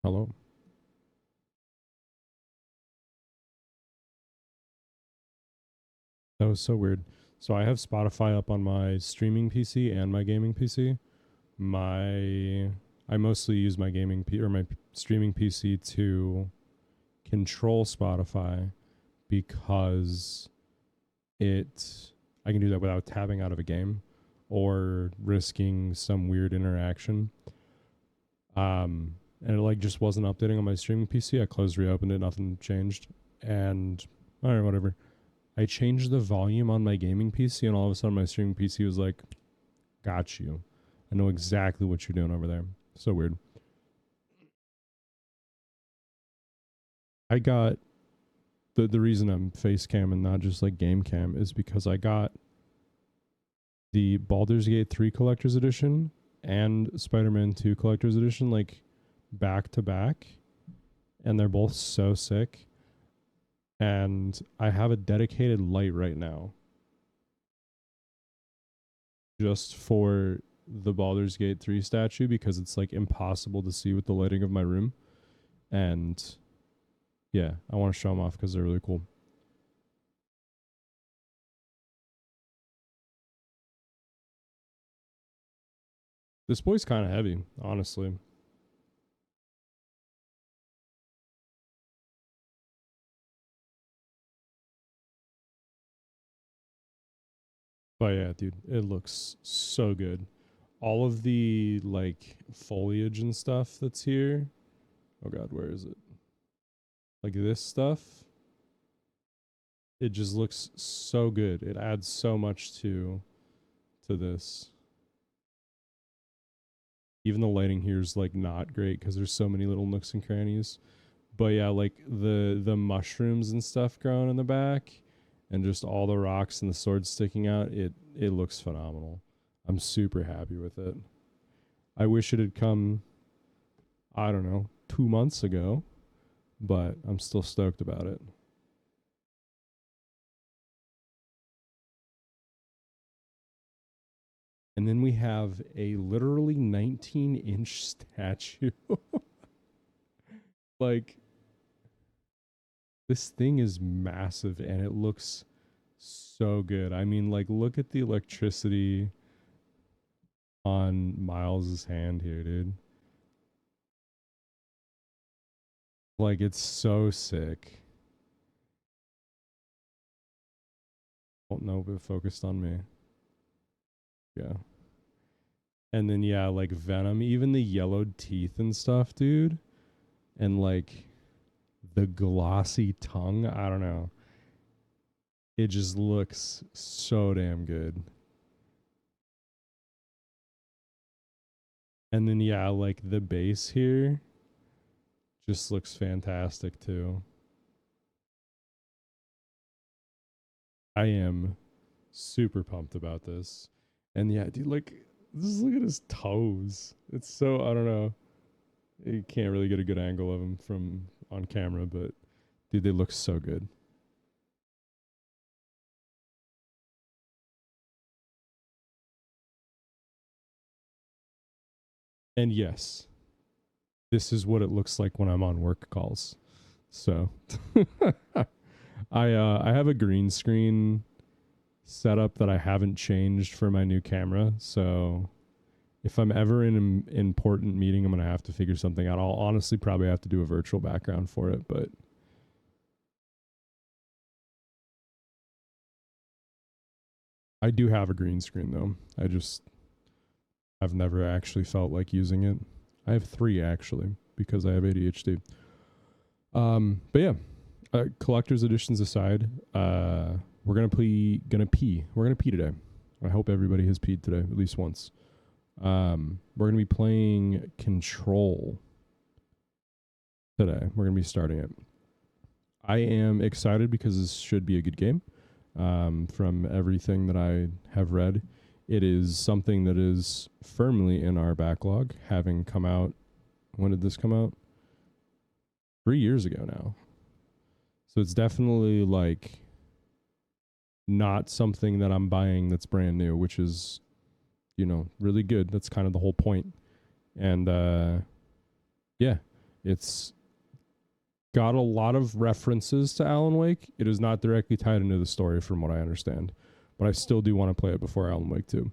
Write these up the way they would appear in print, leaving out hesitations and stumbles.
Hello. That was so weird. So I have Spotify up on my streaming PC and my gaming PC. My I mostly use my my streaming PC to control Spotify because it I can do that without tabbing out of a game or risking some weird interaction. And it like just wasn't updating on my streaming PC. I closed, reopened it, nothing changed. And all right, whatever. I changed the volume on my gaming PC, and all of a sudden my streaming PC was like, "Got you. I know exactly what you're doing over there." So weird. I got the reason I'm face cam and not just like game cam is because I got the Baldur's Gate 3 Collector's Edition and Spider-Man 2 Collector's Edition like back to back, and they're both so sick. And I have a dedicated light right now just for the Baldur's Gate 3 statue because it's like impossible to see with the lighting of my room. And yeah, I want to show them off because they're really cool. This boy's kind of heavy, honestly. But yeah, dude, it looks so good. All of the like foliage and stuff that's here. Oh god, where is it? Like this stuff. It just looks so good. It adds so much to this. Even the lighting here is like not great because there's so many little nooks and crannies. But yeah, like the mushrooms and stuff growing in the back and just all the rocks and the swords sticking out, it looks phenomenal. I'm super happy with it. I wish it had come, I don't know, 2 months ago, but I'm still stoked about it. And then we have a literally 19-inch statue. Like, this thing is massive and it looks so good. I mean, like, look at the electricity on Miles's hand here, dude. Like, it's so sick. Oh, no, but focused on me. Yeah. And then, yeah, like Venom, even the yellowed teeth and stuff, dude. And like the glossy tongue. I don't know. It just looks so damn good. And then, yeah, like the base here just looks fantastic too. I am super pumped about this. And yeah, dude, like, just look at his toes. It's so, I don't know. You can't really get a good angle of him from on camera, but dude, they look so good. And yes, this is what it looks like when I'm on work calls. So I have a green screen setup that I haven't changed for my new camera. So if I'm ever in an important meeting, I'm gonna have to figure something out. I'll honestly probably have to do a virtual background for it, but I do have a green screen though. I've never actually felt like using it. I have three actually because I have ADHD. But yeah, collector's editions aside, we're gonna pee. We're gonna pee today. I hope everybody has peed today at least once. We're gonna be playing Control today. We're gonna be starting it. I am excited because this should be a good game. From everything that I have read, it is something that is firmly in our backlog, having come out. When did this come out? 3 years ago now. So it's definitely like not something that I'm buying that's brand new, which is, really good. That's kind of the whole point. And yeah, It's got a lot of references to Alan Wake. It is not directly tied into the story from what I understand, but I still do want to play it before Alan Wake 2.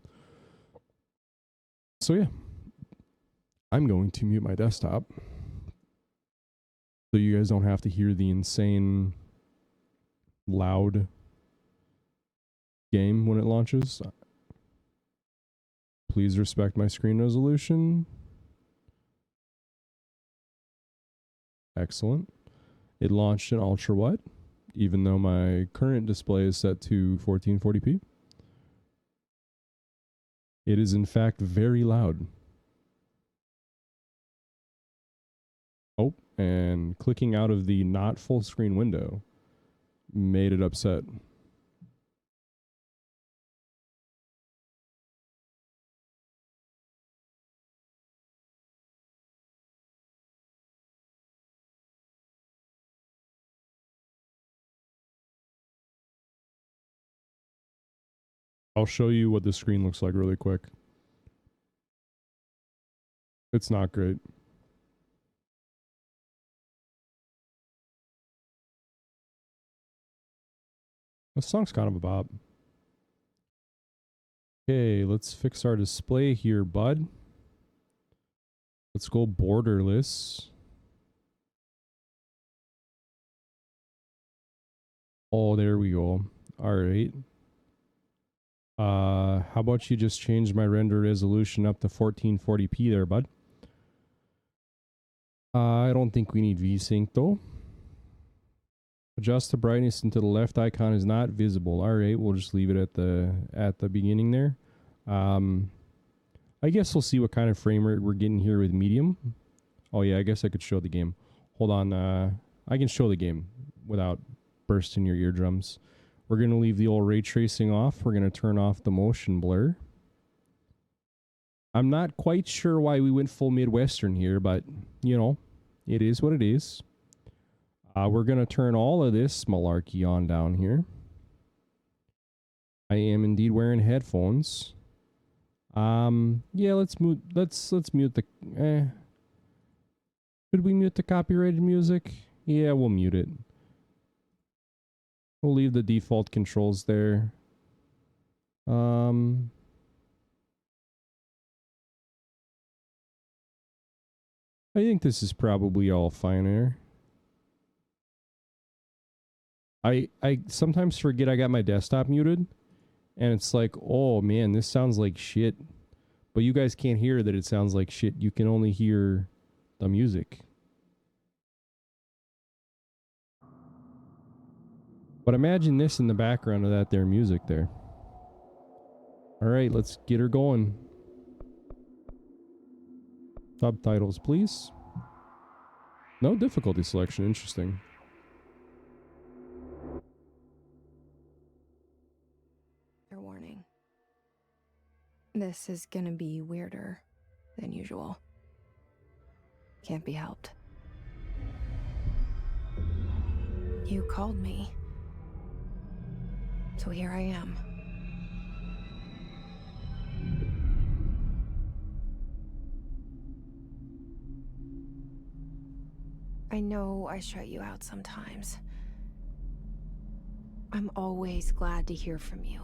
So yeah, I'm going to mute my desktop so you guys don't have to hear the insane loud game when it launches. Please respect my screen resolution. Excellent. It launched in ultra wide, even though my current display is set to 1440p. It is in fact very loud. Oh, and clicking out of the not full screen window made it upset. I'll show you what the screen looks like really quick. It's not great. This song's kind of a bop. Okay, let's fix our display here, bud. Let's go borderless. Oh, there we go. All right. How about you just change my render resolution up to 1440p there, bud? I don't think we need VSync though. Adjust the brightness into the left icon is not visible. All right, we'll just leave it at the beginning there. I guess we'll see what kind of frame rate we're getting here with medium. Oh yeah, I guess I could show the game. Hold on, I can show the game without bursting your eardrums. We're going to leave the old ray tracing off. We're going to turn off the motion blur. I'm not quite sure why we went full Midwestern here, but, you know, it is what it is. We're going to turn all of this malarkey on down here. I am indeed wearing headphones. Yeah, let's mute the... Should we mute the copyrighted music? Yeah, we'll mute it. We'll leave the default controls there. I think this is probably all fine here. I sometimes forget I got my desktop muted, and it's like, oh man, this sounds like shit. But you guys can't hear that it sounds like shit. You can only hear the music. But imagine this in the background of that there music there. All right, let's get her going. Subtitles, please. No difficulty selection. Interesting. Fair warning. This is gonna be weirder than usual. Can't be helped. You called me. So here I am. I know I shut you out sometimes. I'm always glad to hear from you.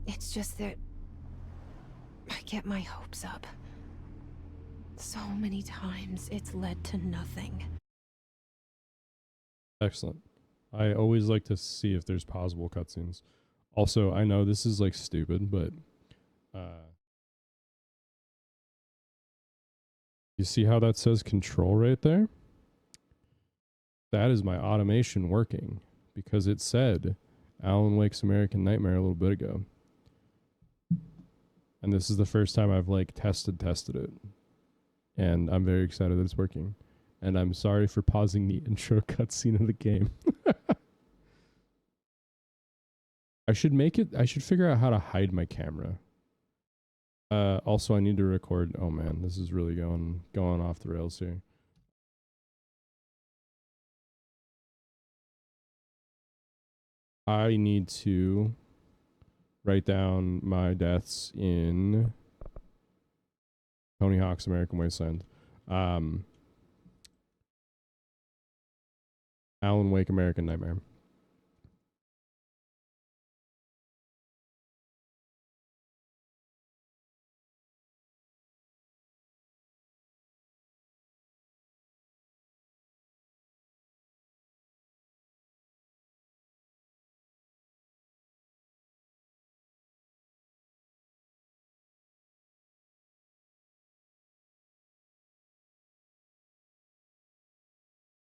It's just that I get my hopes up. So many times it's led to nothing. Excellent. I always like to see if there's pausable cutscenes. Also, I know this is like stupid, but you see how that says control right there? That is my automation working because it said Alan Wake's American Nightmare a little bit ago. And this is the first time I've like tested it. And I'm very excited that it's working. And I'm sorry for pausing the intro cutscene of the game. I should figure out how to hide my camera. Also I need to record. Oh man, this is really going off the rails here. I need to write down my deaths in Tony Hawk's American Wasteland. Alan Wake American Nightmare.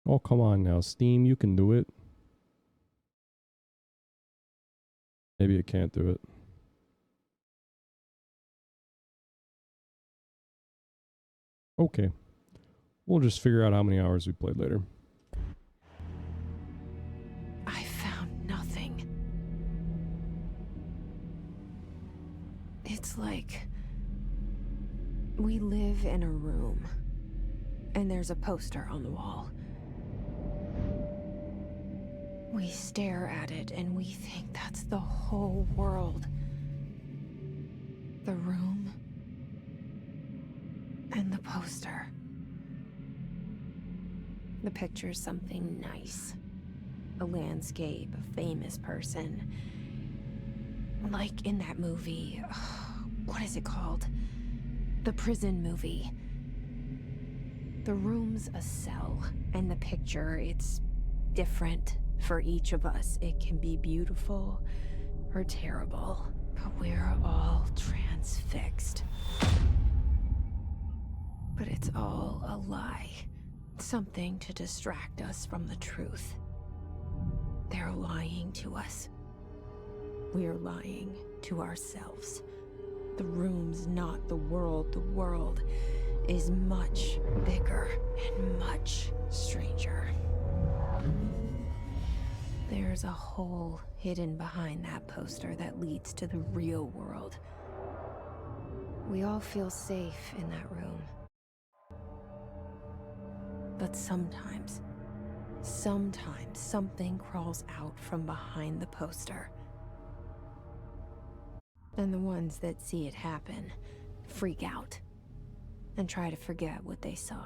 Oh, come on now, Steam, you can do it. Maybe it can't do it. Okay. We'll just figure out how many hours we played later. I found nothing. It's like we live in a room, and there's a poster on the wall. We stare at it, and we think that's the whole world. The room and the poster. The picture's something nice. A landscape, a famous person. Like in that movie, what is it called? The prison movie. The room's a cell, and the picture, it's different for each of us. It can be beautiful or terrible, but we're all transfixed. But it's all a lie. Something to distract us from the truth. They're lying to us. We're lying to ourselves. The room's not the world. The world is much bigger and much stranger. There's a hole hidden behind that poster that leads to the real world. We all feel safe in that room. But sometimes something crawls out from behind the poster. And the ones that see it happen freak out and try to forget what they saw.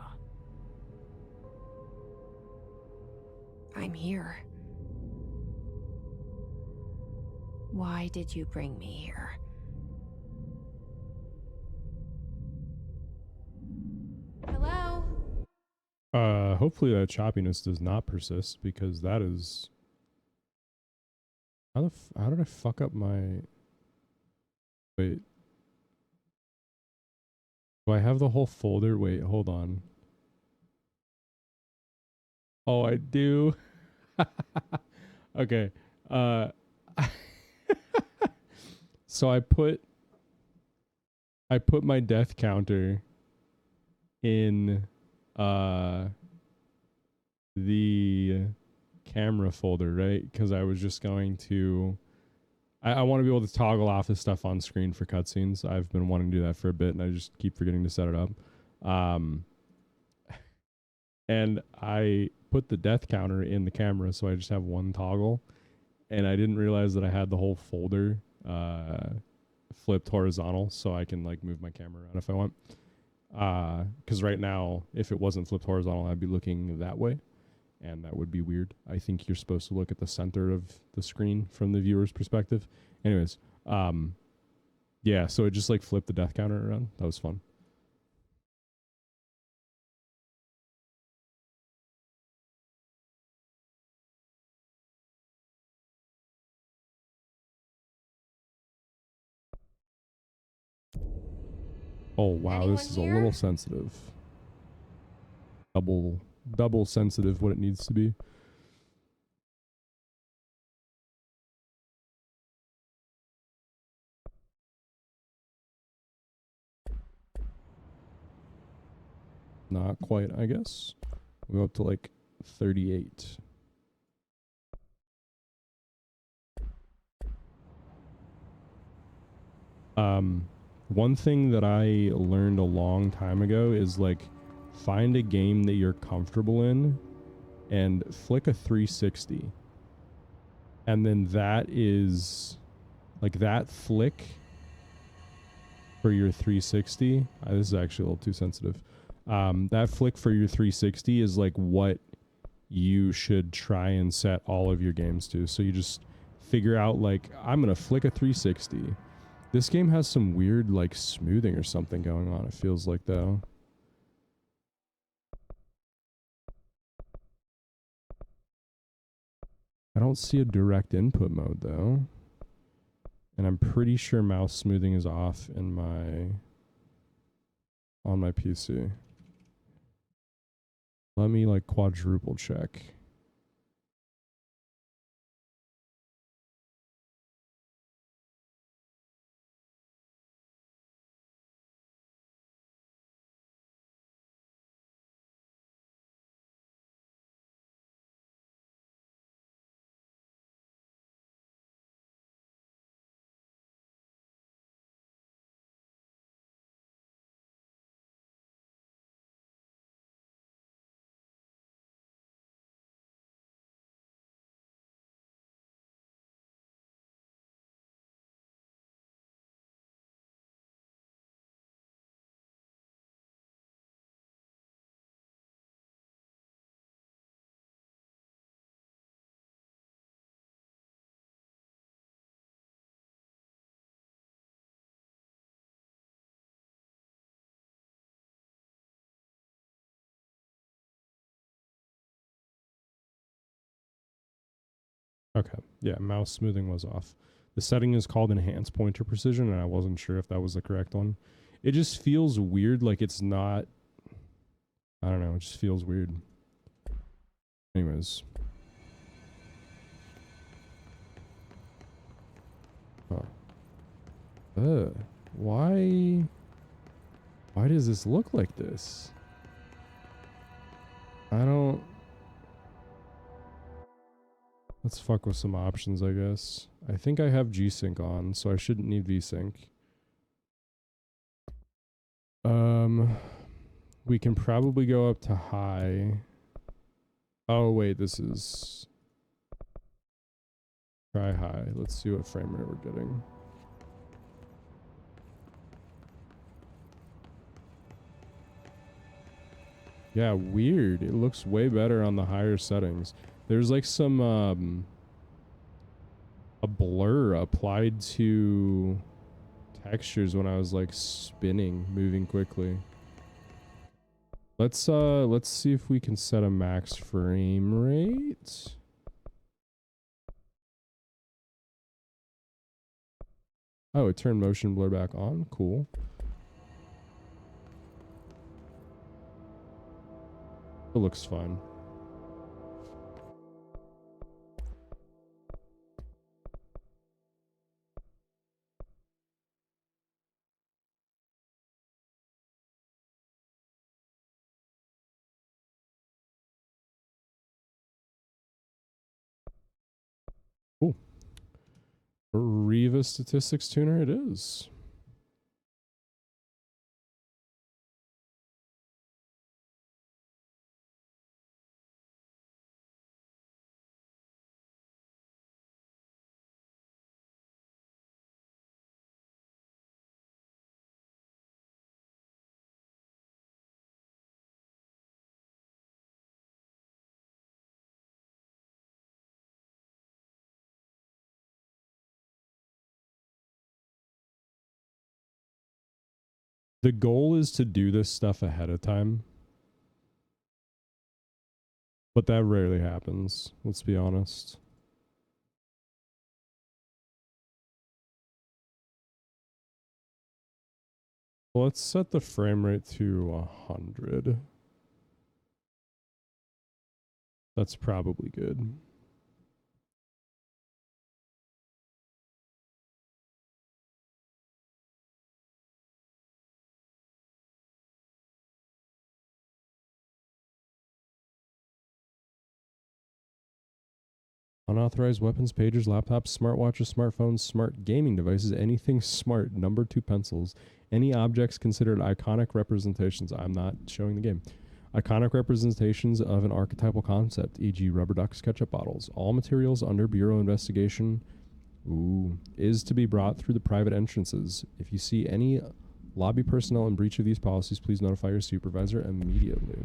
I'm here. Why did you bring me here? Hello? Hopefully that choppiness does not persist, because that is... How did I fuck up my... Wait. Do I have the whole folder? Wait, hold on. Oh, I do. Okay. So I put my death counter in the camera folder, right? Because I was just going to... I want to be able to toggle off this stuff on screen for cutscenes. I've been wanting to do that for a bit, and I just keep forgetting to set it up. And I put the death counter in the camera, so I just have one toggle. And I didn't realize that I had the whole folder flipped horizontal, so I can like move my camera around if I want. Because right now, if it wasn't flipped horizontal, I'd be looking that way, and that would be weird. I think you're supposed to look at the center of the screen from the viewer's perspective. Anyways, yeah, so it just like flipped the death counter around. That was fun. Oh wow, Anyone this is here? a little sensitive. Double sensitive what it needs to be. Not quite, I guess. We'll go up to like 38. One thing that I learned a long time ago is like find a game that you're comfortable in and flick a 360. And then that is like that flick for your 360. This is actually a little too sensitive. That flick for your 360 is like what you should try and set all of your games to. So you just figure out, like, I'm going to flick a 360. This game has some weird, like, smoothing or something going on, it feels like, though. I don't see a direct input mode, though. And I'm pretty sure mouse smoothing is off in on my PC. Let me, like, quadruple check. Okay, yeah, mouse smoothing was off. The setting is called enhanced pointer precision, and I wasn't sure if that was the correct one. It just feels weird, like it's not. I don't know, it just feels weird. Anyways. Huh. Why does this look like this? I don't. Let's fuck with some options, I guess. I think I have G-Sync on, so I shouldn't need V-Sync. We can probably go up to high. Oh, wait, this is... Try high. Let's see what frame rate we're getting. Yeah, weird. It looks way better on the higher settings. There's like some a blur applied to textures when I was like spinning, moving quickly. Let's see if we can set a max frame rate. Oh, it turned motion blur back on. Cool. It looks fine. Cool. Riva statistics tuner it is. The goal is to do this stuff ahead of time. But that rarely happens, let's be honest. Let's set the frame rate to 100. That's probably good. Unauthorized weapons, pagers, laptops, smartwatches, smartphones, smart gaming devices, anything smart, number 2 pencils, any objects considered iconic representations. I'm not showing the game. Iconic representations of an archetypal concept, e.g. rubber ducks, ketchup bottles. All materials under Bureau investigation is to be brought through the private entrances. If you see any lobby personnel in breach of these policies, please notify your supervisor immediately.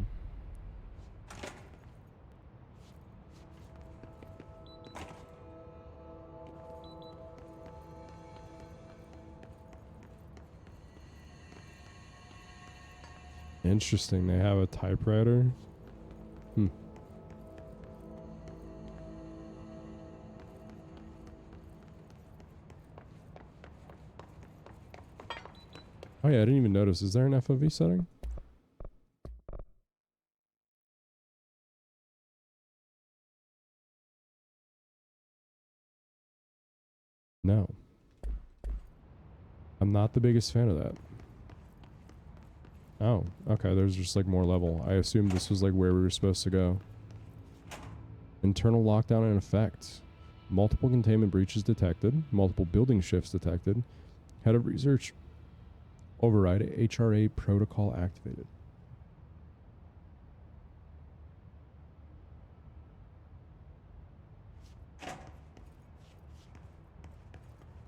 Interesting. They have a typewriter. Hmm. Oh yeah, I didn't even notice. Is there an FOV setting? No. I'm not the biggest fan of that. Oh, okay. There's just like more level. I assumed this was like where we were supposed to go. Internal lockdown in effect. Multiple containment breaches detected. Multiple building shifts detected. Head of research. Override HRA protocol activated.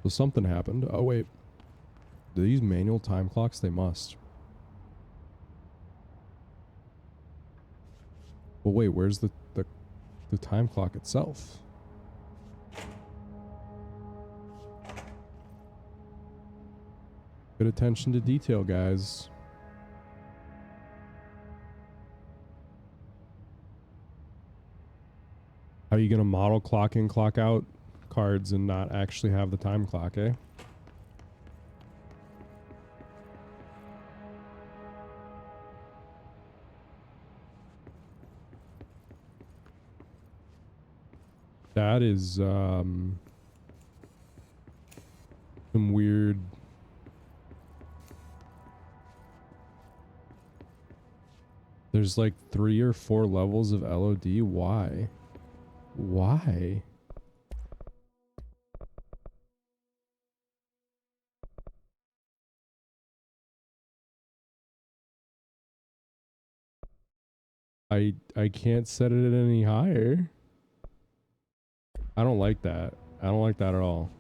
So something happened. Oh wait. Do these manual time clocks? They must. Well wait, where's the time clock itself? Good attention to detail, guys. How are you gonna model clock in, clock out cards and not actually have the time clock, eh? That is some weird. There's like 3 or 4 levels of LOD. Why? Why? I can't set it any higher. I don't like that. I don't like that at all.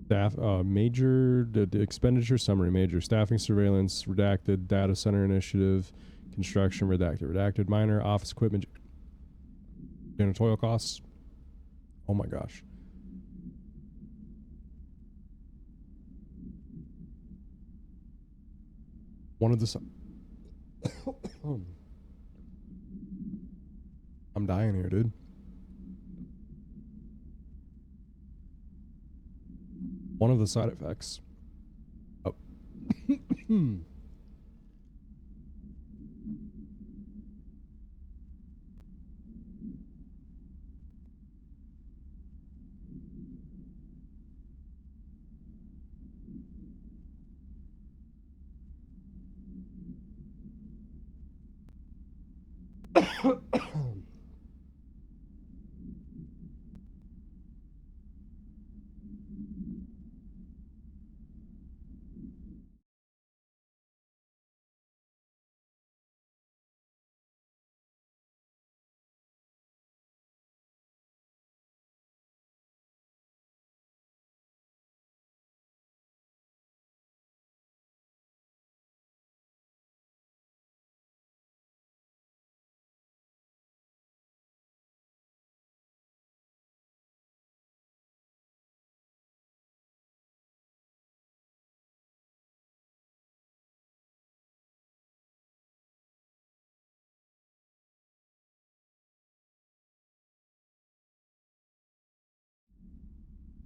Staff major the expenditure summary, major staffing surveillance redacted, data center initiative, construction redacted, minor office equipment, janitorial costs. Oh my gosh. One of the I'm dying here, dude. One of the side effects. Oh.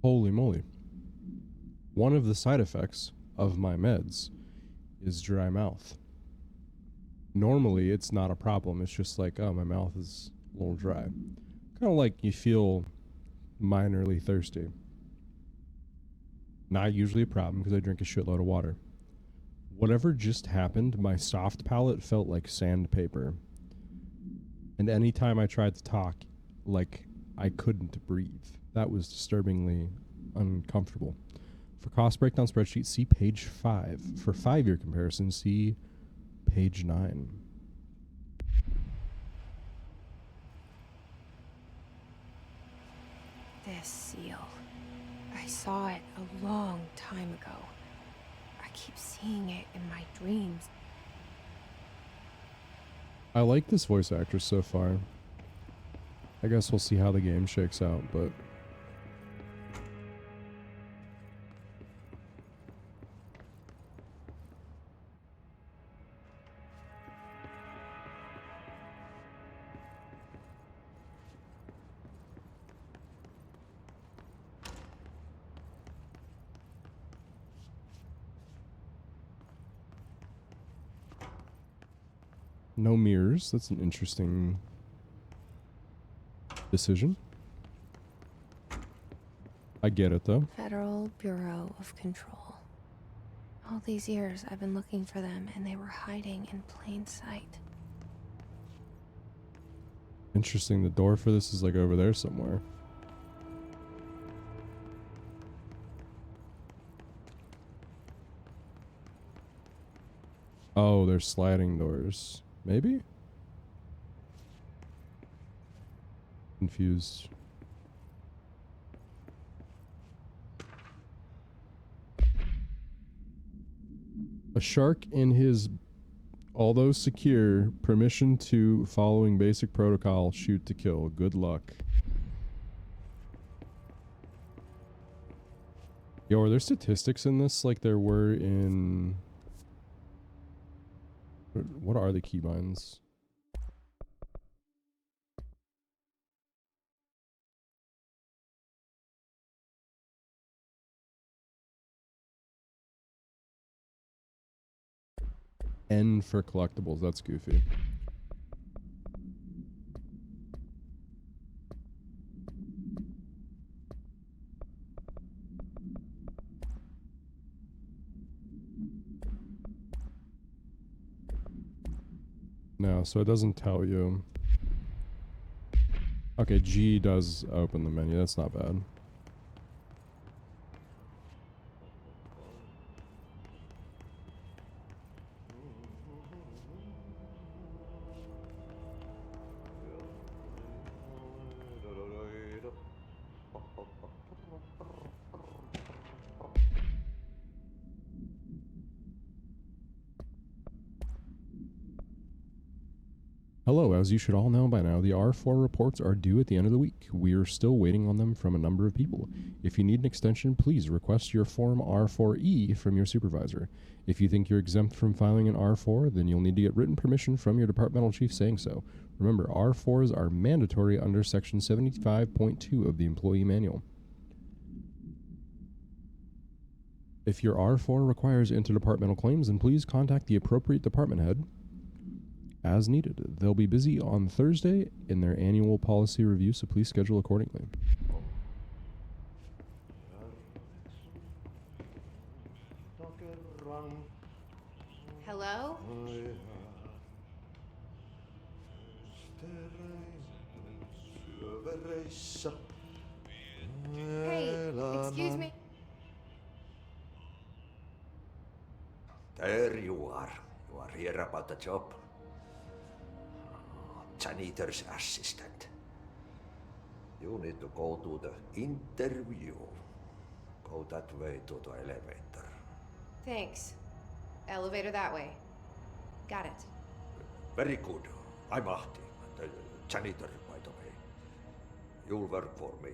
Holy moly. One of the side effects of my meds is dry mouth. Normally, it's not a problem. It's just like, oh, my mouth is a little dry. Kind of like you feel minorly thirsty. Not usually a problem because I drink a shitload of water. Whatever just happened, my soft palate felt like sandpaper. And anytime I tried to talk, like I couldn't breathe. That was disturbingly uncomfortable. For cost breakdown spreadsheet, see page 5. For 5-year comparison, see page 9. This seal. I saw it a long time ago. I keep seeing it in my dreams. I like this voice actress so far. I guess we'll see how the game shakes out, but No mirrors. That's an interesting decision. I get it, though. Federal Bureau of Control. All these years I've been looking for them, and they were hiding in plain sight. Interesting. The door for this is like over there somewhere. Oh, they're sliding doors. Maybe? Confused. A shark in his, although secure, permission to following basic protocol, shoot to kill. Good luck. Yo, are there statistics in this like there were in... What are the keybinds? N for collectibles. That's goofy. No, so it doesn't tell you. Okay, G does open the menu. That's not bad. Hello, as you should all know by now, the R4 reports are due at the end of the week. We are still waiting on them from a number of people. If you need an extension, please request your Form R4E from your supervisor. If you think you're exempt from filing an R4, then you'll need to get written permission from your departmental chief saying so. Remember, R4s are mandatory under Section 75.2 of the Employee Manual. If your R4 requires interdepartmental claims, then please contact the appropriate department head as needed. They'll be busy on Thursday in their annual policy review, so please schedule accordingly. Hello? Hey, excuse me. There you are. You are here about the job. Janitor's assistant. You need to go to the interview. Go that way to the elevator. Thanks. Elevator that way. Got it. Very good. I'm Ahti, the janitor, by the way. You'll work for me.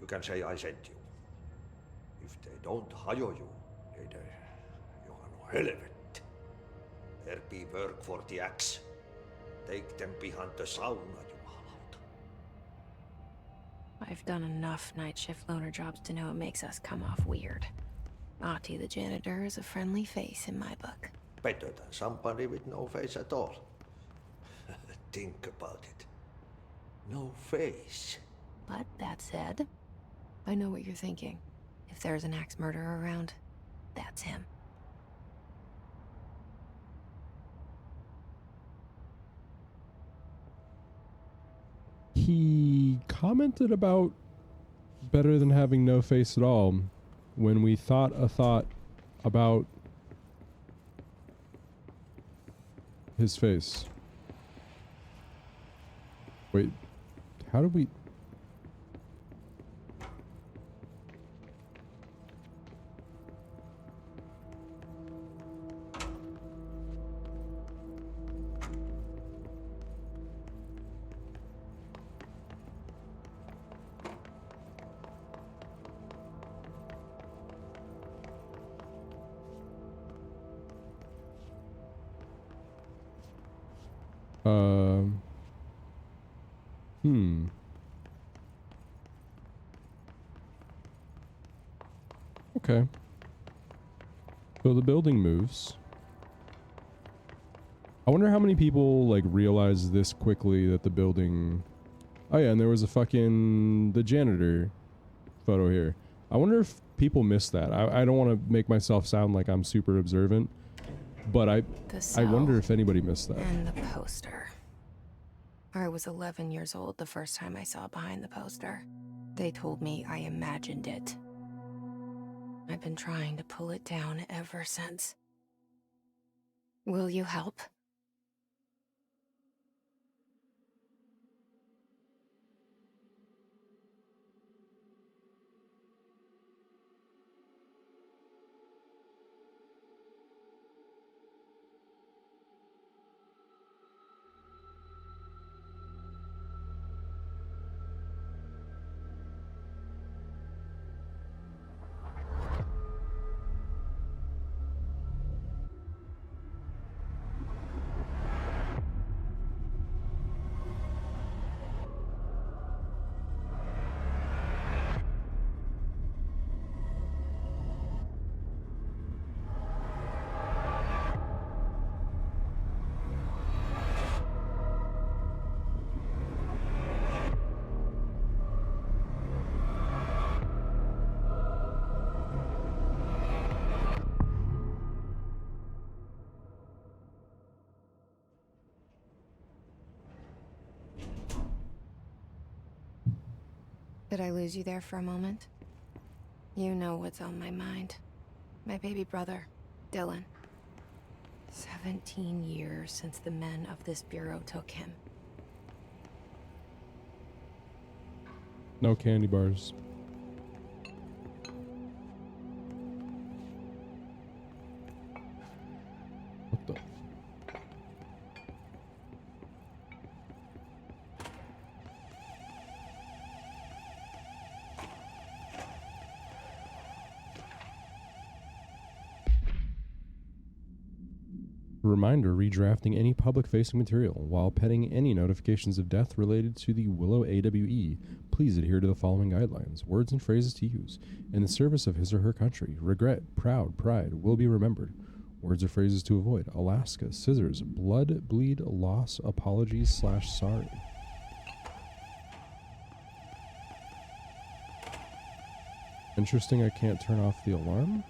You can say I sent you. If they don't hire you, niin johan on helvet. There be work for the axe. Take them behind the sauna, jumalauta. I've done enough night shift loner jobs to know it makes us come off weird. Ahti the janitor is a friendly face in my book. Better than somebody with no face at all. Think about it. No face. But that said, I know what you're thinking. If there's an axe murderer around, that's him. He commented about better than having no face at all when we thought a thought about his face. Wait, how did we... Okay. So the building moves. I wonder how many people like realize this quickly that the building. Oh yeah, and there was the janitor photo here. I wonder if people miss that. I don't want to make myself sound like I'm super observant, but I wonder if anybody missed that. And the poster. I was 11 years old the first time I saw behind the poster. They told me I imagined it. I've been trying to pull it down ever since. Will you help? Did I lose you there for a moment? You know what's on my mind. My baby brother, Dylan. 17 years since the men of this bureau took him. No candy bars. What the? Reminder, redrafting any public-facing material while petting any notifications of death related to the Willow AWE. Please adhere to the following guidelines. Words and phrases to use in the service of his or her country. Regret, proud, pride will be remembered. Words or phrases to avoid. Alaska, scissors, blood, bleed, loss, apologies / sorry. Interesting, I can't turn off the alarm.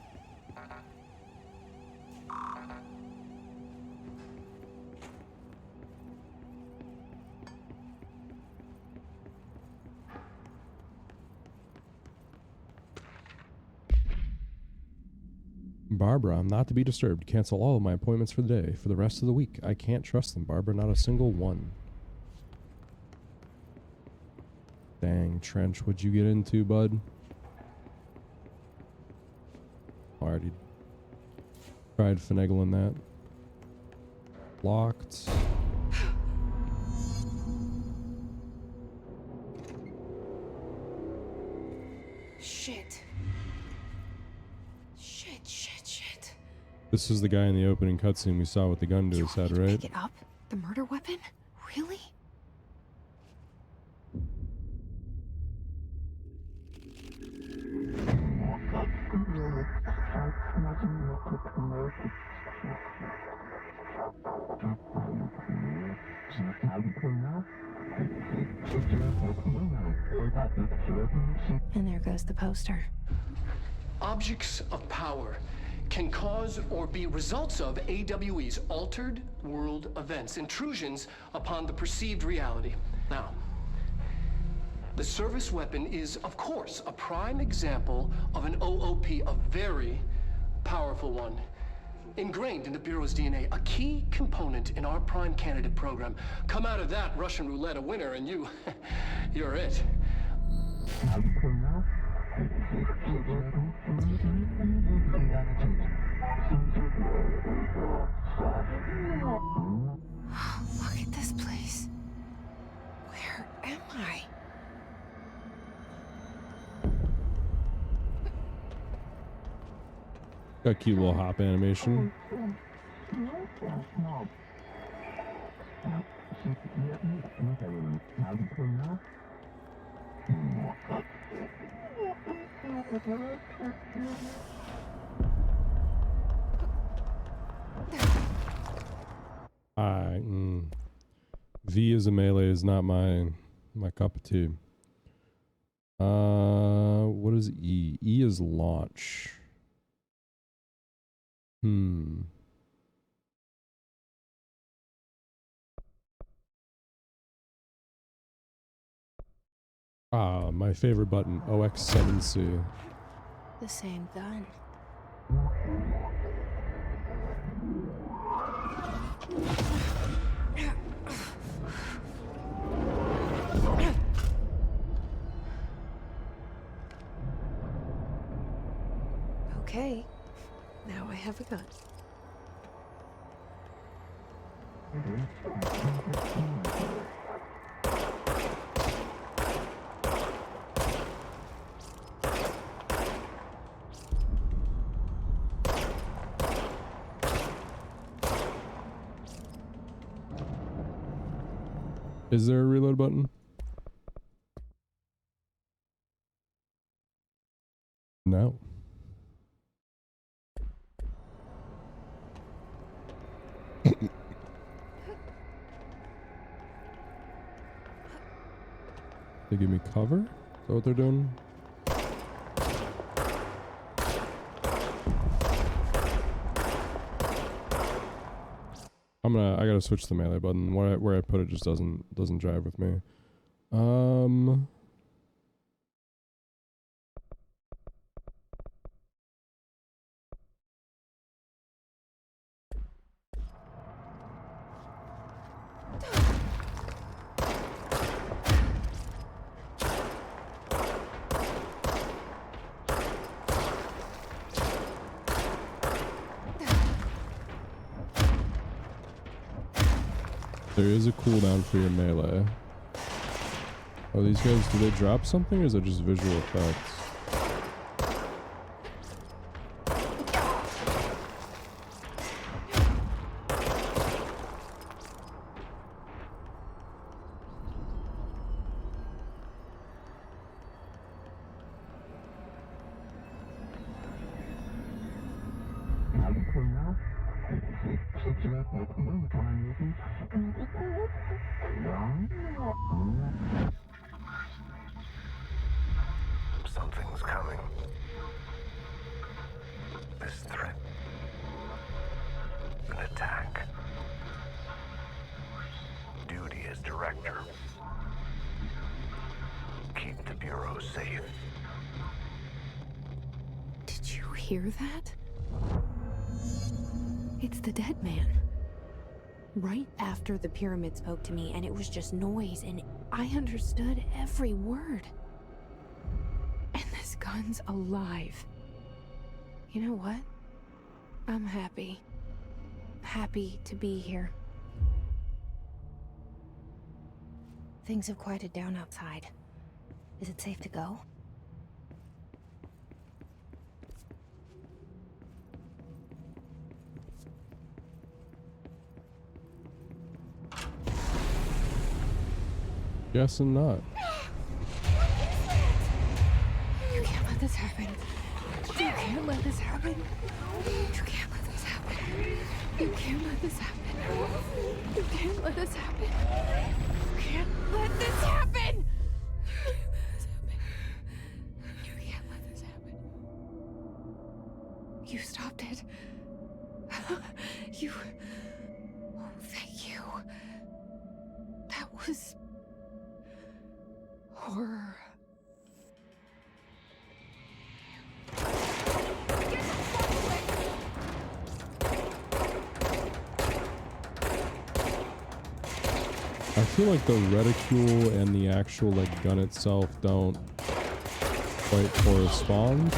Barbara, I'm not to be disturbed. Cancel all of my appointments for the day. For the rest of the week. I can't trust them, Barbara. Not a single one. Dang, Trench, what'd you get into, bud? Already tried finagling that. Locked. Shit. This is the guy in the opening cutscene we saw with the gun to his head, right? Pick it up? The murder weapon? Really? And there goes the poster. Objects of power can cause or be results of AWE's altered world events, intrusions upon the perceived reality. Now, the service weapon is, of course, a prime example of an OOP, a very powerful one. Ingrained in the Bureau's DNA, a key component in our prime candidate program. Come out of that Russian roulette a winner and you're it. Look at this place. Where am I? Got a cute little hop animation. V as a melee is not my cup of tea. What is E? E is launch. My favorite button, OX7C. The same gun. Okay, now I have a gun. Is there a reload button? No. They give me cover? Is that what they're doing? I gotta switch the melee button. Where I put it just doesn't jive with me. There is a cooldown for your melee. Oh, these guys, do they drop something or is it just visual effects? Something's coming. This threat. An attack. Duty as director. Keep the Bureau safe. Did you hear that? It's the dead man. Right after the pyramid spoke to me, and it was just noise, and I understood every word. And this gun's alive. You know what? I'm happy. Happy to be here. Things have quieted down outside. Is it safe to go? Guessing not. You can't let this happen. You can't let this happen. You can't let this happen. You can't let this happen. You can't let this happen. You can't let this happen. You can't let this happen. You stopped it. You... Oh, thank you. That was... horror. I feel like the reticule and the actual like gun itself don't quite correspond.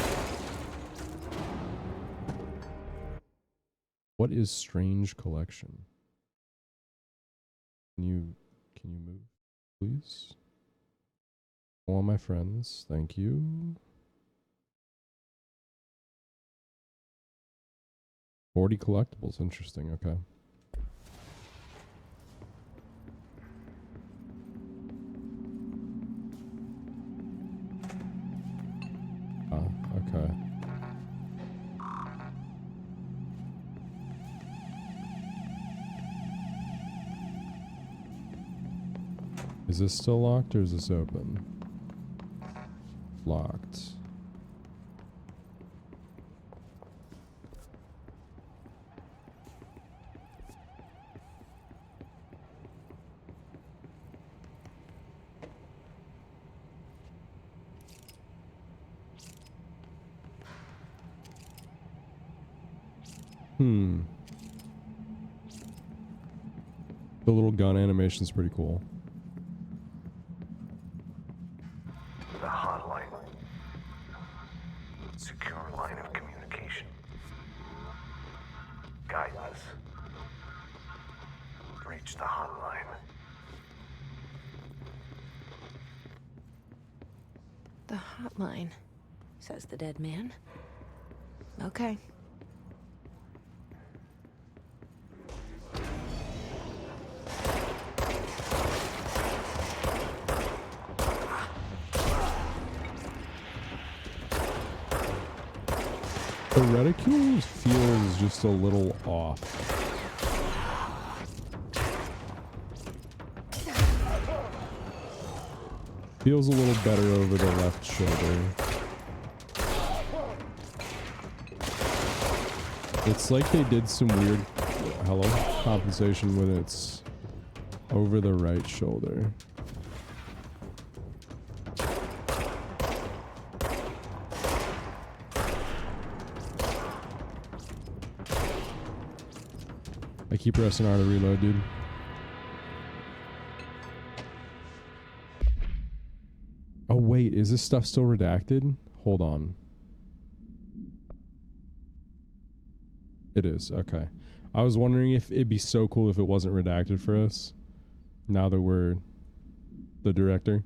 What is strange collection? Can you move, please? All my friends, thank you. 40 collectibles, interesting, okay. Okay. Is this still locked or is this open? Locked. The little gun animation's pretty cool. The hotline. Secure line of communication. Guidance. Reach the hotline. The hotline, says the dead man. Okay. The reticule feels just a little off. Feels a little better over the left shoulder. It's like they did some weird compensation when it's over the right shoulder. I keep pressing R to reload, dude. Oh wait, is this stuff still redacted? Hold on. It is, okay. I was wondering if it'd be so cool if it wasn't redacted for us, now that we're the director.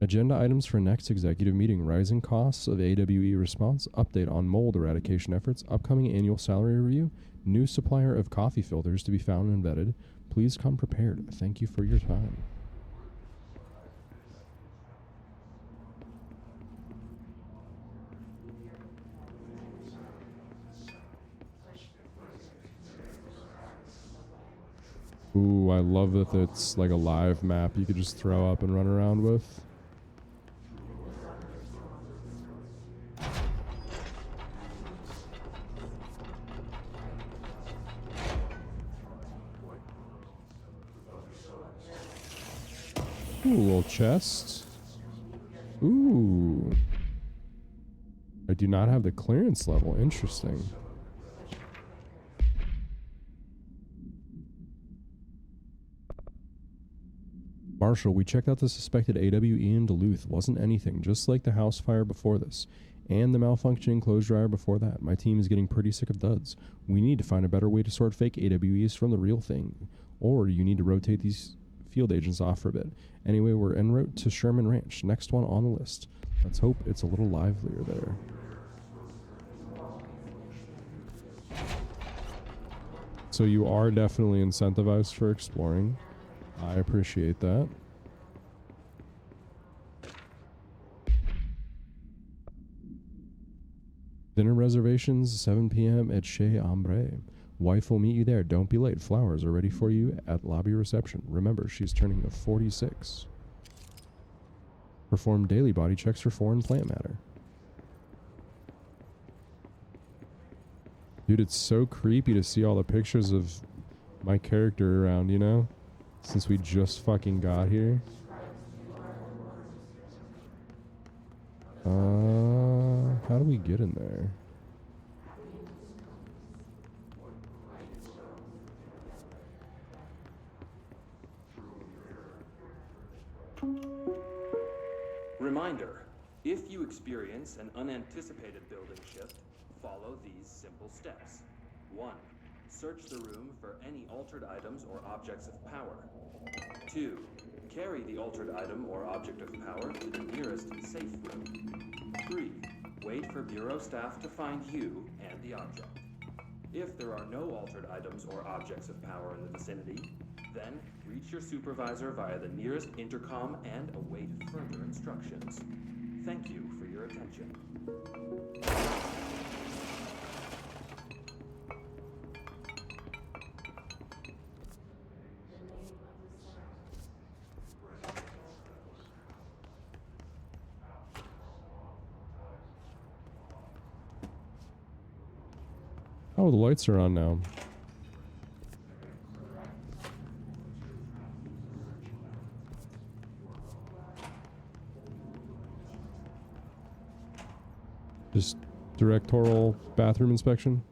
Agenda items for next executive meeting: rising costs of AWE response, update on mold eradication efforts, upcoming annual salary review, new supplier of coffee filters to be found and vetted. Please come prepared. Thank you for your time. Ooh, I love that it's like a live map you could just throw up and run around with. Ooh, a little chest. Ooh. I do not have the clearance level. Interesting. Marshall, we checked out the suspected AWE in Duluth. Wasn't anything, just like the house fire before this. And the malfunctioning clothes dryer before that. My team is getting pretty sick of duds. We need to find a better way to sort fake AWEs from the real thing. Or you need to rotate these field agents off for a bit. Anyway, we're en route to Sherman Ranch. Next one on the list. Let's hope it's a little livelier there. So you are definitely incentivized for exploring. I appreciate that. Dinner reservations, 7 p.m. at Chez Ambre. Wife will meet you there. Don't be late. Flowers are ready for you at lobby reception. Remember, she's turning 46. Perform daily body checks for foreign plant matter. Dude, it's so creepy to see all the pictures of my character around, you know? Since we just fucking got here. How do we get in there? Reminder, if you experience an unanticipated building shift, follow these simple steps. 1. Search the room for any altered items or objects of power. 2. Carry the altered item or object of power to the nearest safe room. 3. Wait for Bureau staff to find you and the object. If there are no altered items or objects of power in the vicinity, then reach your supervisor via the nearest intercom and await further instructions. Thank you for your attention. Oh, the lights are on now. Just directorial bathroom inspection.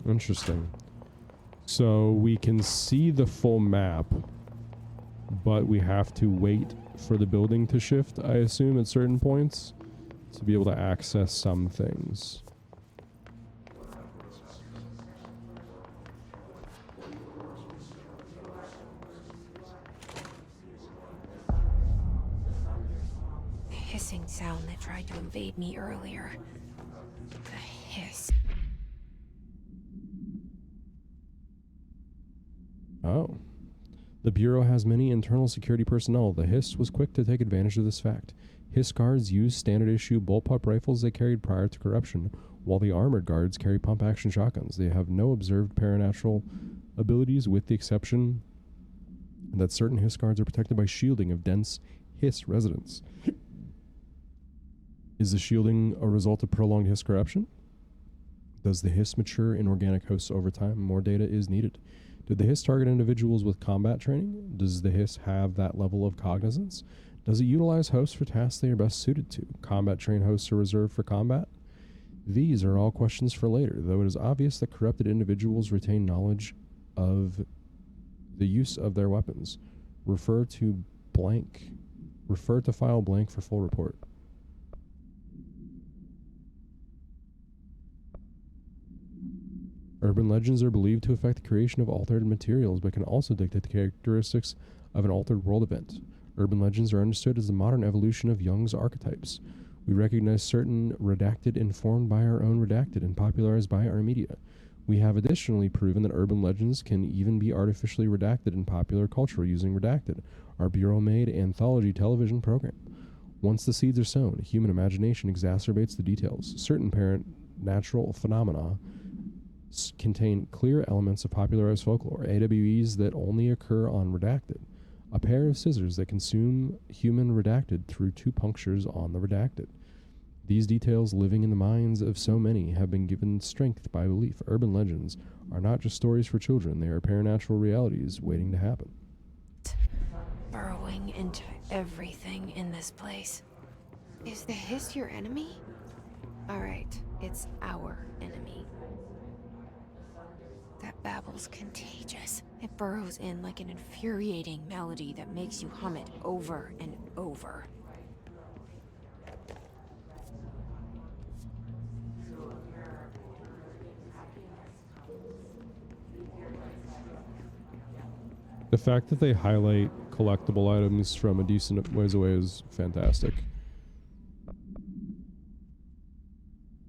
Interesting. So we can see the full map, but we have to wait for the building to shift, I assume, at certain points to be able to access some things. The hissing sound that tried to invade me earlier. The hiss. Oh. The Bureau has many internal security personnel. The Hiss was quick to take advantage of this fact. Hiss guards use standard-issue bullpup rifles they carried prior to corruption, while the armored guards carry pump-action shotguns. They have no observed paranatural abilities, with the exception that certain Hiss guards are protected by shielding of dense Hiss residents. Is the shielding a result of prolonged Hiss corruption? Does the Hiss mature in organic hosts over time? More data is needed. Did the Hiss target individuals with combat training? Does the Hiss have that level of cognizance? Does it utilize hosts for tasks they are best suited to? Combat-trained hosts are reserved for combat? These are all questions for later, though it is obvious that corrupted individuals retain knowledge of the use of their weapons. Refer to file blank for full report. Urban legends are believed to affect the creation of altered materials, but can also dictate the characteristics of an altered world event. Urban legends are understood as the modern evolution of Jung's archetypes. We recognize certain redacted informed by our own redacted and popularized by our media. We have additionally proven that urban legends can even be artificially redacted in popular culture using Redacted, our Bureau-made anthology television program. Once the seeds are sown, human imagination exacerbates the details. Certain natural phenomena contain clear elements of popularized folklore, AWEs that only occur on Redacted. A pair of scissors that consume human Redacted through two punctures on the Redacted. These details, living in the minds of so many, have been given strength by belief. Urban legends are not just stories for children, they are paranatural realities waiting to happen. Burrowing into everything in this place. Is the Hiss your enemy? Alright, it's our enemy. That babble's contagious. It burrows in like an infuriating melody that makes you hum it over and over. The fact that they highlight collectible items from a decent ways away is fantastic.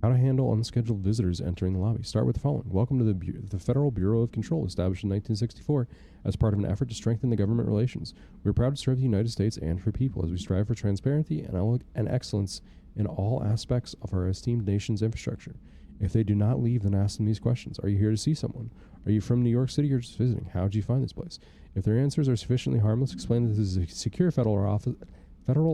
How to handle unscheduled visitors entering the lobby. Start with the following. Welcome to the Federal Bureau of Control, established in 1964 as part of an effort to strengthen the government relations. We are proud to serve the United States and her people as we strive for transparency and excellence in all aspects of our esteemed nation's infrastructure. If they do not leave, then ask them these questions. Are you here to see someone? Are you from New York City or just visiting? How did you find this place? If their answers are sufficiently harmless, explain that this is a secure federal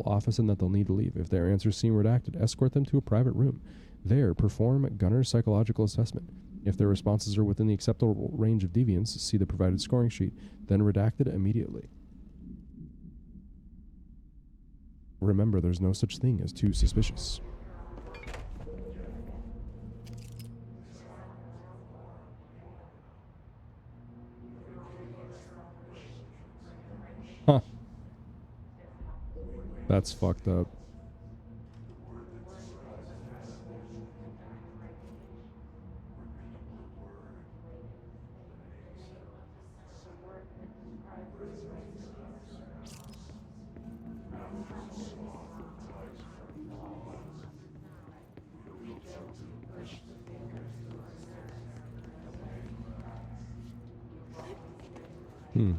office and that they'll need to leave. If their answers seem redacted, escort them to a private room. There, perform Gunner's psychological assessment. If their responses are within the acceptable range of deviance, see the provided scoring sheet, then redact it immediately. Remember, there's no such thing as too suspicious. Huh. That's fucked up. Hmm.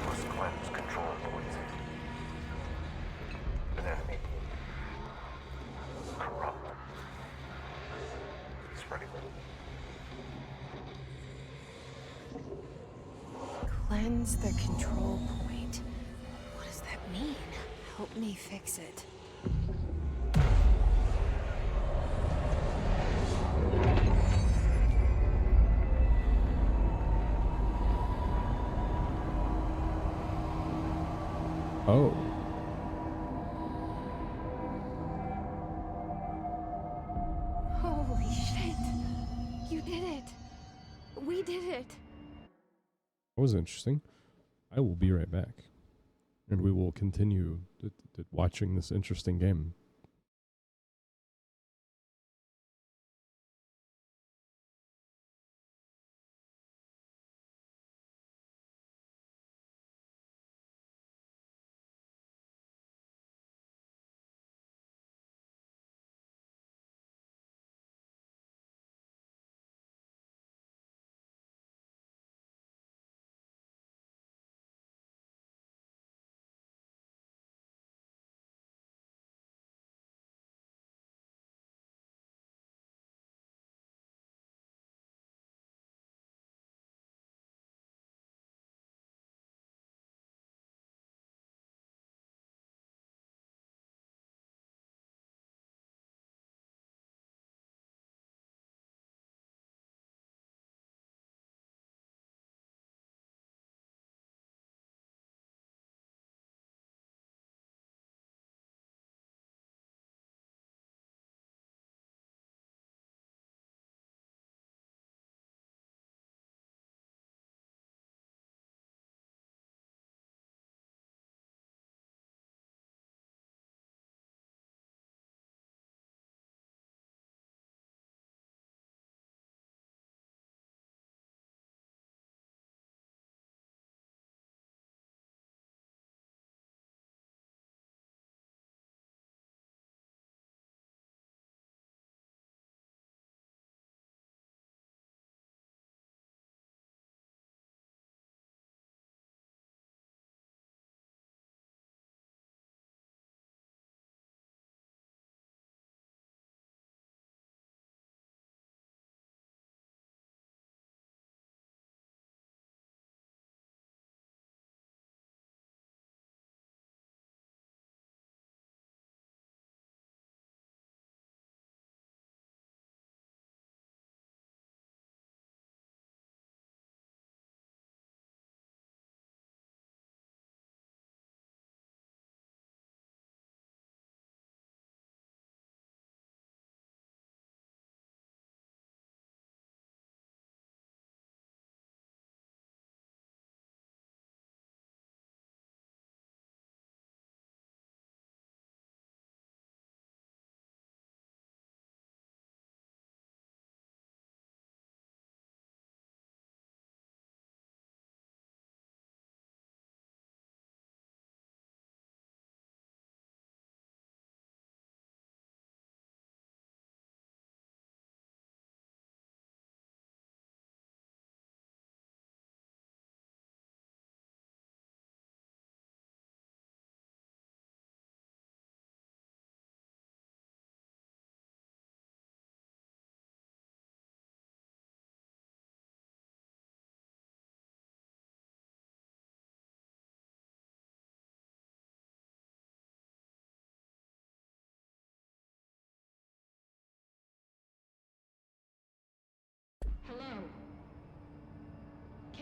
Must cleanse control points. An enemy. Corrupt. Spreading. Cleanse the control point. What does that mean? Help me fix it. Oh. Holy shit! You did it! We did it! That was interesting. I will be right back. And we will continue watching this interesting game.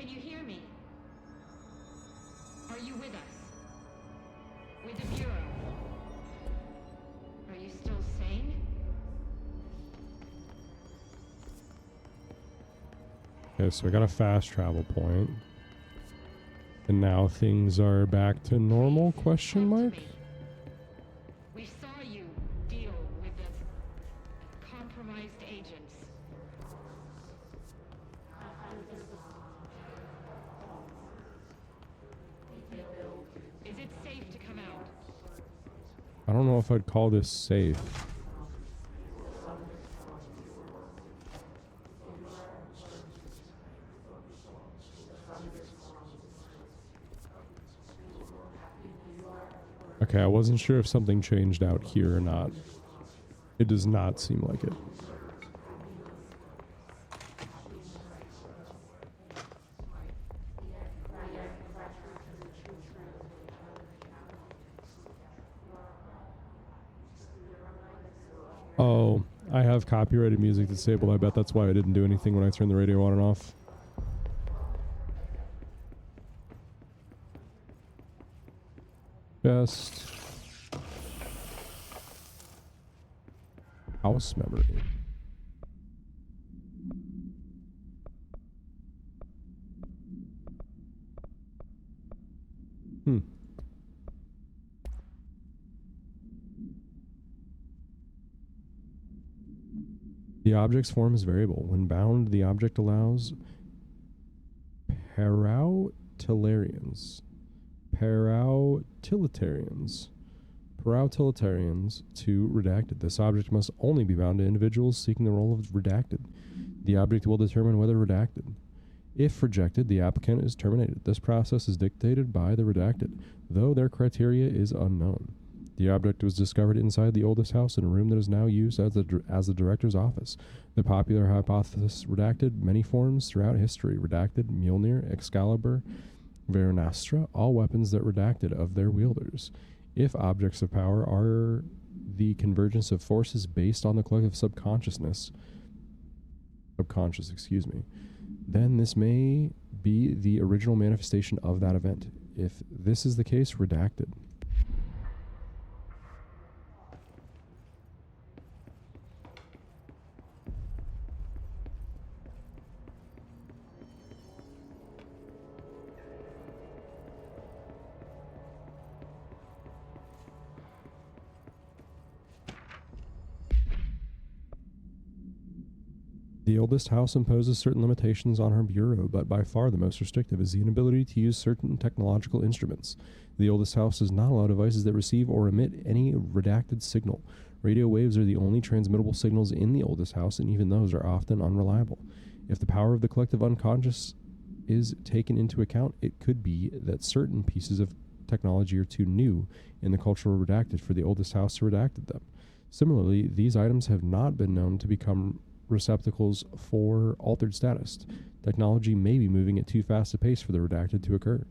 Can you hear me? Are you with us? With the Bureau? Are you still sane? Okay, so I got a fast travel point. And now things are back to normal, question mark? We saw you deal with the compromised agents. Is it safe to come out? I don't know if I'd call this safe. Okay, I wasn't sure if something changed out here or not. It does not seem like it. Oh, I have copyrighted music disabled. I bet that's why I didn't do anything when I turned the radio on and off. Just house memory. The object's form is variable. When bound, the object allows parautilitarians to redacted. This object must only be bound to individuals seeking the role of redacted. The object will determine whether redacted. If rejected, the applicant is terminated. This process is dictated by the redacted, though their criteria is unknown. The object was discovered inside the oldest house in a room that is now used as the director's office. The popular hypothesis redacted many forms throughout history. Redacted, Mjolnir, Excalibur, Veranastra, all weapons that redacted of their wielders. If objects of power are the convergence of forces based on the collective subconscious, then this may be the original manifestation of that event. If this is the case, redacted. The oldest house imposes certain limitations on her bureau, but by far the most restrictive is the inability to use certain technological instruments. The oldest house does not allow devices that receive or emit any redacted signal. Radio waves are the only transmittable signals in the oldest house, and even those are often unreliable. If the power of the collective unconscious is taken into account, it could be that certain pieces of technology are too new in the cultural redacted for the oldest house to redacted them. Similarly, these items have not been known to become receptacles for altered status. Technology may be moving at too fast a pace for the redacted to occur.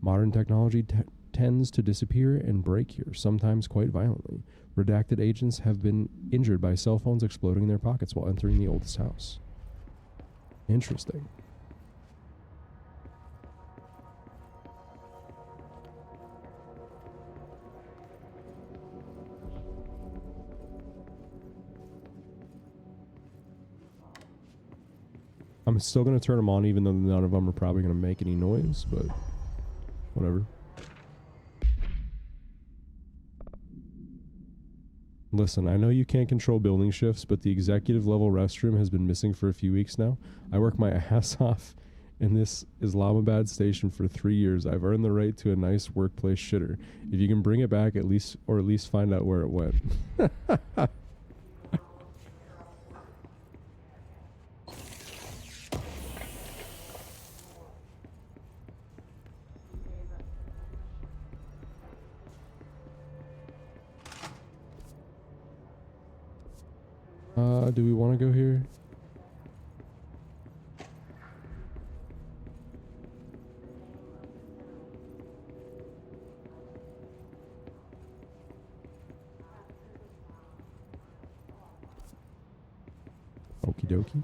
Modern technology tends to disappear and break here, sometimes quite violently. Redacted agents have been injured by cell phones exploding in their pockets while entering the oldest house. Interesting. I'm still going to turn them on even though none of them are probably going to make any noise, but whatever. Listen, I know you can't control building shifts, but the executive level restroom has been missing for a few weeks now. I work my ass off in this Islamabad station for 3 years. I've earned the right to a nice workplace shitter. If you can bring it back at least find out where it went. Do we want to go here? Okie dokie.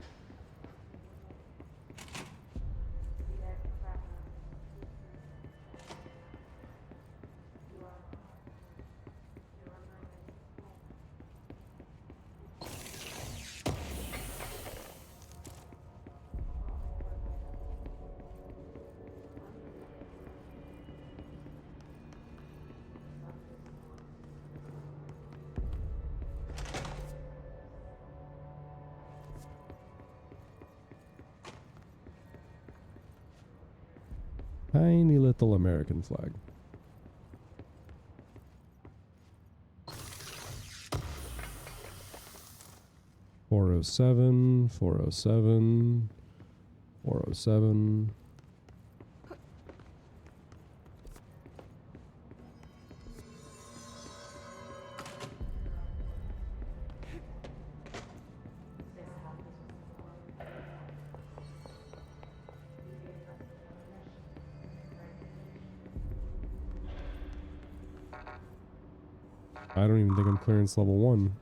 Tiny little American flag. "407, 407, 407. I don't even think I'm clearance level 1.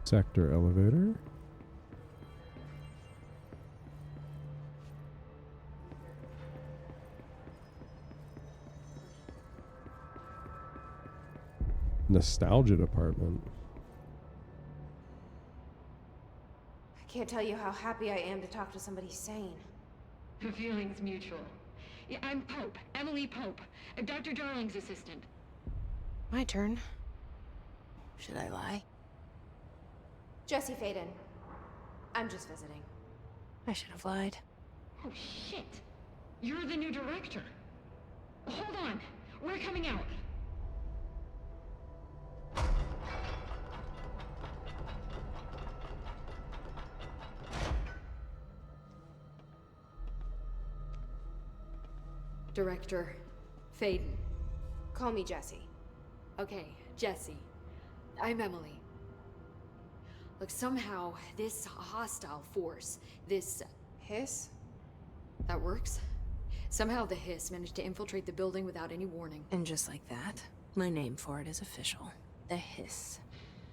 Sector elevator. Nostalgia department. I can't tell you how happy I am to talk to somebody sane. The feeling's mutual. Yeah, I'm Pope, Emily Pope, Dr. Darling's assistant. My turn. Should I lie? Jesse Faden. I'm just visiting. I should have lied. Oh, shit. You're the new director. Hold on. We're coming out. Director Faden. Call me Jesse. Okay, Jesse. I'm Emily. Look, somehow this hostile force, this... Hiss? that works? Somehow the hiss managed to infiltrate the building without any warning. And just like that, my name for it is official. The hiss.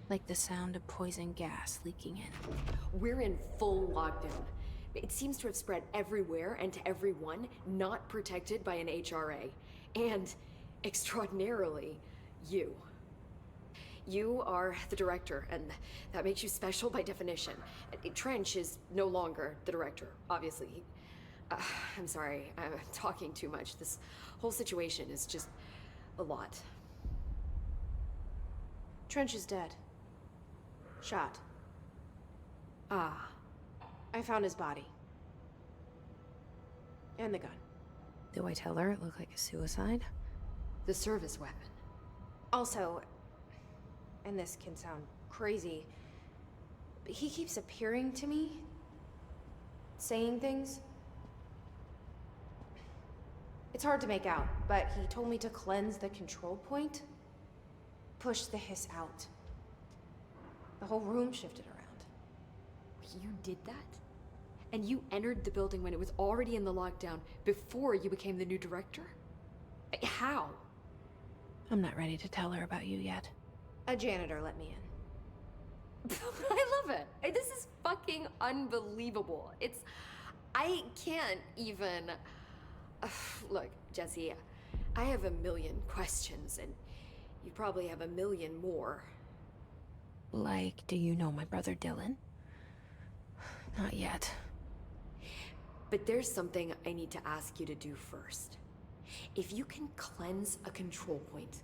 Like the sound of poison gas leaking in. We're in full lockdown. It seems to have spread everywhere and to everyone not protected by an HRA. And, extraordinarily, you. You are the director, and that makes you special by definition. Trench is no longer the director, obviously. I'm sorry, I'm talking too much. This whole situation is just a lot. Trench is dead. Shot. Ah. I found his body. And the gun. Do I tell her it looked like a suicide? The service weapon. Also, and this can sound crazy, but he keeps appearing to me, saying things. It's hard to make out, but he told me to cleanse the control point, push the hiss out. The whole room shifted around. You did that? And you entered the building when it was already in the lockdown before you became the new director? How? I'm not ready to tell her about you yet. A janitor let me in. I love it. This is fucking unbelievable. I can't even... Look, Jesse, I have a million questions, and you probably have a million more. Like, do you know my brother Dylan? Not yet. But there's something I need to ask you to do first. If you can cleanse a control point,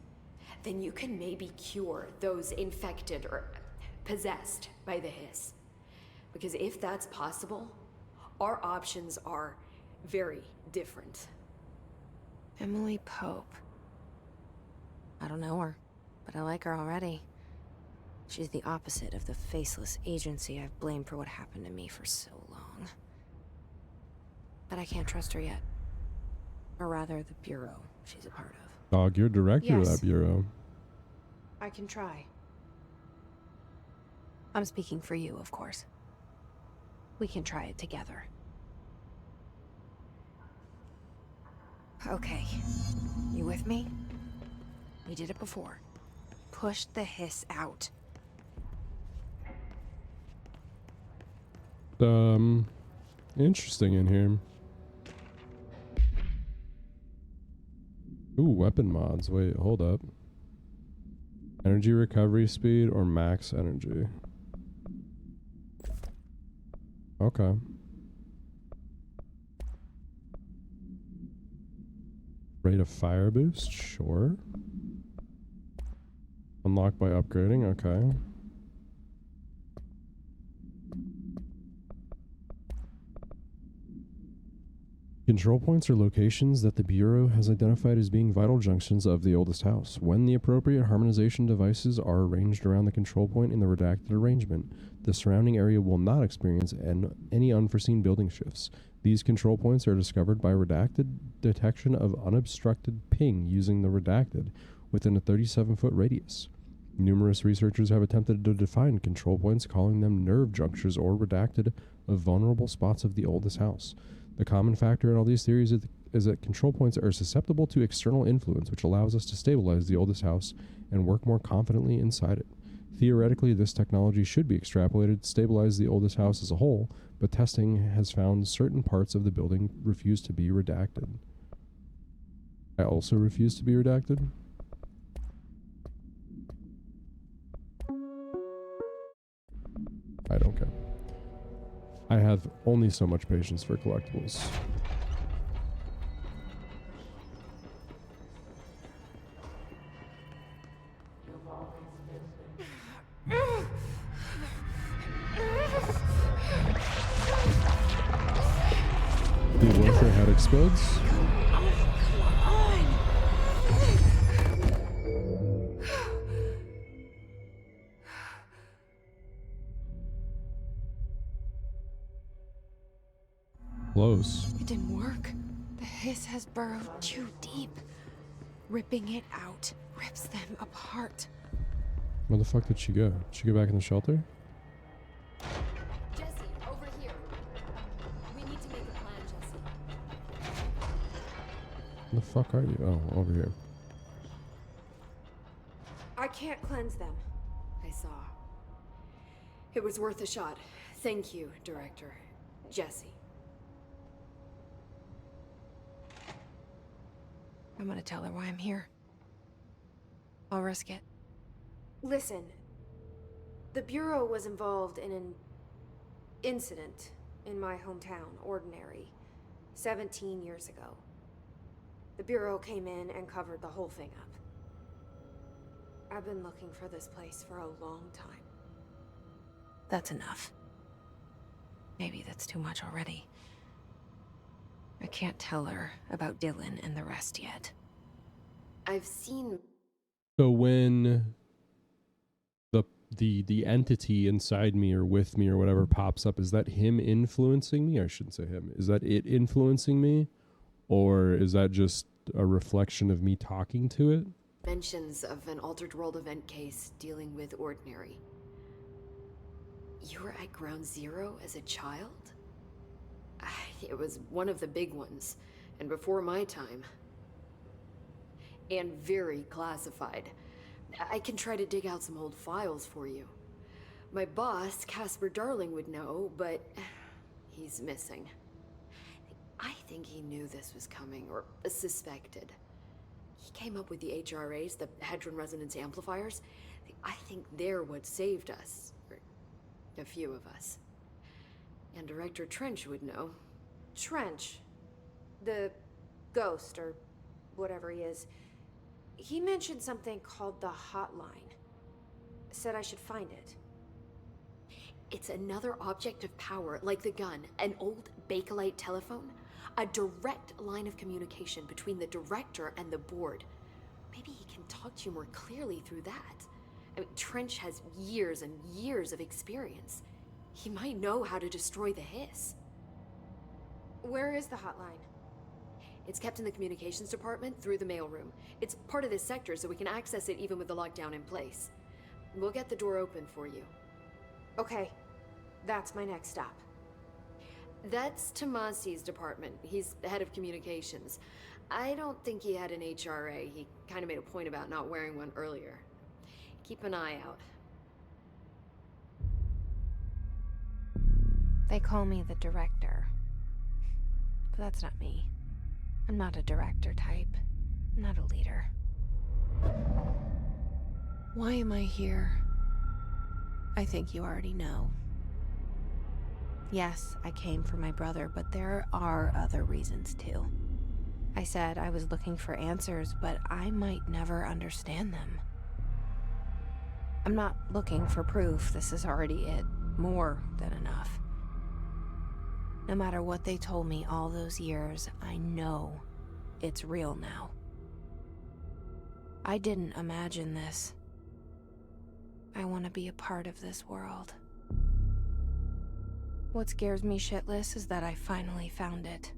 then you can maybe cure those infected or possessed by the hiss. Because if that's possible, our options are very different. Emily Pope. I don't know her, but I like her already. She's the opposite of the faceless agency I've blamed for what happened to me for so long. But I can't trust her yet. Or rather, the bureau she's a part of. Dog, you're director of Yes. that bureau. I can try. I'm speaking for you, of course. We can try it together. Okay. You with me? We did it before. Push the hiss out. Interesting in here. Ooh, weapon mods. Wait, hold up. Energy recovery speed or max energy? Okay. Rate of fire boost? Sure. Unlocked by upgrading? Okay. Control points are locations that the Bureau has identified as being vital junctions of the oldest house. When the appropriate harmonization devices are arranged around the control point in the redacted arrangement, the surrounding area will not experience any unforeseen building shifts. These control points are discovered by redacted detection of unobstructed ping using the redacted within a 37-foot radius. Numerous researchers have attempted to define control points, calling them nerve junctures or redacted of vulnerable spots of the oldest house. The common factor in all these theories is that control points are susceptible to external influence, which allows us to stabilize the oldest house and work more confidently inside it. Theoretically, this technology should be extrapolated to stabilize the oldest house as a whole, but testing has found certain parts of the building refuse to be redacted. I also refuse to be redacted. I don't care. I have only so much patience for collectibles. The warfare had explodes. Close. It didn't work. The hiss has burrowed too deep. Ripping it out rips them apart. Where the fuck did she go? Did she go back in the shelter? Jesse, over here. We need to make a plan, Jesse. Where the fuck are you? Oh, over here. I can't cleanse them. I saw. It was worth a shot. Thank you, Director. Jesse. I'm gonna tell her why I'm here. I'll risk it. Listen, the Bureau was involved in an incident in my hometown, Ordinary, 17 years ago. The Bureau came in and covered the whole thing up. I've been looking for this place for a long time. That's enough. Maybe that's too much already. I can't tell her about Dylan and the rest yet. I've seen... So when the entity inside me or with me or whatever pops up, is that him influencing me? I shouldn't say him. Is that it influencing me? Or is that just a reflection of me talking to it? mentions of an Altered World event case dealing with Ordinary. You were at Ground Zero as a child? It was one of the big ones, and before my time. And very classified. I can try to dig out some old files for you. My boss, Casper Darling, would know, but he's missing. I think he knew this was coming, or suspected. He came up with the HRAs, the Hadron Resonance Amplifiers. I think they're what saved us. Or a few of us. And Director Trench would know. Trench. The ghost, or whatever he is. He mentioned something called the Hotline. Said I should find it. It's another object of power, like the gun, an old Bakelite telephone. A direct line of communication between the director and the board. Maybe he can talk to you more clearly through that. I mean, Trench has years and years of experience. He might know how to destroy the hiss. Where is the hotline? It's kept in the communications department through the mailroom. It's part of this sector, so we can access it even with the lockdown in place. We'll get the door open for you. Okay, that's my next stop. That's Tomasi's department. He's the head of communications. I don't think he had an HRA. He kind of made a point about not wearing one earlier. Keep an eye out. They call me the director. But that's not me. I'm not a director type. I'm not a leader. Why am I here? I think you already know. Yes, I came for my brother, but there are other reasons too. I said I was looking for answers, but I might never understand them. I'm not looking for proof. This is already it. More than enough. No matter what they told me all those years, I know it's real now. I didn't imagine this. I want to be a part of this world. What scares me shitless is that I finally found it.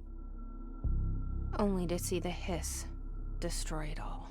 Only to see the hiss destroy it all.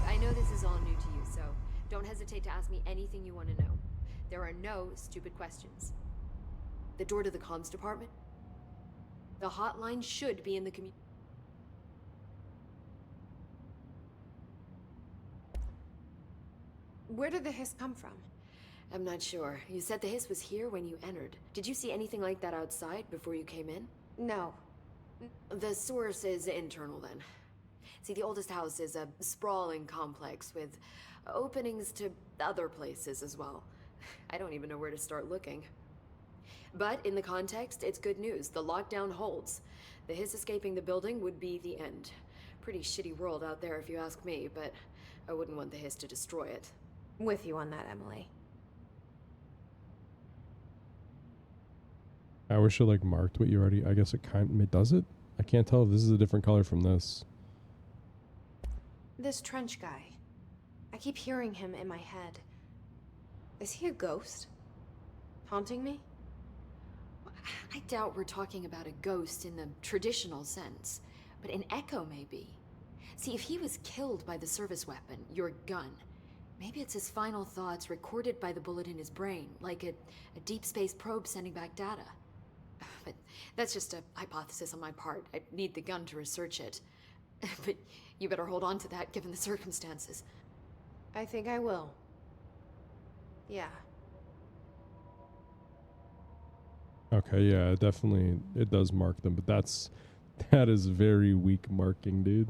I know this is all new to you, so don't hesitate to ask me anything you want to know. There are no stupid questions. The door to the comms department? The hotline should be in the community. Where did the hiss come from? I'm not sure. You said the hiss was here when you entered. Did you see anything like that outside before you came in? No. The source is internal then. See, the oldest house is a sprawling complex with openings to other places as well. I don't even know where to start looking. But in the context, it's good news. The lockdown holds. The hiss escaping the building would be the end. Pretty shitty world out there if you ask me, but I wouldn't want the hiss to destroy it. With you on that, Emily. I wish it like marked what you already. I guess it does it. I can't tell if this is a different color from this. This trench guy. I keep hearing him in my head. Is he a ghost? Haunting me? I doubt we're talking about a ghost in the traditional sense, but an echo maybe. See, if he was killed by the service weapon, your gun, maybe it's his final thoughts recorded by the bullet in his brain, like a deep space probe sending back data. But that's just a hypothesis on my part. I need the gun to research it. But you better hold on to that given the circumstances. I think I will. Yeah. Okay, yeah, it does mark them, but that is very weak marking, dude.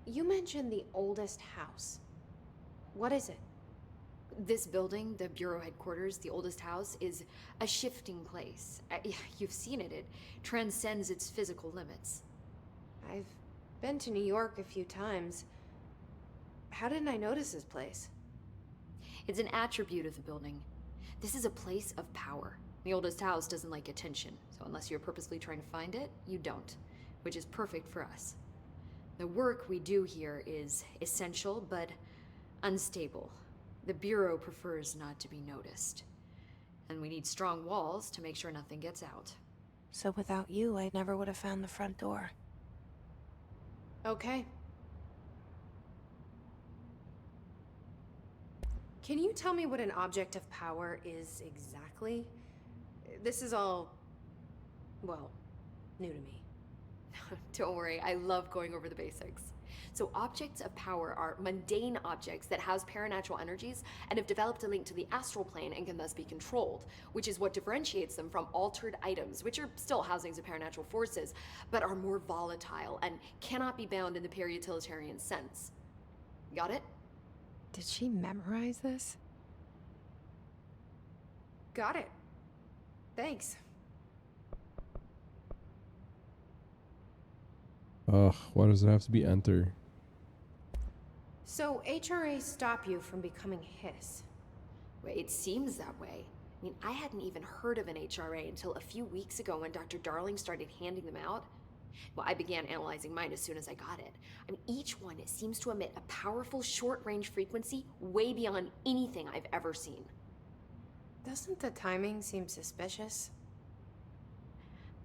You mentioned the oldest house. What is it? This building, the Bureau headquarters, the oldest house, is a shifting place. You've seen it. It transcends its physical limits. I've been to New York a few times. How didn't I notice this place? It's an attribute of the building. This is a place of power. The oldest house doesn't like attention, so unless you're purposely trying to find it, you don't, which is perfect for us. The work we do here is essential, but unstable. The Bureau prefers not to be noticed. And we need strong walls to make sure nothing gets out. So without you, I never would have found the front door. Okay. Can you tell me what an object of power is exactly? This is all, well, new to me. Don't worry, I love going over the basics. So objects of power are mundane objects that house paranatural energies and have developed a link to the astral plane and can thus be controlled, which is what differentiates them from altered items, which are still housings of paranatural forces, but are more volatile and cannot be bound in the peri-utilitarian sense. Got it? Did she memorize this? Got it. Thanks. Ugh, why does it have to be enter? So HRA stop you from becoming Hiss? Well, it seems that way. I mean, I hadn't even heard of an HRA until a few weeks ago when Dr. Darling started handing them out. Well, I began analyzing mine as soon as I got it. I mean, each one seems to emit a powerful short-range frequency way beyond anything I've ever seen. Doesn't the timing seem suspicious?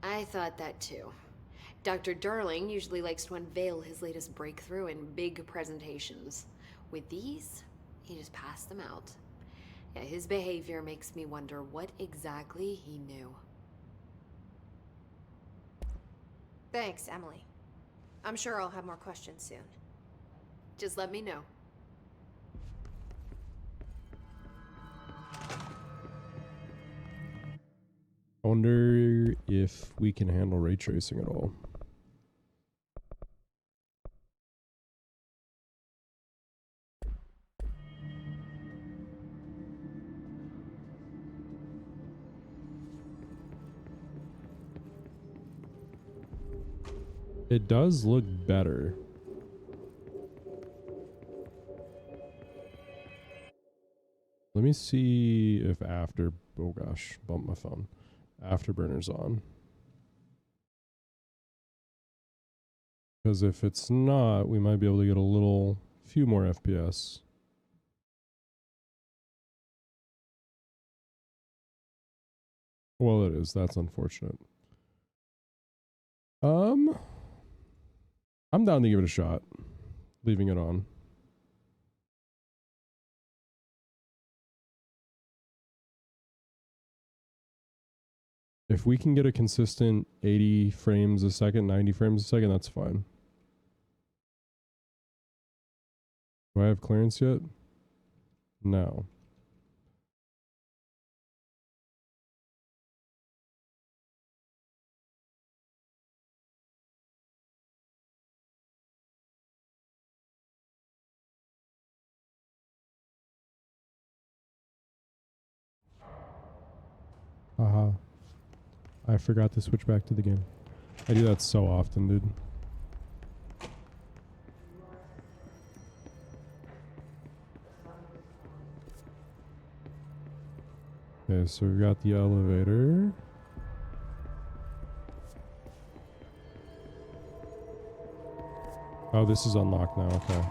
I thought that too. Dr. Darling usually likes to unveil his latest breakthrough in big presentations. With these, he just passed them out. Yeah, his behavior makes me wonder what exactly he knew. Thanks, Emily. I'm sure I'll have more questions soon. Just let me know. I wonder if we can handle ray tracing at all. It does look better. Let me see if after, oh gosh, bumped my phone. Afterburner's on. Because if it's not, we might be able to get a few more FPS. Well, it is. That's unfortunate. I'm down to give it a shot. Leaving it on. If we can get a consistent 80 frames a second, 90 frames a second, that's fine. Do I have clearance yet? No. Haha. I forgot to switch back to the game. I do that so often, dude. Okay, so we got the elevator. Oh, this is unlocked now, okay.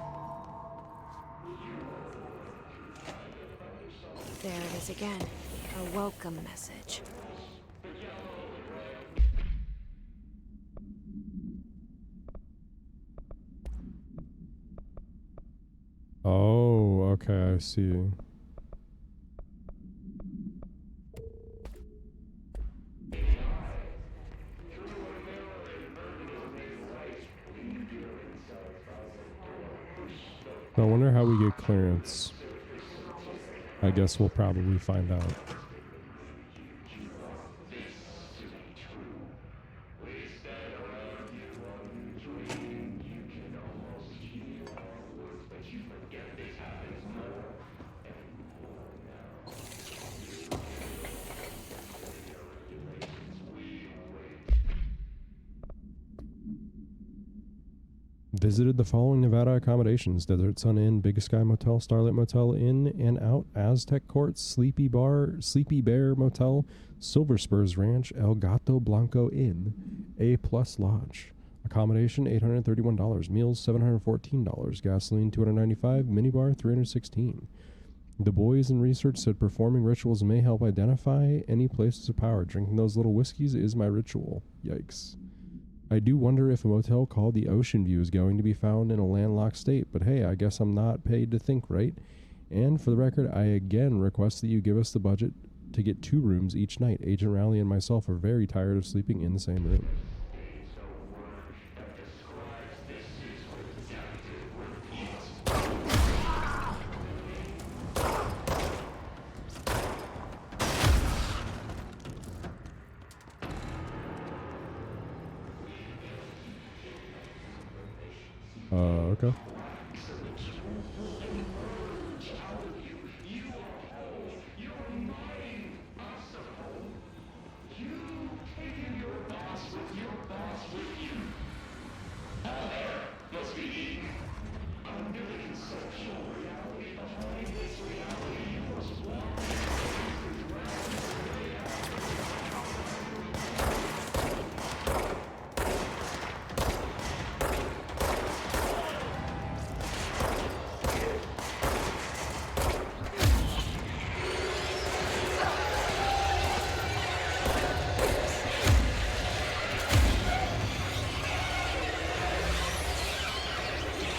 There it is again. A welcome message. Oh, okay, I see. I wonder how we get clearance. I guess we'll probably find out. Visited the following Nevada accommodations: Desert Sun Inn, Big Sky Motel, Starlight Motel, In and Out, Aztec Court, Sleepy Bear Motel, Silver Spurs Ranch, El Gato Blanco Inn, A Plus Lodge. Accommodation $831, meals $714, gasoline $295, minibar $316. The boys in research said performing rituals may help identify any places of power. Drinking those little whiskeys is my ritual. Yikes. I do wonder if a motel called the Ocean View is going to be found in a landlocked state, but hey, I guess I'm not paid to think, right? And for the record, I again request that you give us the budget to get 2 rooms each night. Agent Rowley and myself are very tired of sleeping in the same room. Okay.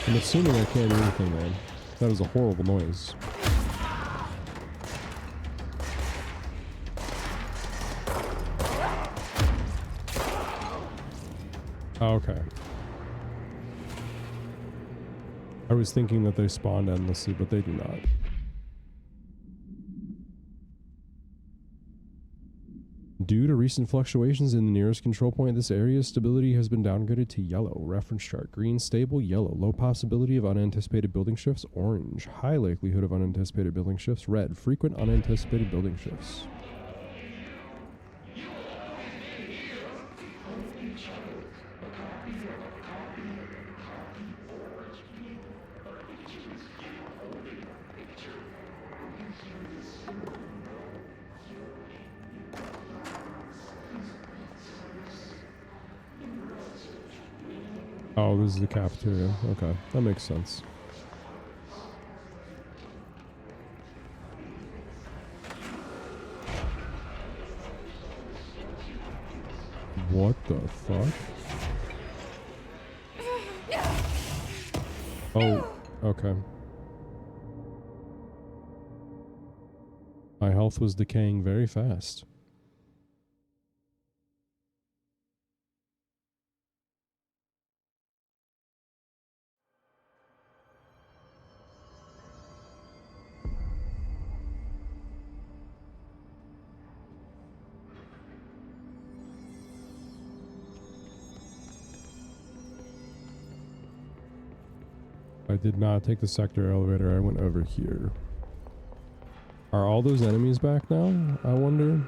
I'm assuming I can't do anything, man. That was a horrible noise. Oh, okay. I was thinking that they spawned endlessly, but they do not. Due to recent fluctuations in the nearest control point, this area's stability has been downgraded to yellow. Reference chart: green, stable; yellow, low possibility of unanticipated building shifts; orange, high likelihood of unanticipated building shifts; red, frequent unanticipated building shifts. Oh, this is the cafeteria. Okay, that makes sense. What the fuck? Oh, okay. My health was decaying very fast. I did not take the sector elevator. I went over here. Are all those enemies back now? I wonder.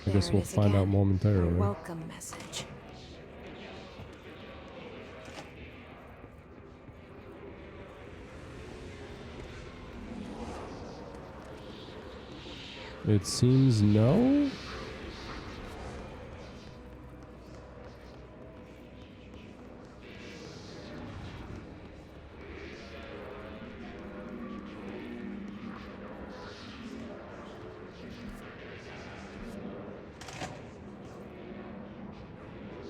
I guess we'll find out momentarily. A welcome message. It seems no.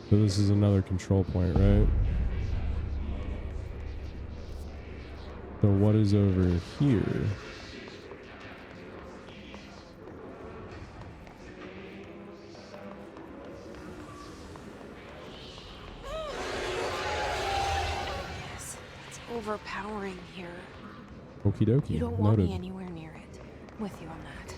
So this is another control point, right? So what is over here? Yes, it's overpowering here. Okie dokie. You don't want Noted. me anywhere near it. With you on that.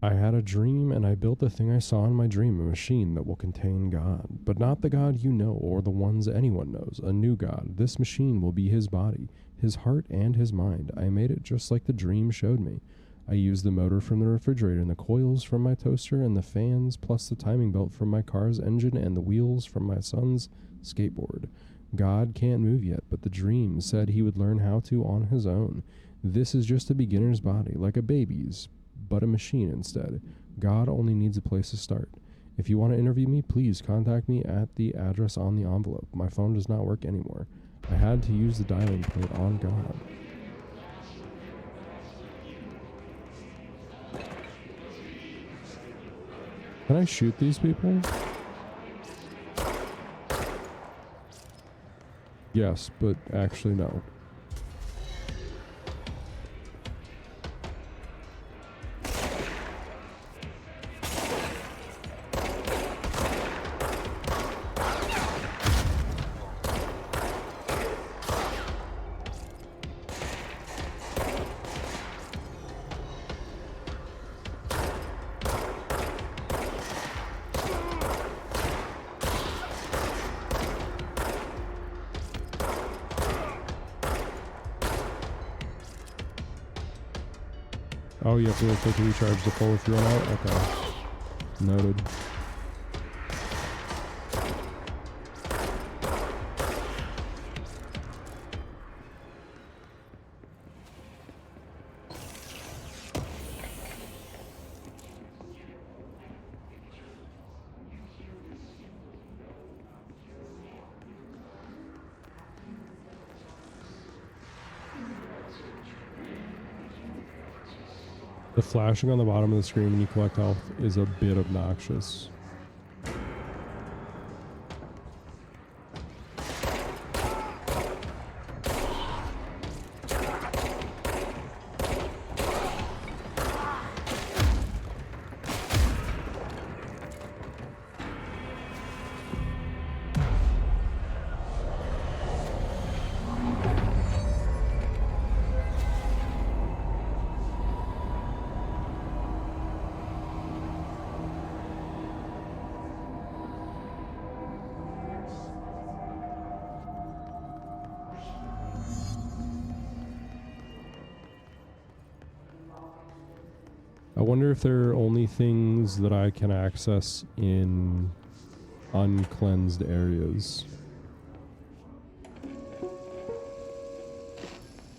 I had a dream, and I built the thing I saw in my dream, a machine that will contain God. But not the God you know, or the ones anyone knows, a new God. This machine will be his body, his heart, and his mind. I made it just like the dream showed me. I used the motor from the refrigerator, and the coils from my toaster, and the fans, plus the timing belt from my car's engine, and the wheels from my son's skateboard. God can't move yet, but the dream said he would learn how to on his own. This is just a beginner's body, like a baby's, but a machine instead. God only needs a place to start. If you want to interview me, please contact me at the address on the envelope. My phone does not work anymore. I had to use the dialing plate on God. Can I shoot these people? Yes, but actually no. Oh, you have to take a recharge to pull if you run out? Okay. Noted. The flashing on the bottom of the screen when you collect health is a bit obnoxious. I wonder if there are only things that I can access in uncleansed areas.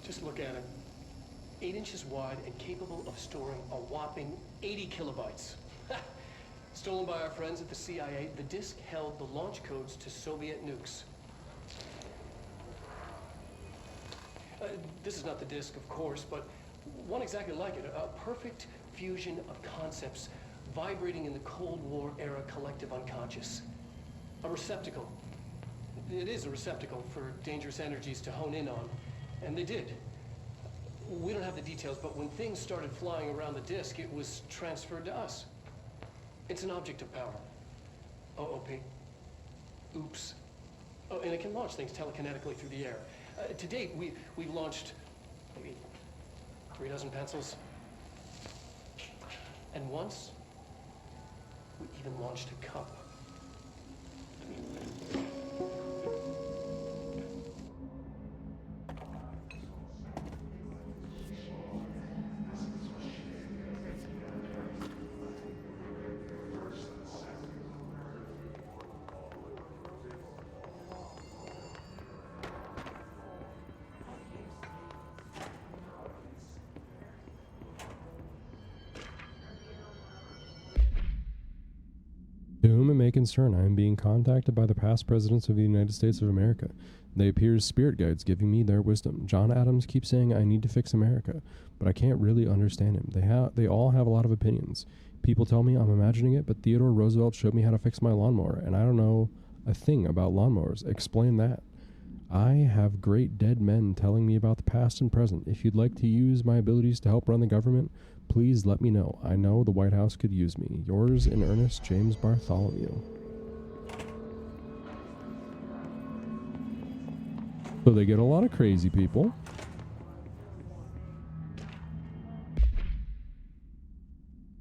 Just look at it. 8 inches wide and capable of storing a whopping 80 kilobytes. Stolen by our friends at the CIA, the disk held the launch codes to Soviet nukes. This is not the disk, of course, but one exactly like it. A perfect fusion of concepts vibrating in the Cold War era collective unconscious. A receptacle. It is a receptacle for dangerous energies to hone in on. And they did. We don't have the details, but when things started flying around the disk, it was transferred to us. It's an object of power. OOP. Oops. Oh, and it can launch things telekinetically through the air. To date, we've launched maybe 3 dozen pencils. And once, we even launched a cup. To whom it may concern, I am being contacted by the past presidents of the United States of America. They appear as spirit guides giving me their wisdom. John Adams keeps saying I need to fix America, but I can't really understand him. They all have a lot of opinions. People tell me I'm imagining it, but Theodore Roosevelt showed me how to fix my lawnmower, and I don't know a thing about lawnmowers. Explain that. I have great dead men telling me about the past and present. If you'd like to use my abilities to help run the government, please let me know. I know the White House could use me. Yours in earnest, James Bartholomew. So they get a lot of crazy people.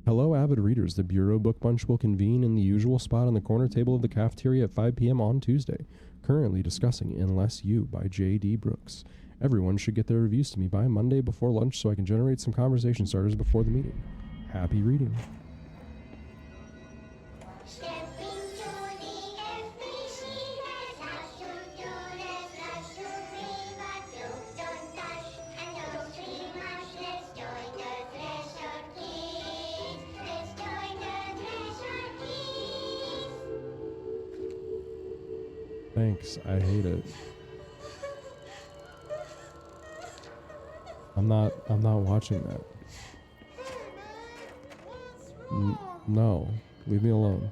Hello, avid readers. The Bureau Book Bunch will convene in the usual spot on the corner table of the cafeteria at 5 p.m. on Tuesday. Currently discussing Unless You by J.D. Brooks. Everyone should get their reviews to me by Monday before lunch so I can generate some conversation starters before the meeting. Happy reading. Thanks, I hate it. I'm not watching that. No, leave me alone.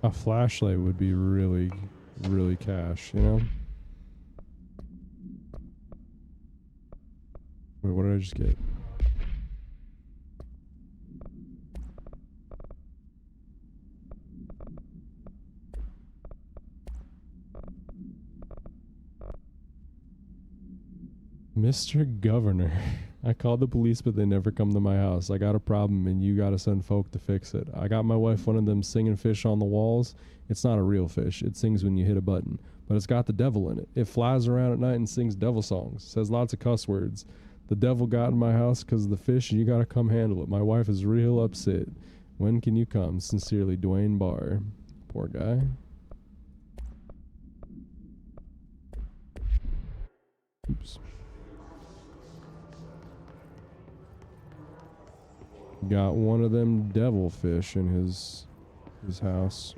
A flashlight would be really cash, you know? Wait, what did I just get? Mr. Governor, I called the police, but they never come to my house. I got a problem, and you gotta send folk to fix it. I got my wife one of them singing fish on the walls. It's not a real fish. It sings when you hit a button, but it's got the devil in it. It flies around at night and sings devil songs. Says lots of cuss words. The devil got in my house because of the fish, and you gotta come handle it. My wife is real upset. When can you come? Sincerely, Dwayne Barr. Poor guy. Oops. Got one of them devil fish in his house.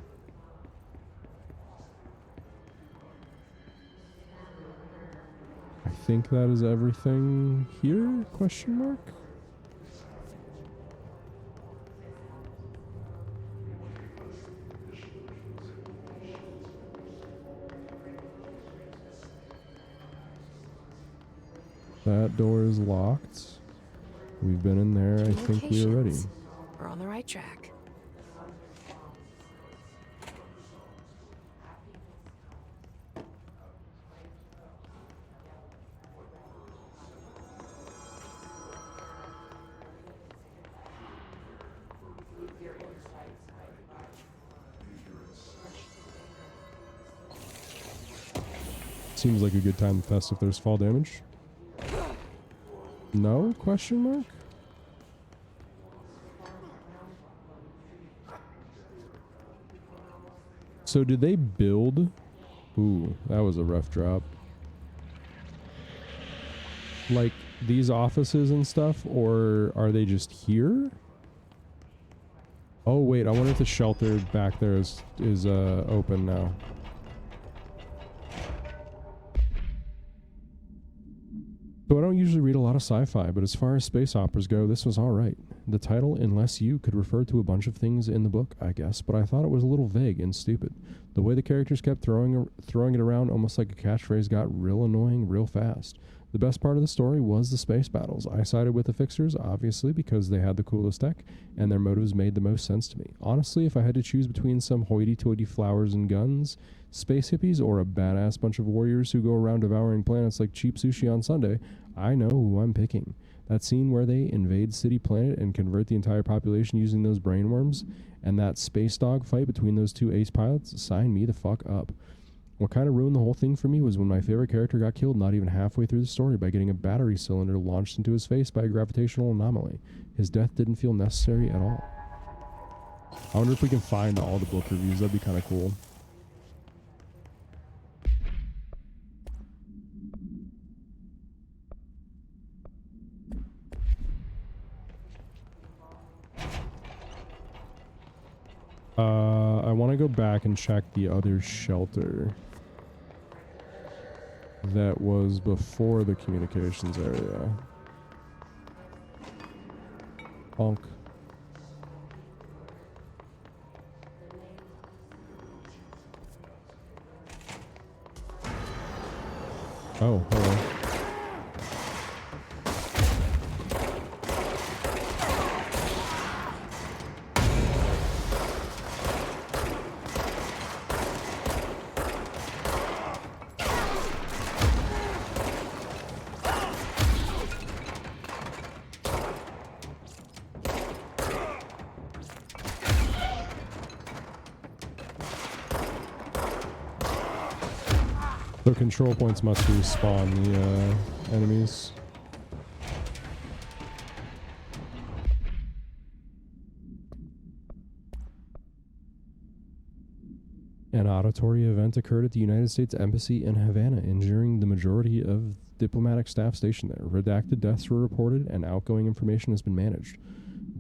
I think that is everything here? Question mark? That door is locked. We've been in there. I think we are ready. We're on the right track. seems like a good time to test if there's fall damage. No? Question mark? So did they build? Ooh, that was a rough drop. Like these offices and stuff, or are they just here? Oh wait, I wonder if the shelter back there is open now. So I don't usually read a lot of sci-fi, but as far as space operas go, this was alright. The title, Unless You, could refer to a bunch of things in the book, I guess, but I thought it was a little vague and stupid. The way the characters kept throwing it around almost like a catchphrase got real annoying real fast. The best part of the story was the space battles. I sided with the Fixers, obviously, because they had the coolest tech, and their motives made the most sense to me. Honestly, if I had to choose between some hoity-toity flowers and guns, space hippies, or a badass bunch of warriors who go around devouring planets like cheap sushi on Sunday, I know who I'm picking. That scene where they invade City Planet and convert the entire population using those brainworms, and that space dog fight between those two ace pilots, sign me the fuck up. What kind of ruined the whole thing for me was when my favorite character got killed not even halfway through the story by getting a battery cylinder launched into his face by a gravitational anomaly. His death didn't feel necessary at all. I wonder if we can find all the book reviews. That'd be kind of cool. I want to go back and check the other shelter that was before the communications area. Honk. Oh, hello. So control points must respawn the enemies. An auditory event occurred at the United States Embassy in Havana, injuring the majority of diplomatic staff stationed there. Redacted deaths were reported, and outgoing information has been managed.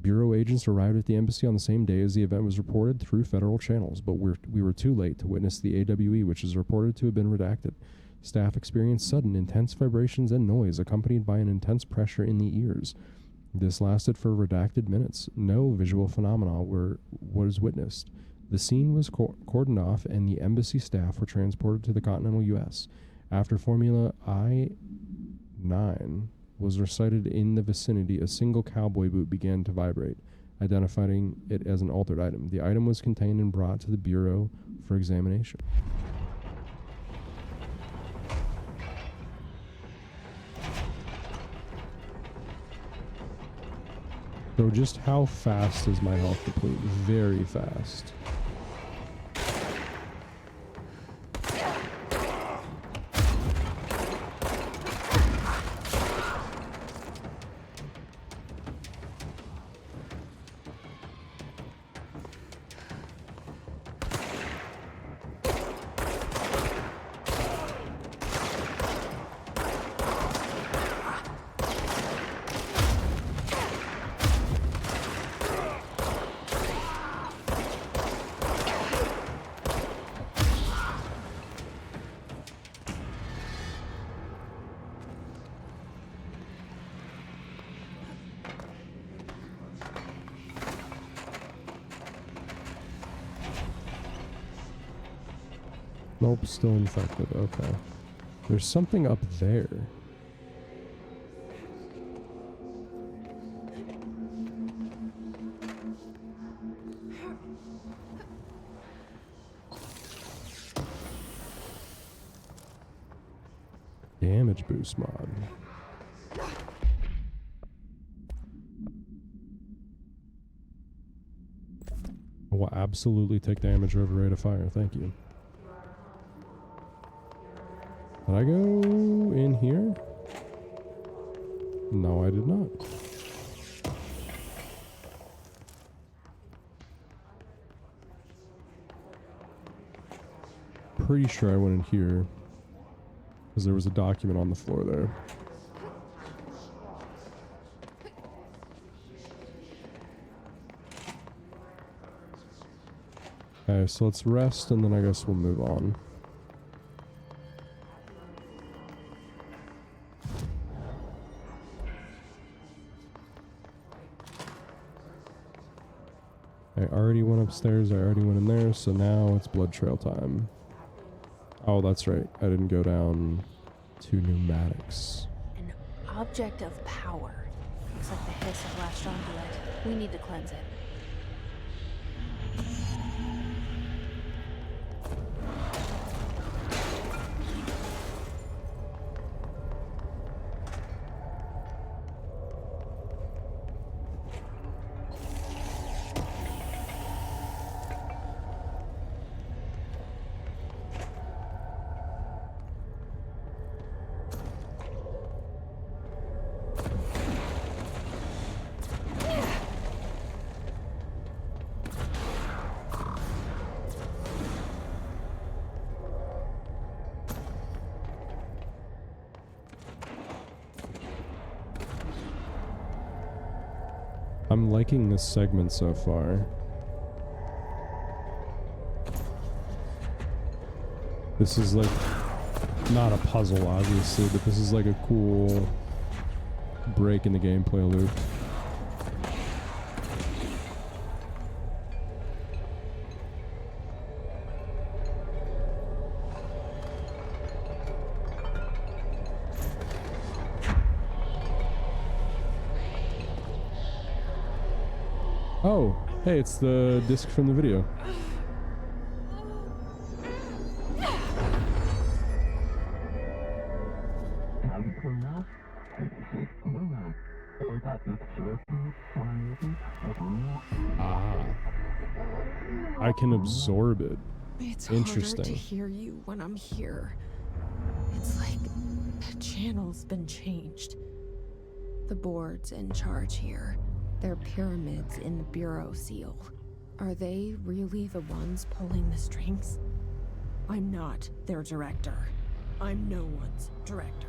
Bureau agents arrived at the embassy on the same day as the event was reported through federal channels, but we were too late to witness the AWE, which is reported to have been redacted. Staff experienced sudden, intense vibrations and noise, accompanied by an intense pressure in the ears. This lasted for redacted minutes. No visual phenomena was witnessed. The scene was cordoned off, and the embassy staff were transported to the continental U.S. After Formula I-9 was recited in the vicinity, a single cowboy boot began to vibrate, identifying it as an altered item. The item was contained and brought to the Bureau for examination. So just how fast is my health deplete? Very fast. Nope, still infected. Okay. There's something up there. Damage boost mod. I will absolutely take damage over rate of fire. Thank you. Did I go in here? No, I did not. Pretty sure I went in here because there was a document on the floor there. Okay, so let's rest and then I guess we'll move on. I already went upstairs, I already went in there, so now it's blood trail time. Oh, that's right. I didn't go down to pneumatics. An object of power. Looks like the hiss have latched onto it. We need to cleanse it. I'm liking this segment so far. This is like, not a puzzle obviously, but this is like a cool break in the gameplay loop. Oh, hey, it's the disc from the video. Ah. I can absorb it. It's Interesting. harder to hear you when I'm here. It's like the channel's been changed. The board's in charge here. They're pyramids in the Bureau seal. Are they really the ones pulling the strings? I'm not their director. I'm no one's director.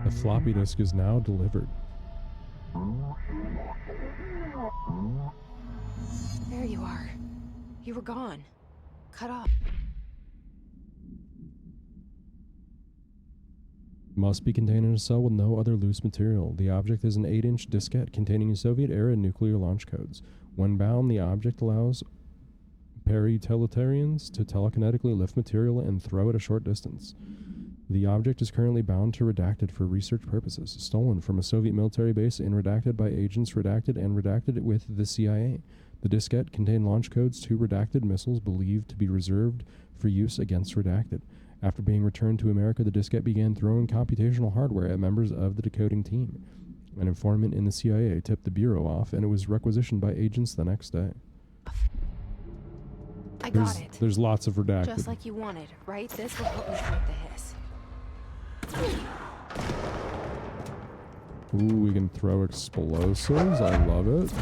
The floppy disk is now delivered. There you are. You were gone. Cut off. Must be contained in a cell with no other loose material. The object is an 8-inch diskette containing Soviet-era nuclear launch codes. When bound, the object allows para-utilitarians to telekinetically lift material and throw it a short distance. The object is currently bound to redacted for research purposes, stolen from a Soviet military base and redacted by agents redacted and redacted with the CIA. The diskette contained launch codes to redacted missiles believed to be reserved for use against redacted. After being returned to America, the diskette began throwing computational hardware at members of the decoding team. An informant in the CIA tipped the Bureau off, and it was requisitioned by agents the next day. I got it. There's lots of redacted. Just like you wanted, right? This will help me fight the hiss. Ooh, we can throw explosives. I love it.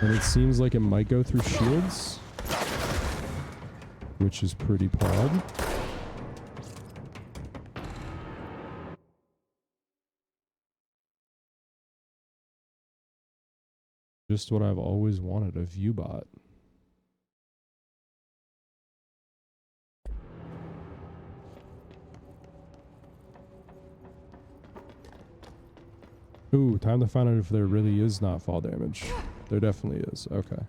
And it seems like it might go through shields, which is pretty pod. Just what I've always wanted, a viewbot. Ooh, time to find out if there really is not fall damage. There definitely is. Okay.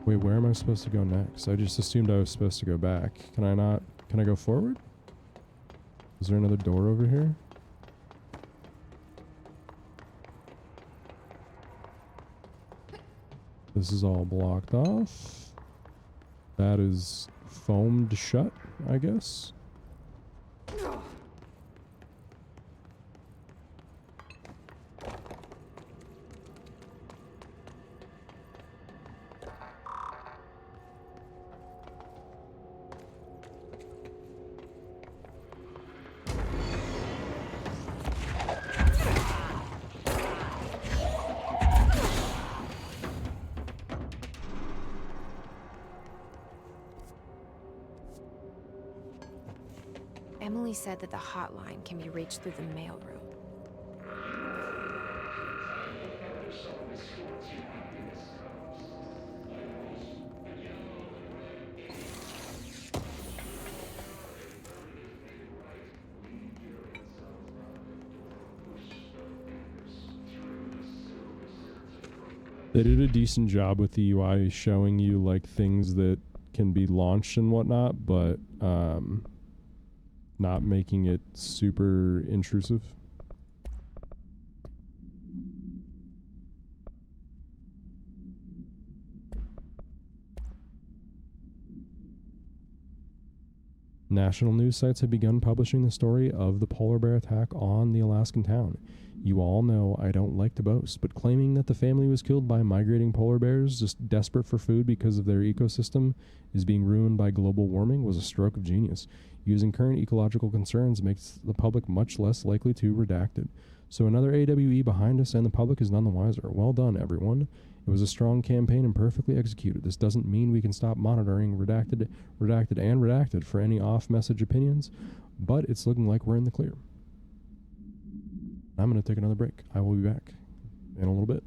Wait, where am I supposed to go next? I just assumed I was supposed to go back. Can I not? Can I go forward? Is there another door over here? This is all blocked off. That is foamed shut, I guess. Emily said that the hotline can be reached through the mailroom. They did a decent job with the UI showing you like things that can be launched and whatnot, but not making it super intrusive. National news sites have begun publishing the story of the polar bear attack on the Alaskan town. You all know I don't like to boast, but claiming that the family was killed by migrating polar bears just desperate for food because of their ecosystem is being ruined by global warming was a stroke of genius. Using current ecological concerns makes the public much less likely to redact it. So another AWE behind us and the public is none the wiser. Well done, everyone. It was a strong campaign and perfectly executed. This doesn't mean we can stop monitoring redacted for any off-message opinions, but it's looking like we're in the clear. I'm going to take another break. I will be back in a little bit.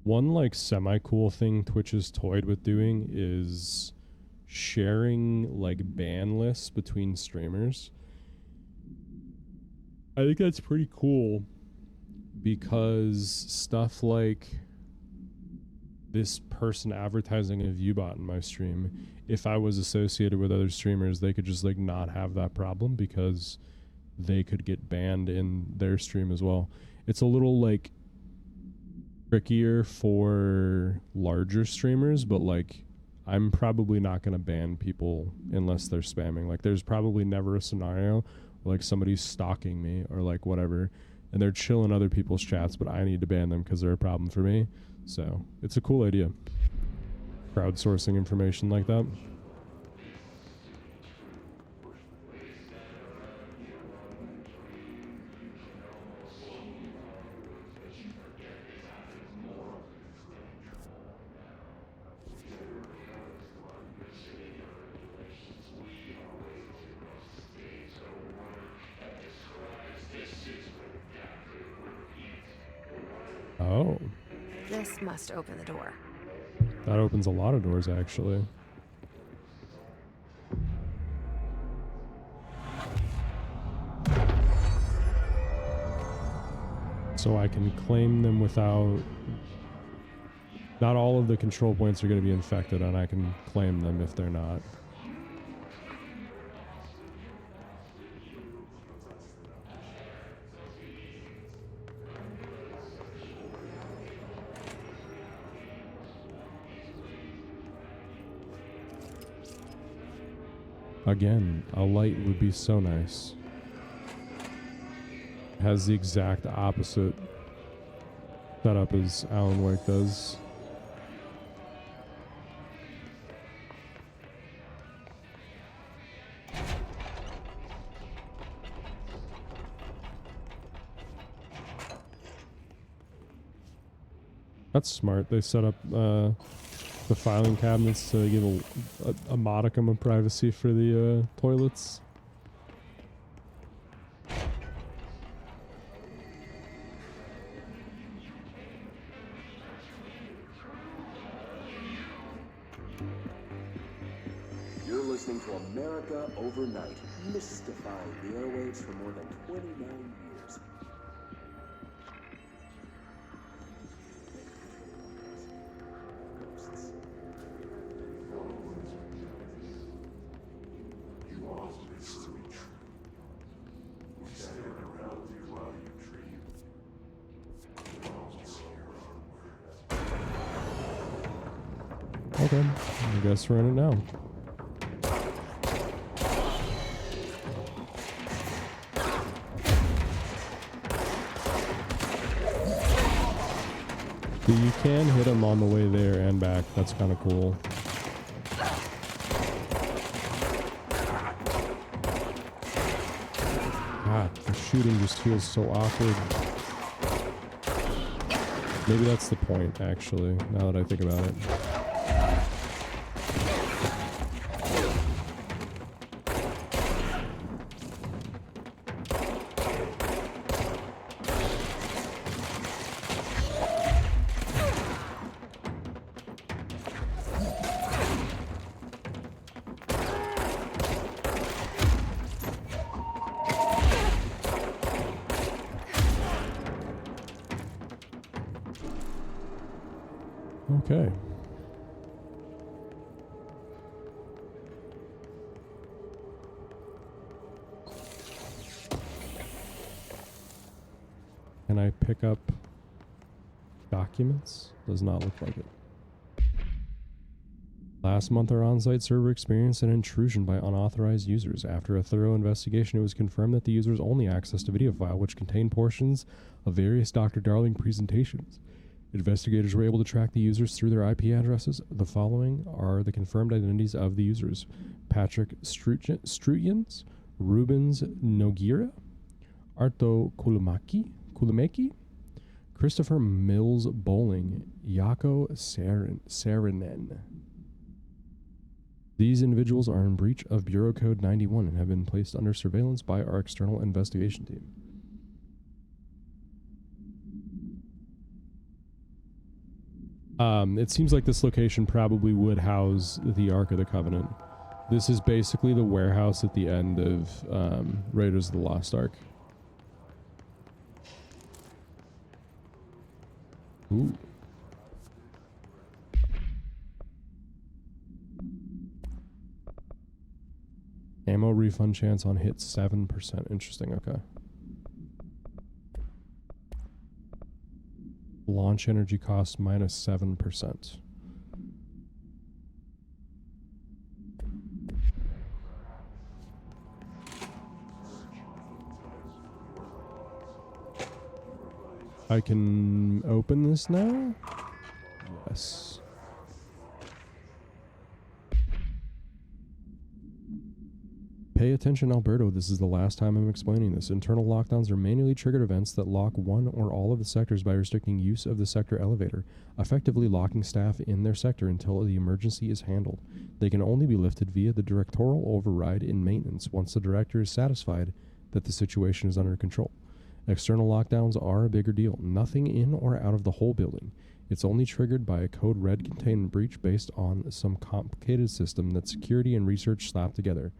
One like semi-cool thing Twitch has toyed with doing is sharing like ban lists between streamers. I think that's pretty cool because stuff like this person advertising a viewbot in my stream, if I was associated with other streamers, they could just like not have that problem because they could get banned in their stream as well. It's a little like trickier for larger streamers, but like I'm probably not going to ban people unless they're spamming. Like there's probably never a scenario where like somebody's stalking me or like whatever and they're chilling other people's chats, but I need to ban them because they're a problem for me. So it's a cool idea, crowdsourcing information like that. Oh. This must open the door. That opens a lot of doors, actually. So I can claim them without... Not all of the control points are going to be infected, and I can claim them if they're not. Again, a light would be so nice. It has the exact opposite setup as Alan Wake does. That's smart. They set up the filing cabinets to give a modicum of privacy for the toilets. You're listening to America Overnight, mystifying the airwaves for more than 29 years. Okay, I guess we're in it now. So you can hit them on the way there and back. That's kind of cool. God, the shooting just feels so awkward. Maybe that's the point, actually, now that I think about it. Okay. Can I pick up documents? Does not look like it. Last month, our on-site server experienced an intrusion by unauthorized users. After a thorough investigation, it was confirmed that the users only accessed a video file which contained portions of various Dr. Darling presentations. Investigators were able to track the users through their IP addresses. The following are the confirmed identities of the users: Patrick Struyens, Rubens Nogueira, Arto Kulumeki, Christopher Mills Bowling, Yako Sarinen. These individuals are in breach of Bureau Code 91 and have been placed under surveillance by our external investigation team. It seems like this location probably would house the Ark of the Covenant. This is basically the warehouse at the end of Raiders of the Lost Ark. Ooh. Ammo refund chance on hit 7%. Interesting, okay. Launch energy cost minus 7%. I can open this now? Yes. Pay attention, Alberto. This is the last time I'm explaining this. Internal lockdowns are manually triggered events that lock one or all of the sectors by restricting use of the sector elevator, effectively locking staff in their sector until the emergency is handled. They can only be lifted via the directorial override in maintenance once the director is satisfied that the situation is under control. External lockdowns are a bigger deal. Nothing in or out of the whole building. It's only triggered by a code red containment breach based on some complicated system that security and research slap together.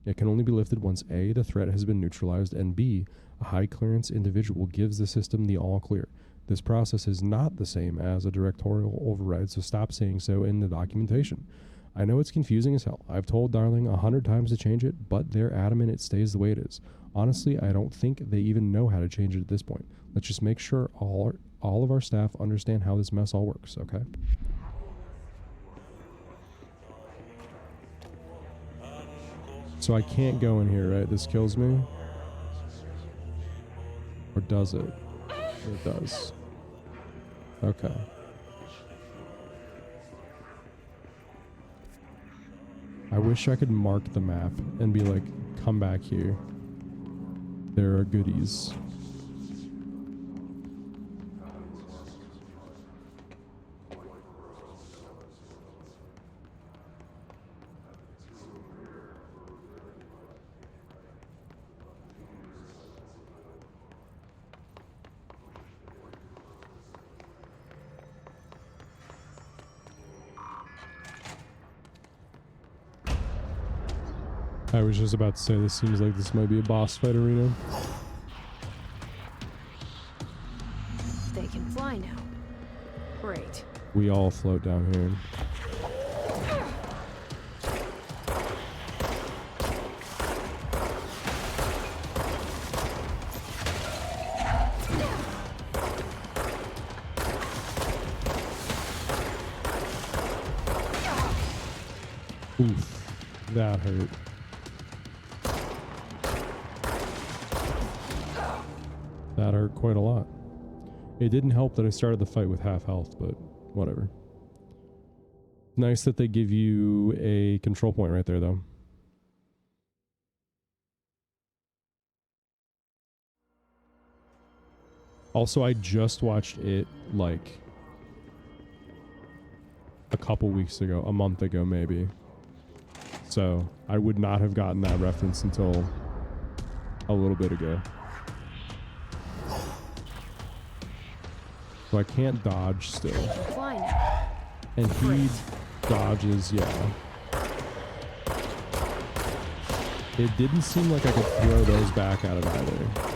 It can only be lifted once A, the threat has been neutralized, and B, a high clearance individual gives the system the all clear. This process is not the same as a directorial override, so stop saying so in the documentation. I know it's confusing as hell. I've told Darling 100 times to change it, but they're adamant it stays the way it is. Honestly, I don't think they even know how to change it at this point. Let's just make sure all of our staff understand how this mess all works, okay? So I can't go in here, right? This kills me? Or does it? It does. Okay. I wish I could mark the map and be like, come back here. There are goodies. I was just about to say, this seems like this might be a boss fight arena. They can fly now. Great. We all float down here. Oof, that hurt. That hurt quite a lot. It didn't help that I started the fight with half health, but whatever. Nice that they give you a control point right there, though. Also, I just watched it like a couple weeks ago, a month ago maybe. So I would not have gotten that reference until a little bit ago. So I can't dodge still. And he dodges, yeah. It didn't seem like I could throw those back at it either.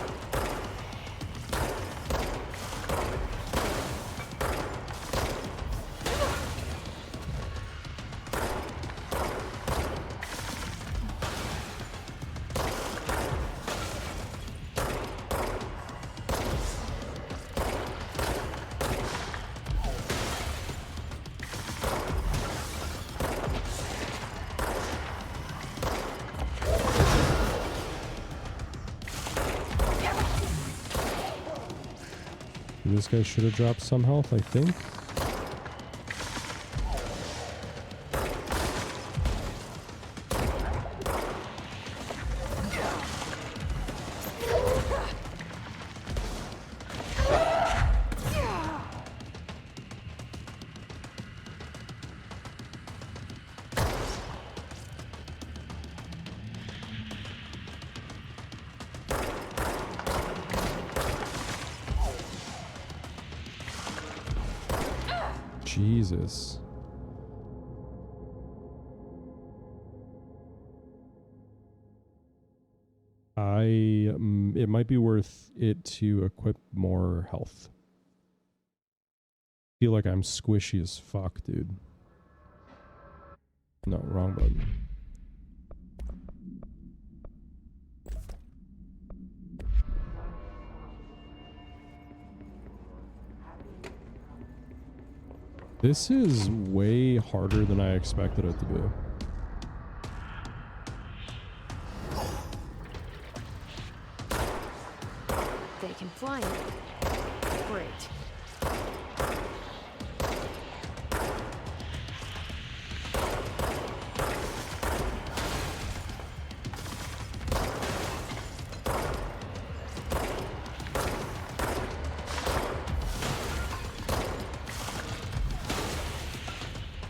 This guy should have dropped some health, I think. Jesus. It might be worth it to equip more health. Feel like I'm squishy as fuck, dude. No, wrong button. This is way harder than I expected it to be. They can fly now. Great.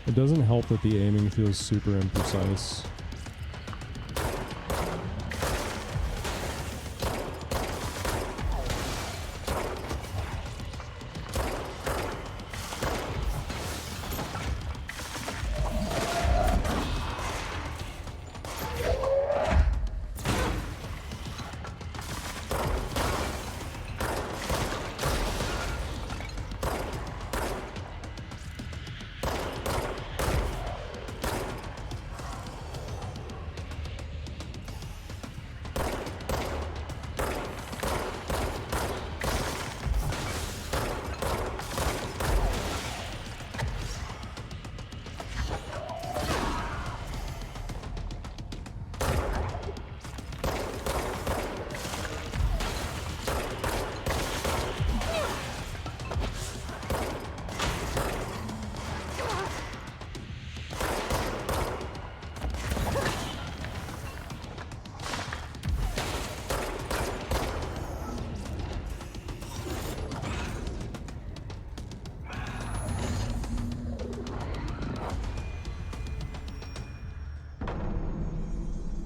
It doesn't help that the aiming feels super imprecise.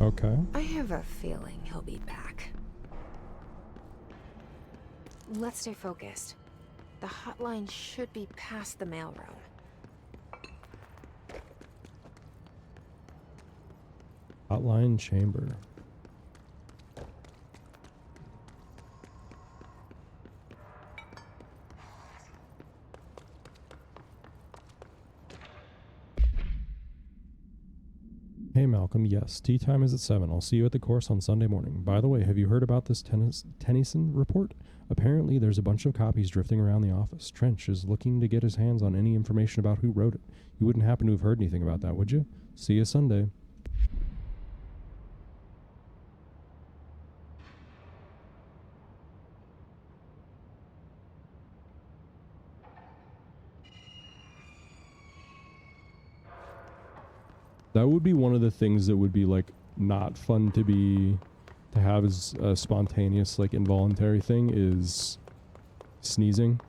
Okay. I have a feeling he'll be back. Let's stay focused. The hotline should be past the mailroom. Hotline chamber. Hey Malcolm, yes, tea time is at 7. I'll see you at the course on Sunday morning. By the way, have you heard about this Tennyson report? Apparently there's a bunch of copies drifting around the office. Trench is looking to get his hands on any information about who wrote it. You wouldn't happen to have heard anything about that, would you? See you Sunday. That would be one of the things that would be like not fun to have as a spontaneous, like involuntary thing is sneezing.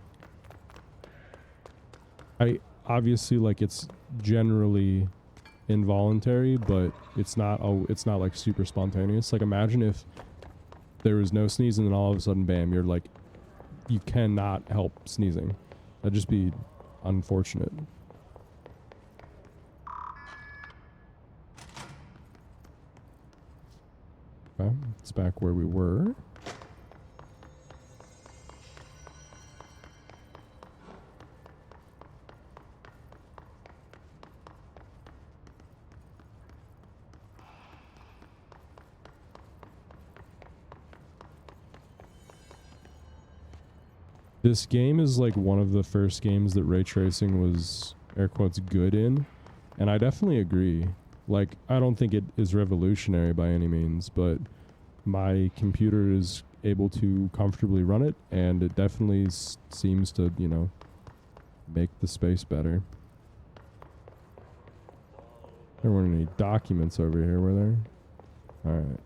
I obviously like it's generally involuntary, but it's not like super spontaneous. Like imagine if there was no sneeze and then all of a sudden bam, you're like you cannot help sneezing. That'd just be unfortunate. Okay, it's back where we were. This game is like one of the first games that ray tracing was air quotes good in, and I definitely agree. Like, I don't think it is revolutionary by any means, but my computer is able to comfortably run it, and it definitely seems to, you know, make the space better. There weren't any documents over here, were there? Alright.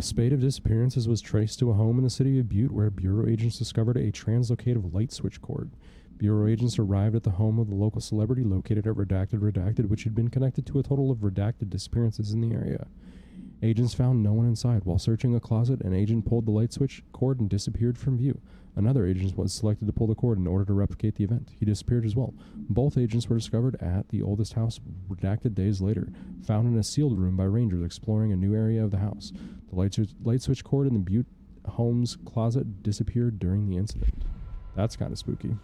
A spate of disappearances was traced to a home in the city of Butte where Bureau agents discovered a translocative light switch cord. Bureau agents arrived at the home of the local celebrity located at Redacted, which had been connected to a total of redacted disappearances in the area. Agents found no one inside. While searching a closet, an agent pulled the light switch cord and disappeared from view. Another agent was selected to pull the cord in order to replicate the event. He disappeared as well. Both agents were discovered at the oldest house redacted days later, found in a sealed room by rangers exploring a new area of the house. The light switch cord in the Butte home's closet disappeared during the incident. That's kind of spooky.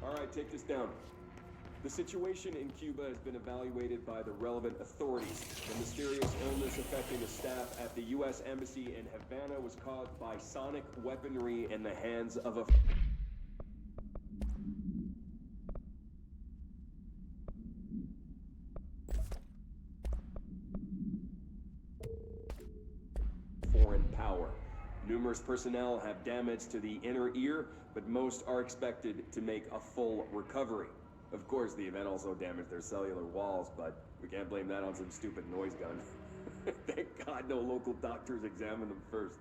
All right, take this down. The situation in Cuba has been evaluated by the relevant authorities. The mysterious illness affecting the staff at the U.S. Embassy in Havana was caused by sonic weaponry in the hands of a foreign power. Numerous personnel have damage to the inner ear, but most are expected to make a full recovery. Of course, the event also damaged their cellular walls, but we can't blame that on some stupid noise gun. Thank God no local doctors examined them first.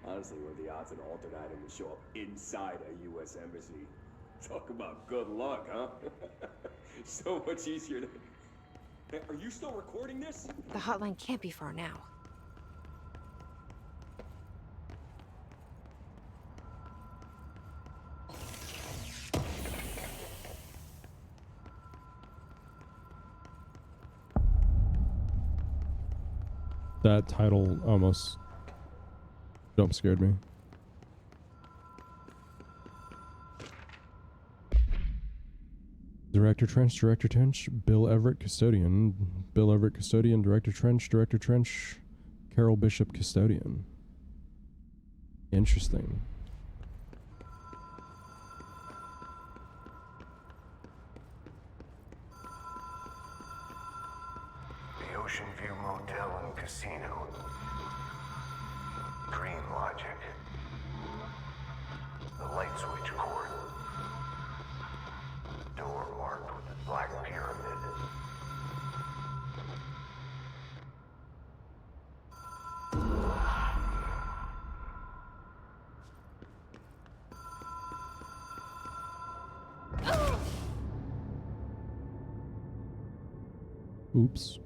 Honestly, what are the odds an altered item would show up inside a U.S. embassy? Talk about good luck, huh? So much easier to... Hey, are you still recording this? The hotline can't be far now. That title almost jump scared me. Director Trench, Bill Everett, Custodian, Director Trench, Carol Bishop, Custodian. Interesting. The Ocean View Motel and Casino. Dream logic. The light switch cord. Door marked with the black pyramid. Oops.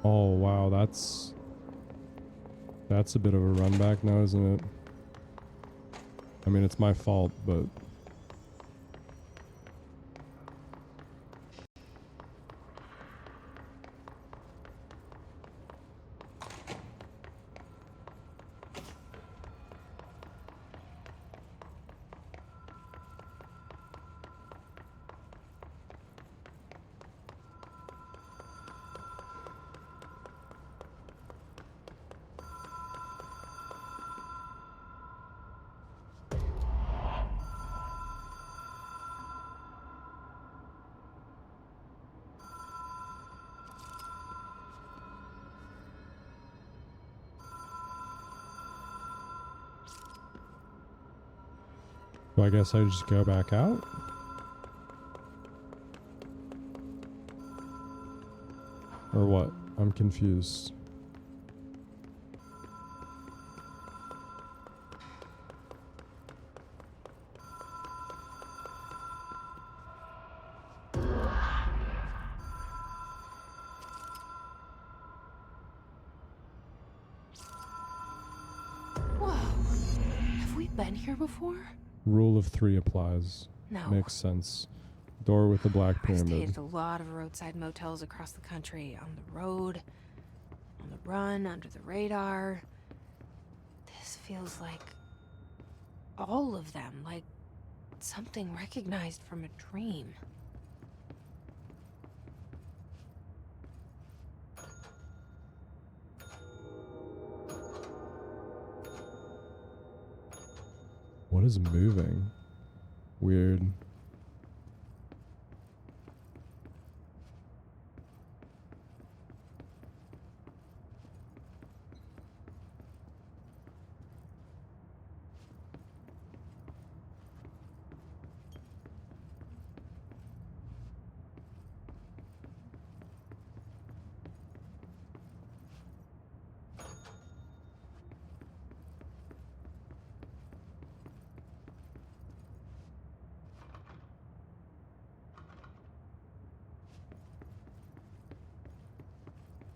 Oh wow, that's a bit of a run back now, isn't it? I mean, it's my fault, but so I guess I just go back out? Or what? I'm confused. Whoa. Have we been here before? Rule of 3 applies. No. Makes sense. Door with the black I stayed pyramid. at a lot of roadside motels across the country, on the road, on the run, under the radar. This feels like all of them, like something recognized from a dream. What is moving? Weird.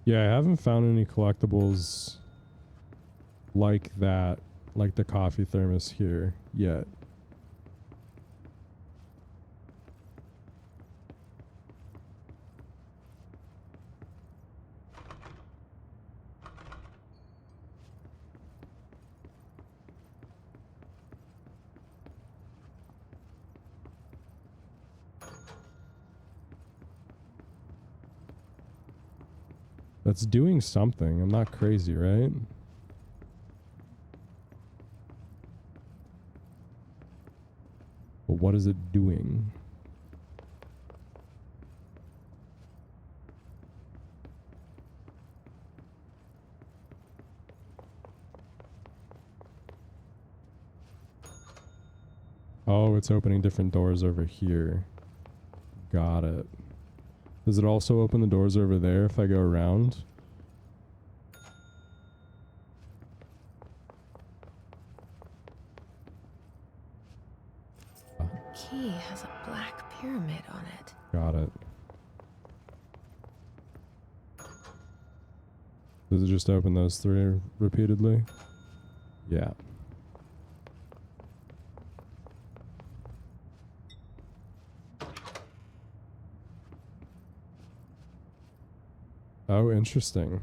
Yeah, I haven't found any collectibles like that, like the coffee thermos here yet. That's doing something. I'm not crazy, right? But what is it doing? Oh, it's opening different doors over here. Got it. Does it also open the doors over there if I go around? Key has a black pyramid on it. Got it. Does it just open those three repeatedly? Yeah. Oh, interesting.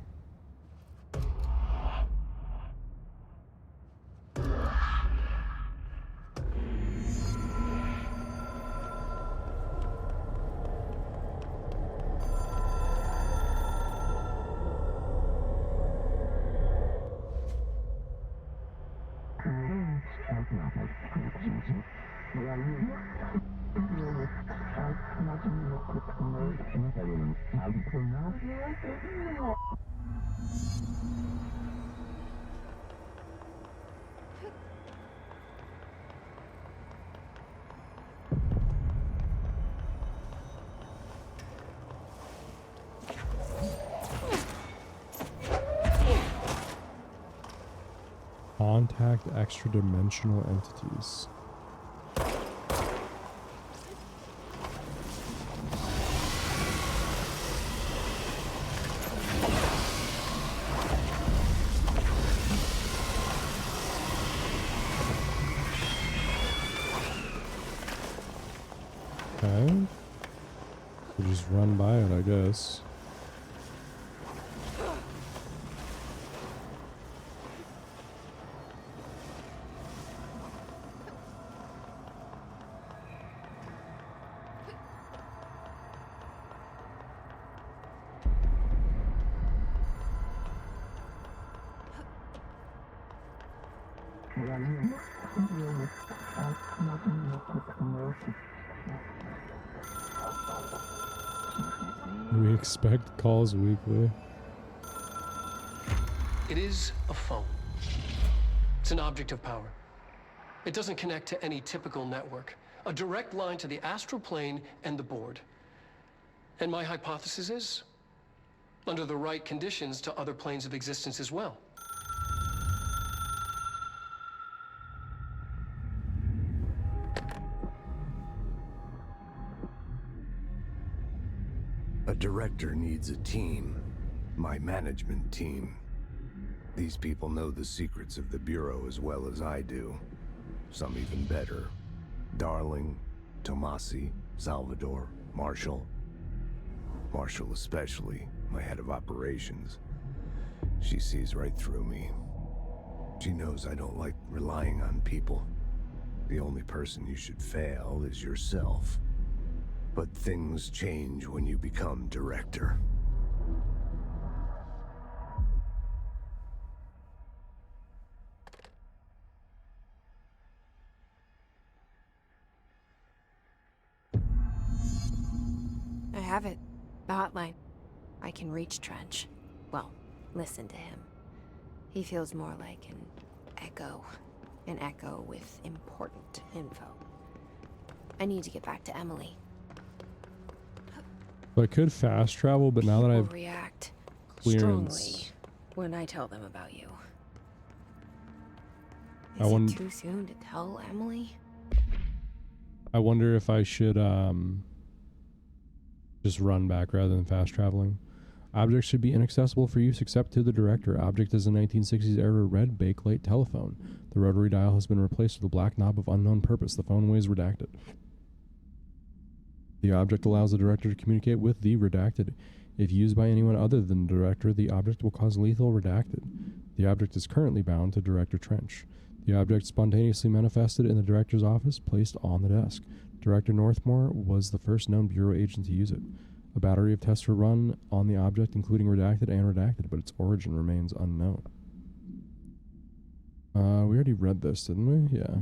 Contact extra-dimensional entities. Okay. We'll just run by it, I guess. We expect calls weekly. It is a phone. It's an object of power. It doesn't connect to any typical network. A direct line to the astral plane and the board. And my hypothesis is, under the right conditions, to other planes of existence as well. A director needs a team. My management team. These people know the secrets of the Bureau as well as I do. Some even better. Darling, Tomasi, Salvador, Marshall. Marshall especially, my head of operations. She sees right through me. She knows I don't like relying on people. The only person you should fail is yourself. But things change when you become director. I have it. The hotline. I can reach Trench. Well, listen to him. He feels more like an echo. An echo with important info. I need to get back to Emily. So I could fast travel, but now that People I've react clearance, strongly when I tell them about you. I Is wonder- it too soon to tell Emily? I wonder if I should just run back rather than fast traveling. Object should be inaccessible for use except to the director. Object is a 1960s era red Bakelite telephone. The rotary dial has been replaced with a black knob of unknown purpose. The phone was redacted. The object allows the director to communicate with the redacted. If used by anyone other than the director, the object will cause lethal redacted. The object is currently bound to Director Trench. The object spontaneously manifested in the director's office, placed on the desk. Director Northmore was the first known Bureau agent to use it. A battery of tests were run on the object, including redacted and redacted, but its origin remains unknown. We already read this, didn't we? Yeah.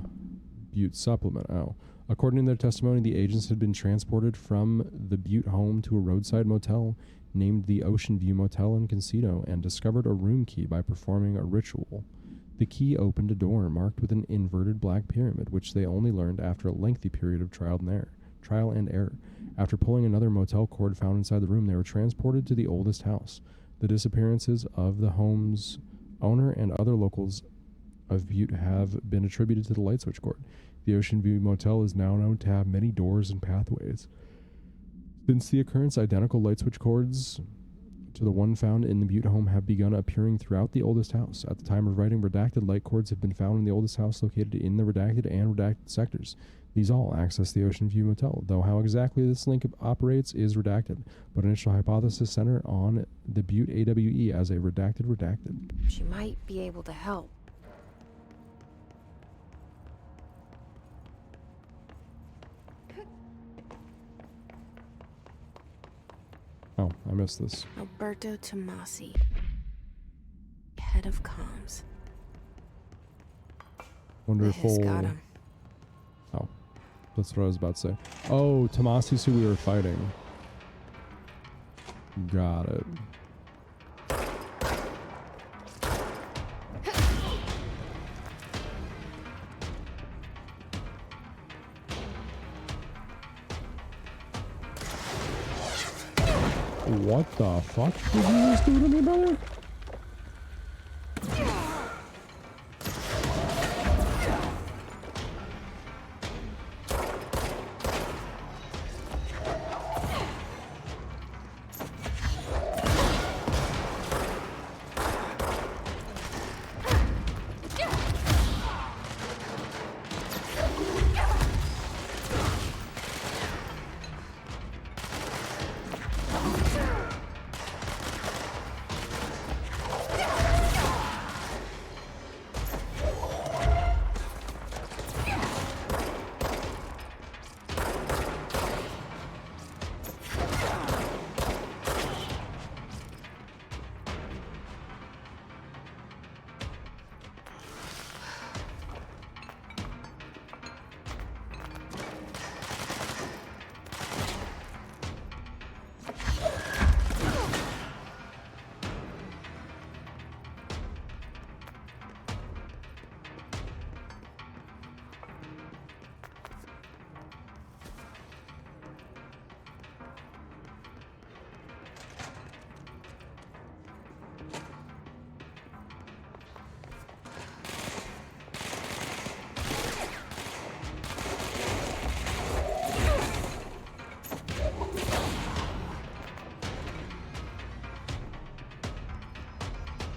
Butte supplement. Oh. According to their testimony, the agents had been transported from the Butte home to a roadside motel named the Ocean View Motel in Casino and discovered a room key by performing a ritual. The key opened a door marked with an inverted black pyramid, which they only learned after a lengthy period of trial and error. After pulling another motel cord found inside the room, they were transported to the oldest house. The disappearances of the home's owner and other locals of Butte have been attributed to the light switch cord. The Ocean View Motel is now known to have many doors and pathways. Since the occurrence, identical light switch cords to the one found in the Butte home have begun appearing throughout the oldest house. At the time of writing, redacted light cords have been found in the oldest house located in the redacted and redacted sectors. These all access the Ocean View Motel, though how exactly this link operates is redacted, but initial hypothesis center on the Butte AWE as a redacted. She might be able to help. Oh, I missed this. Alberto Tomasi, head of comms. Wonderful. Got him. Oh, that's what I was about to say. Oh, Tomasi's who we were fighting. Got it. What the fuck did you just do to me, brother?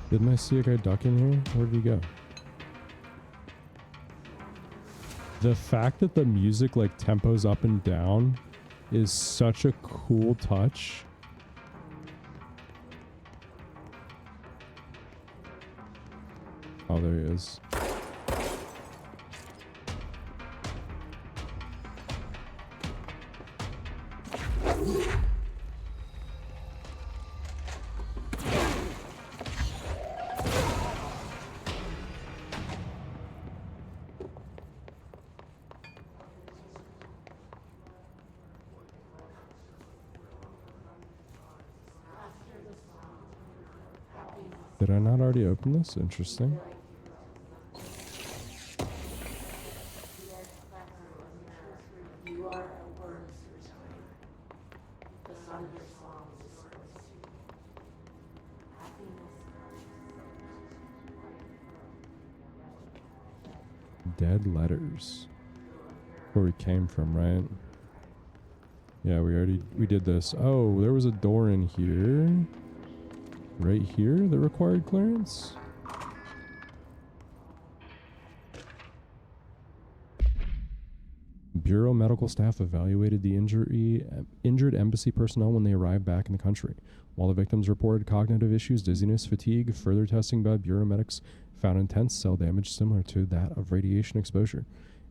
Didn't I see a guy duck in here? Where did he go? The fact that the music like tempos up and down is such a cool touch. Oh, there he is. Did I not already open this? Interesting. Dead letters. Where we came from, right? Yeah, we did this. Oh, there was a door in here. right here that required clearance? Bureau medical staff evaluated the injured embassy personnel when they arrived back in the country. While the victims reported cognitive issues, dizziness, fatigue, further testing by Bureau medics found intense cell damage similar to that of radiation exposure.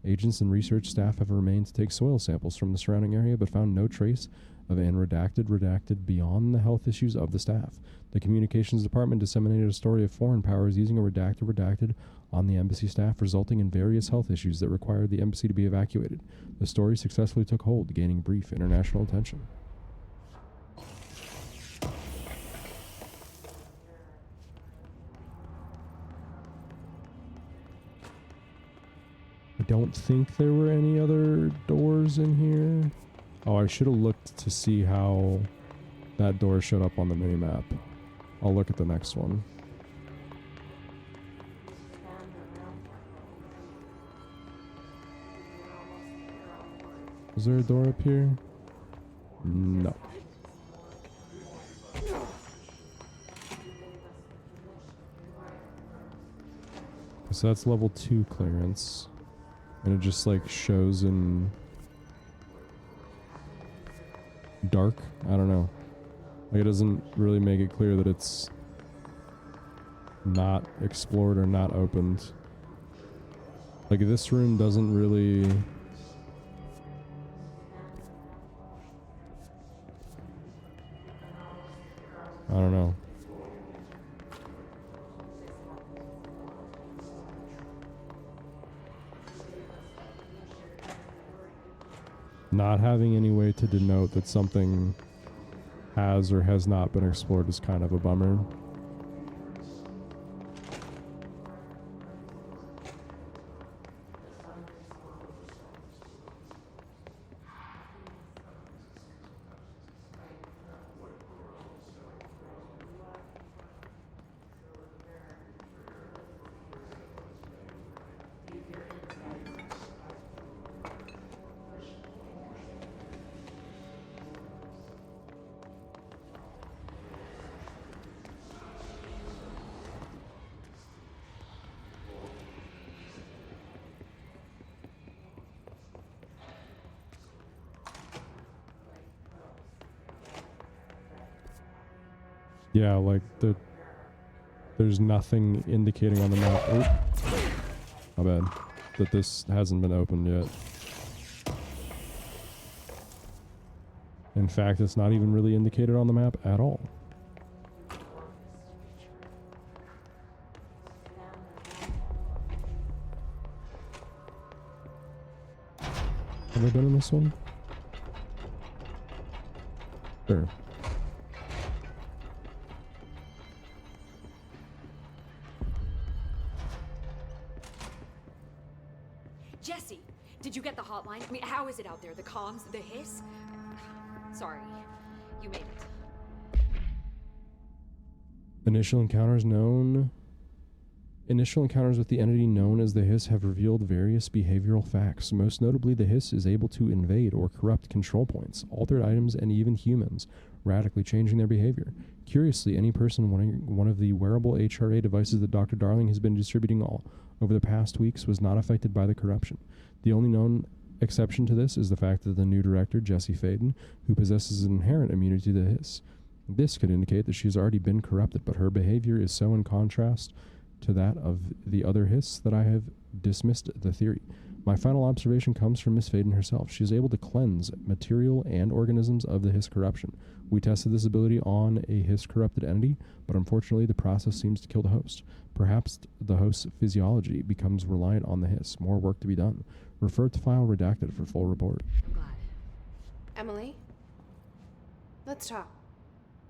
Agents and research staff have remained to take soil samples from the surrounding area but found no trace of an redacted beyond the health issues of the staff. The communications department disseminated a story of foreign powers using a redacted on the embassy staff, resulting in various health issues that required the embassy to be evacuated. The story successfully took hold, gaining brief international attention. I don't think there were any other doors in here. Oh, I should have looked to see how that door showed up on the minimap. I'll look at the next one. Is there a door up here? No. So that's level 2 clearance. And it just like shows in dark. I don't know. Like it doesn't really make it clear that it's not explored or not opened. Like this room doesn't really... I don't know. Not having any way to denote that something has or has not been explored is kind of a bummer. Yeah, like there's nothing indicating on the map. Oh, my bad. That this hasn't been opened yet. In fact, it's not even really indicated on the map at all. Have I been in this one? Sure. Jesse, did you get the hotline? I mean, how is it out there? The comms, the hiss? Sorry, you made it. Initial encounters with the entity known as the Hiss have revealed various behavioral facts. Most notably, the Hiss is able to invade or corrupt control points, altered items, and even humans, radically changing their behavior. Curiously, any person wanting one of the wearable HRA devices that Dr. Darling has been distributing over the past weeks was not affected by the corruption. The only known exception to this is the fact that the new director, Jesse Faden, who possesses an inherent immunity to the Hiss. This could indicate that she has already been corrupted, but her behavior is so in contrast to that of the other Hiss that I have dismissed the theory. My final observation comes from Miss Faden herself. She is able to cleanse material and organisms of the Hiss corruption. We tested this ability on a Hiss corrupted entity, but unfortunately the process seems to kill the host. Perhaps the host's physiology becomes reliant on the Hiss. More work to be done. Refer to file redacted for full report. I'm glad. Emily? Let's talk.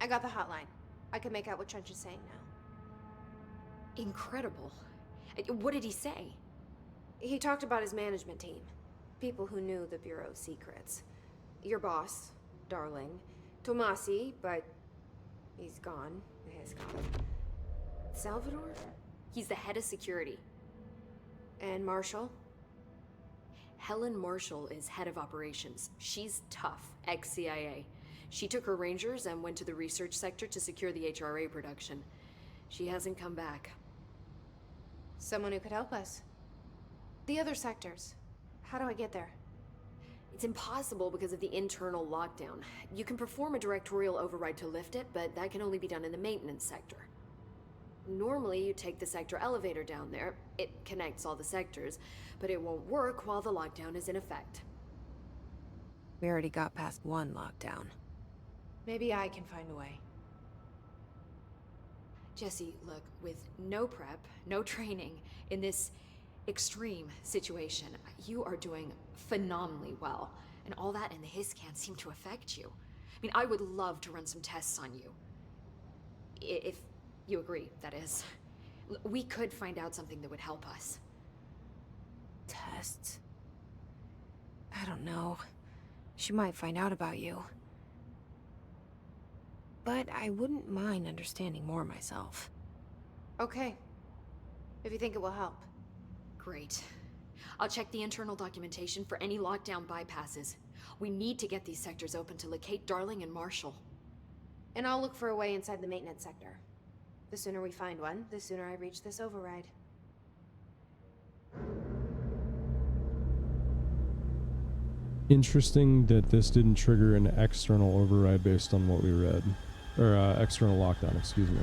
I got the hotline. I can make out what Trench is saying now. Incredible. What did he say? He talked about his management team. People who knew the Bureau's secrets. Your boss, Darling. Tomasi, but he's gone. He's gone. Salvador? He's the head of security. And Marshall? Helen Marshall is head of operations. She's tough, ex-CIA. She took her rangers and went to the research sector to secure the HRA production. She hasn't come back. Someone who could help us. The other sectors. How do I get there? It's impossible because of the internal lockdown. You can perform a directorial override to lift it, but that can only be done in the maintenance sector. Normally, you take the sector elevator down there. It connects all the sectors, but it won't work while the lockdown is in effect. We already got past one lockdown. Maybe I can find a way. Jesse, look, with no prep, no training, in this extreme situation, you are doing phenomenally well. And all that and the hiss can't seem to affect you. I mean, I would love to run some tests on you. If you agree, that is. We could find out something that would help us. Tests? I don't know. She might find out about you. But I wouldn't mind understanding more myself. Okay. If you think it will help. Great. I'll check the internal documentation for any lockdown bypasses. We need to get these sectors open to locate Darling and Marshall. And I'll look for a way inside the maintenance sector. The sooner we find one, the sooner I reach this override. Interesting that this didn't trigger an external override based on what we read. Or, external lockdown, excuse me.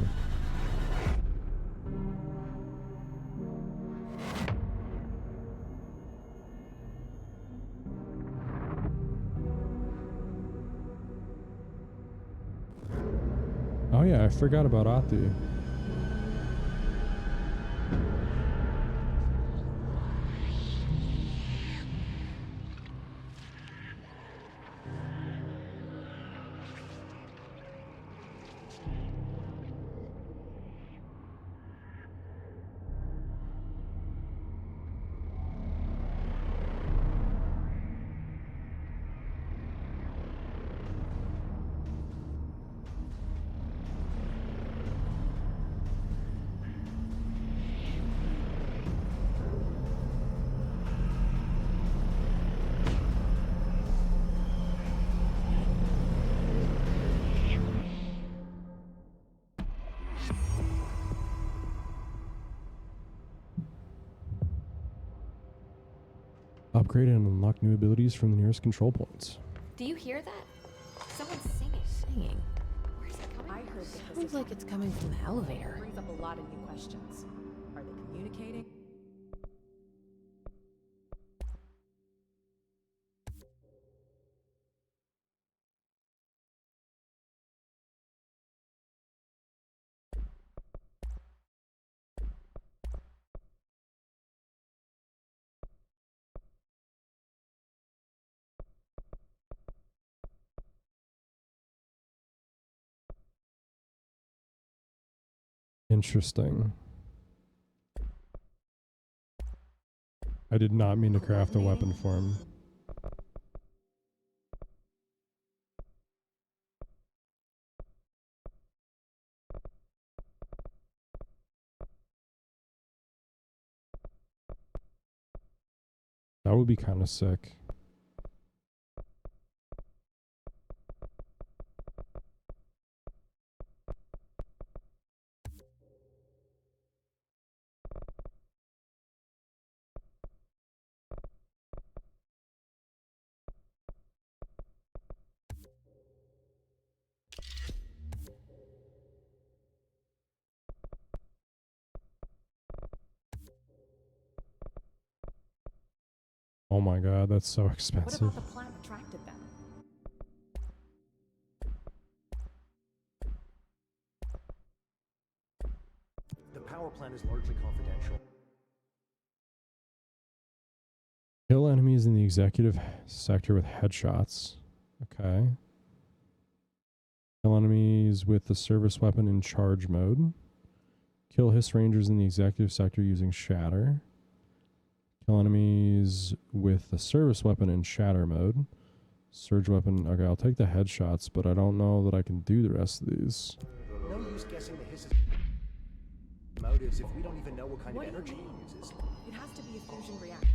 Oh yeah, I forgot about Ati. Upgrade and unlock new abilities from the nearest control points. Do you hear that? Someone's singing. Singing? Where's it coming I heard that Sounds like it's coming from the elevator. brings up a lot of new questions. Are they communicating? Interesting. I did not mean to craft a weapon for him. That would be kind of sick. Oh my god, that's so What expensive. about the plant attracted them? The power plant is largely confidential. Kill enemies in the executive sector with headshots. Okay. Kill enemies with the service weapon in charge mode. Kill hiss rangers in the executive sector using shatter. Kill enemies with the service weapon in shatter mode. Surge weapon. Okay, I'll take the headshots, but I don't know that I can do the rest of these. No use guessing the hiss's motives if we don't even know what kind of energy he uses. It has to be a fusion reactor.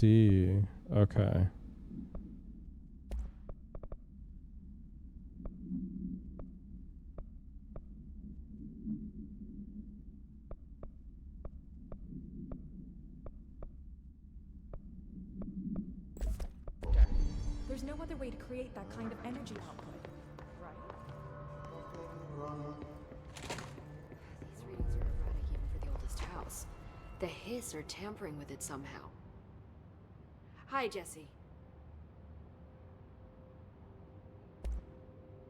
see. Okay. There's no other way to create that kind of energy output, right? These readings are erratic even for the oldest house. The Hiss are tampering with it somehow. Hi, Jesse.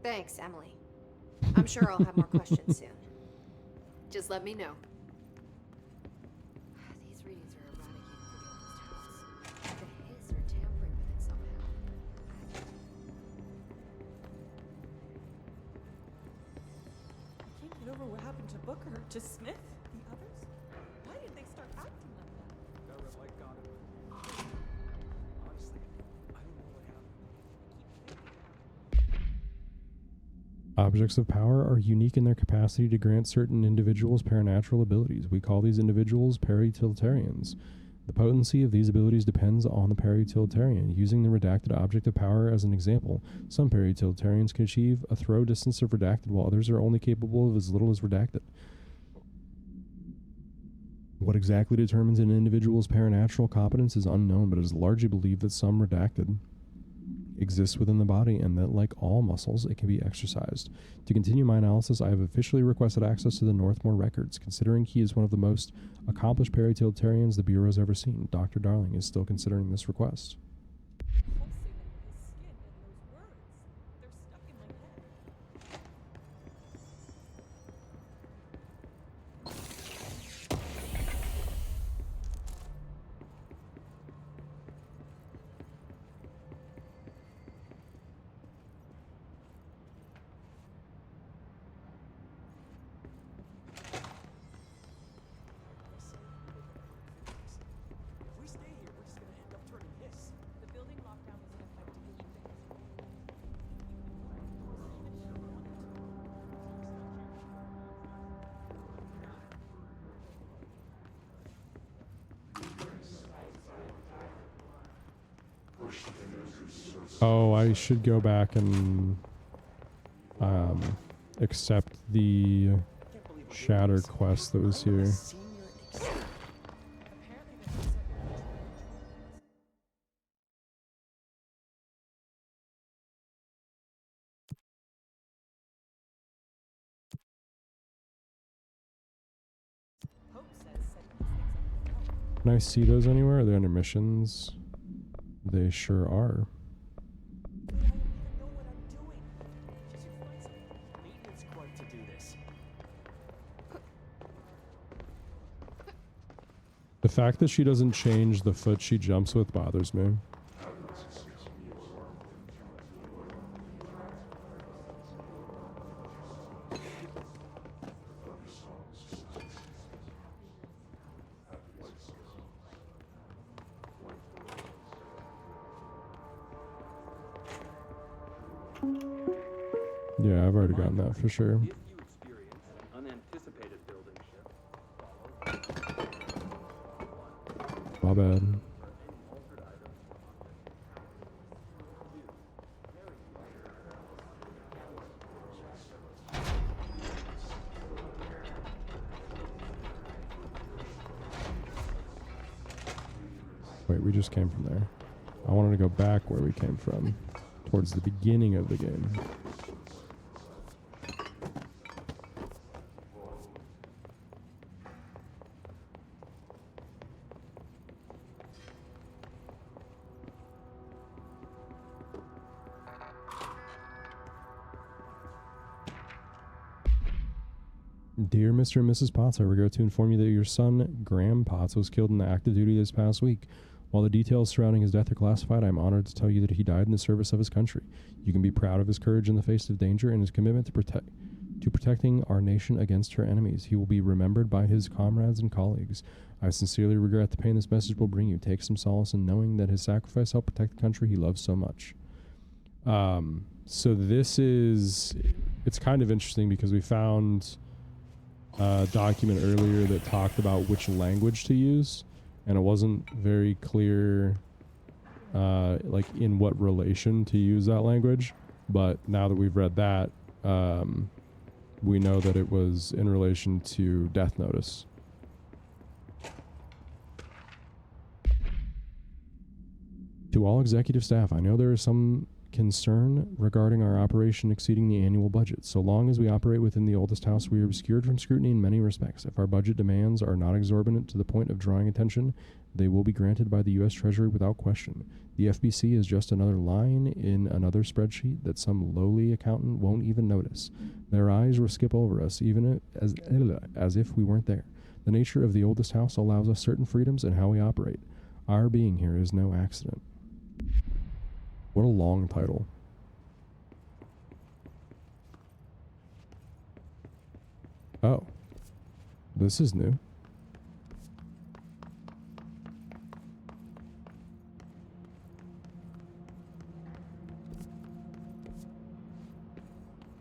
Thanks, Emily. I'm sure I'll have more questions soon. Just let me know. These readings are erratic even for the oldest house. The Hiss are tampering with it somehow. I can't get over what happened to Booker, to Smith, the others. Why did they start acting like that? That red light got him. Honestly, I don't know what happened. Objects of power are unique in their capacity to grant certain individuals paranatural abilities. We call these individuals parutilitarians. The potency of these abilities depends on the parutilitarian. Using the redacted object of power as an example, some parutilitarians can achieve a throw distance of redacted, while others are only capable of as little as redacted. What exactly determines an individual's paranatural competence is unknown, but it is largely believed that some redacted exists within the body and that, like all muscles, it can be exercised. To continue my analysis, I have officially requested access to the Northmore records. Considering he is one of the most accomplished parutilitarians the Bureau has ever seen, Dr. Darling is still considering this request. Pulsing in his skin and those words. They're stuck in my head. If we stay here, we're just gonna end up turning Hiss. The building lockdown was in effect to keep things. Oh, I should go back and accept the shatter quest that was here. Hope says setting these things up will help. Can I see those anywhere? Are they under missions? They sure are. I don't even know what I'm doing. She should find some maintenance grunt to do this. The fact that she doesn't change the foot she jumps with bothers me. Yeah, I've already gotten that for sure. If you experience an unanticipated building shift, My bad. Wait, we just came from there. I wanted to go back where we came from, towards the beginning of the game. Dear Mr. and Mrs. Potts, I regret to inform you that your son, Graham Potts, was killed in the active duty this past week. While the details surrounding his death are classified, I am honored to tell you that he died in the service of his country. You can be proud of his courage in the face of danger and his commitment to protecting our nation against her enemies. He will be remembered by his comrades and colleagues. I sincerely regret the pain this message will bring you. Take some solace in knowing that his sacrifice helped protect the country he loves so much. So this is, it's kind of interesting because we found a document earlier that talked about which language to use, and it wasn't very clear like in what relation to use that language, but now that we've read that, we know that it was in relation to Death Notice. To all executive staff, I know there is some concern regarding our operation exceeding the annual budget. So long as we operate within the oldest house, we are obscured from scrutiny in many respects. If our budget demands are not exorbitant to the point of drawing attention, they will be granted by the U.S. Treasury without question. The FBC is just another line in another spreadsheet that some lowly accountant won't even notice. Their eyes will skip over us, even as if we weren't there. The nature of the oldest house allows us certain freedoms in how we operate. Our being here is no accident. What a long title. Oh. This is new.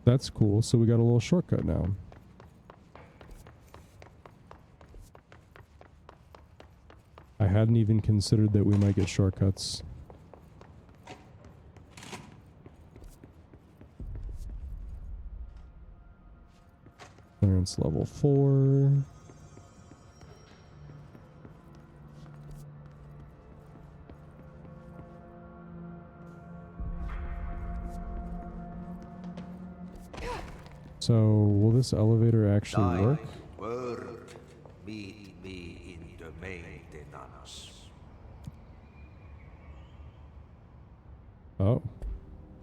That's cool. So we got a little shortcut now. I hadn't even considered that we might get shortcuts. Clearance level 4. So, will this elevator actually work? Word, meet me in the maintenance. Oh.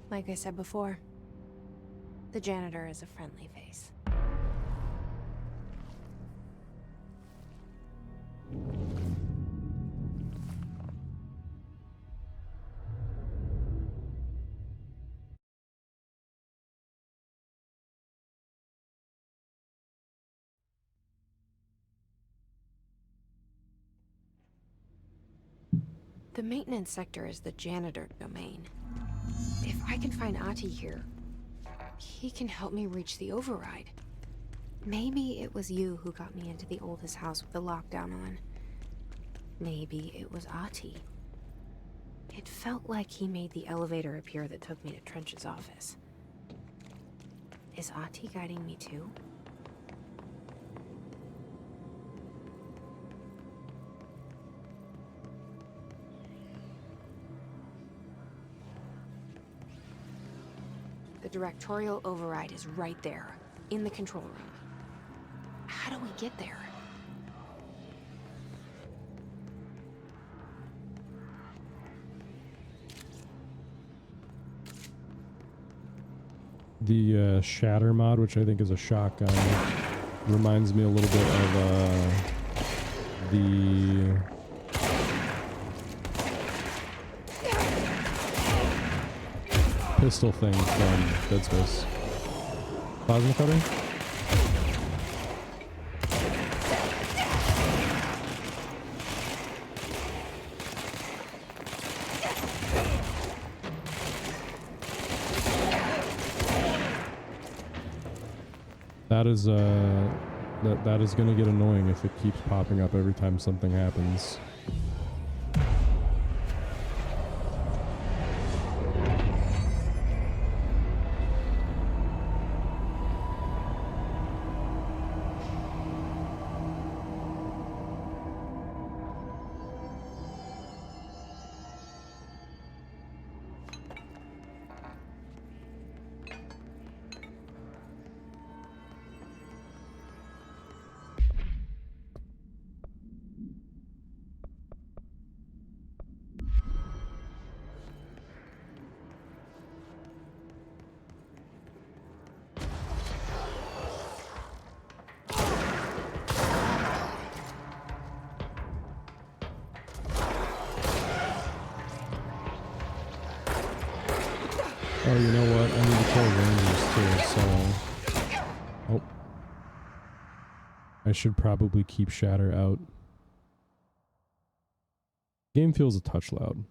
Like I said before, the janitor is a friendly face. The maintenance sector is the janitor domain. If I can find Ahti here, he can help me reach the override. Maybe it was you who got me into the oldest house with the lockdown on. Maybe it was Ahti. It felt like he made the elevator appear that took me to Trench's office. Is Ahti guiding me too? The directorial override is right there, in the control room. How do we get there? The Shatter mod, which I think is a shotgun, reminds me a little bit of the pistol thing from Dead Space. Plasma cutter? That is that is gonna get annoying if it keeps popping up every time something happens. Oh, you know what? I need to kill rangers too, so... Oh. I should probably keep Shatter out. Game feels a touch loud.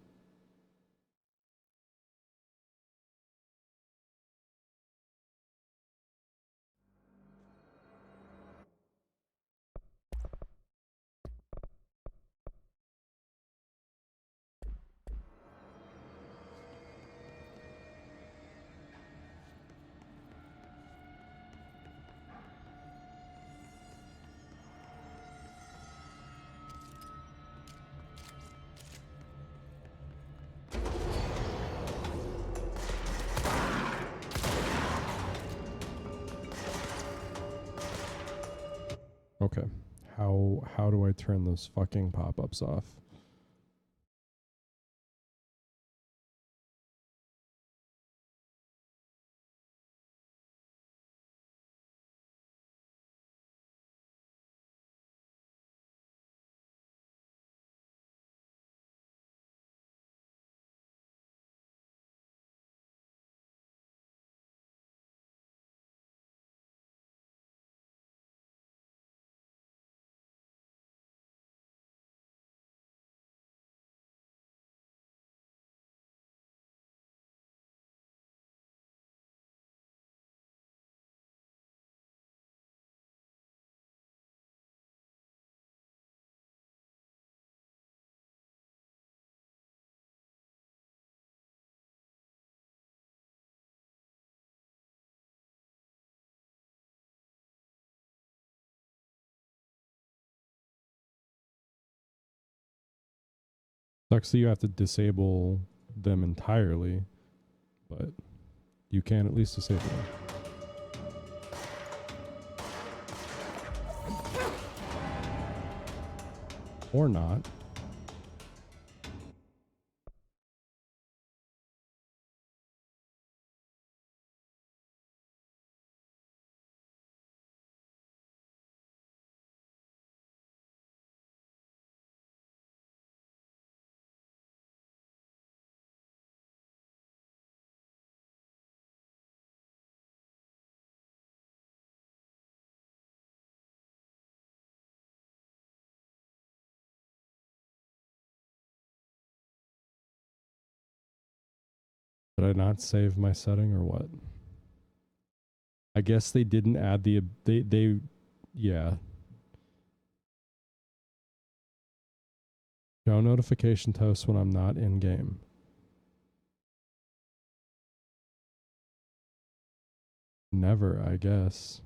how do I turn those fucking pop-ups off? Sucks that you have to disable them entirely, but you can at least disable them. Or not. Did I not save my setting or what? I guess they didn't add the yeah. Show notification toast when I'm not in game. Never, I guess.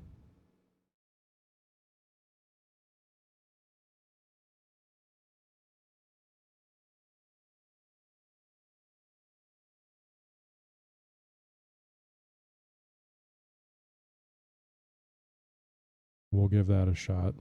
We'll give that a shot.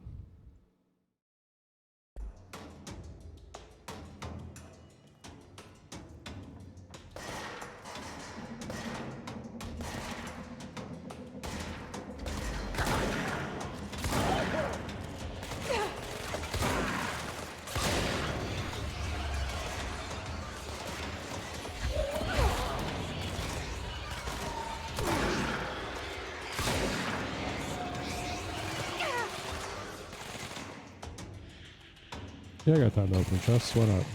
Yeah, I got time to open chests. Why not?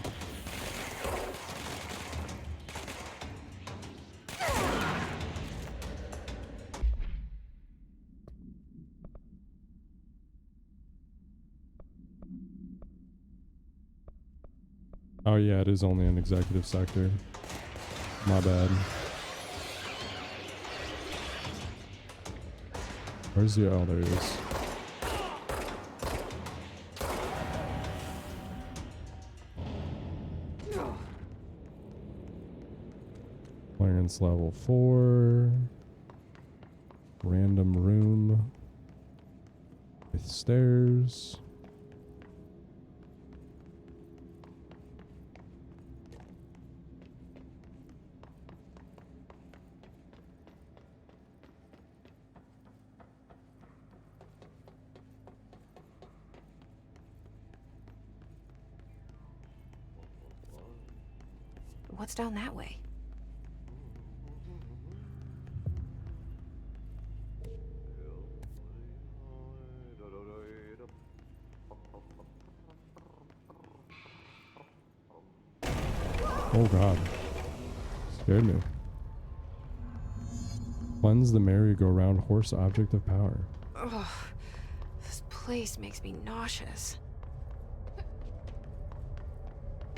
Oh yeah, it is only an executive sector. My bad. Where's the... oh, there he is. Clearance level 4. Random room with stairs. What's down that way? Oh god. Scared me. Cleanse the merry-go-round horse object of power. Ugh. This place makes me nauseous.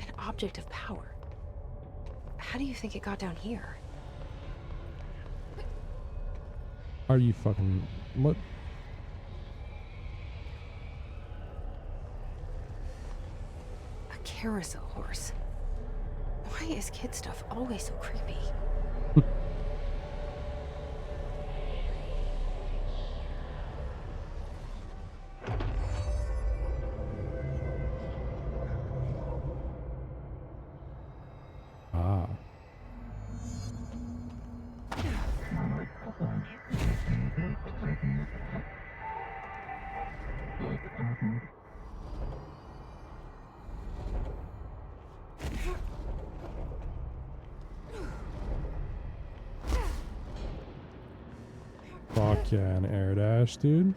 An object of power. How do you think it got down here? Are you fucking... what? A carousel horse. Why is kid stuff always so creepy? Fuck yeah, an air dash, dude.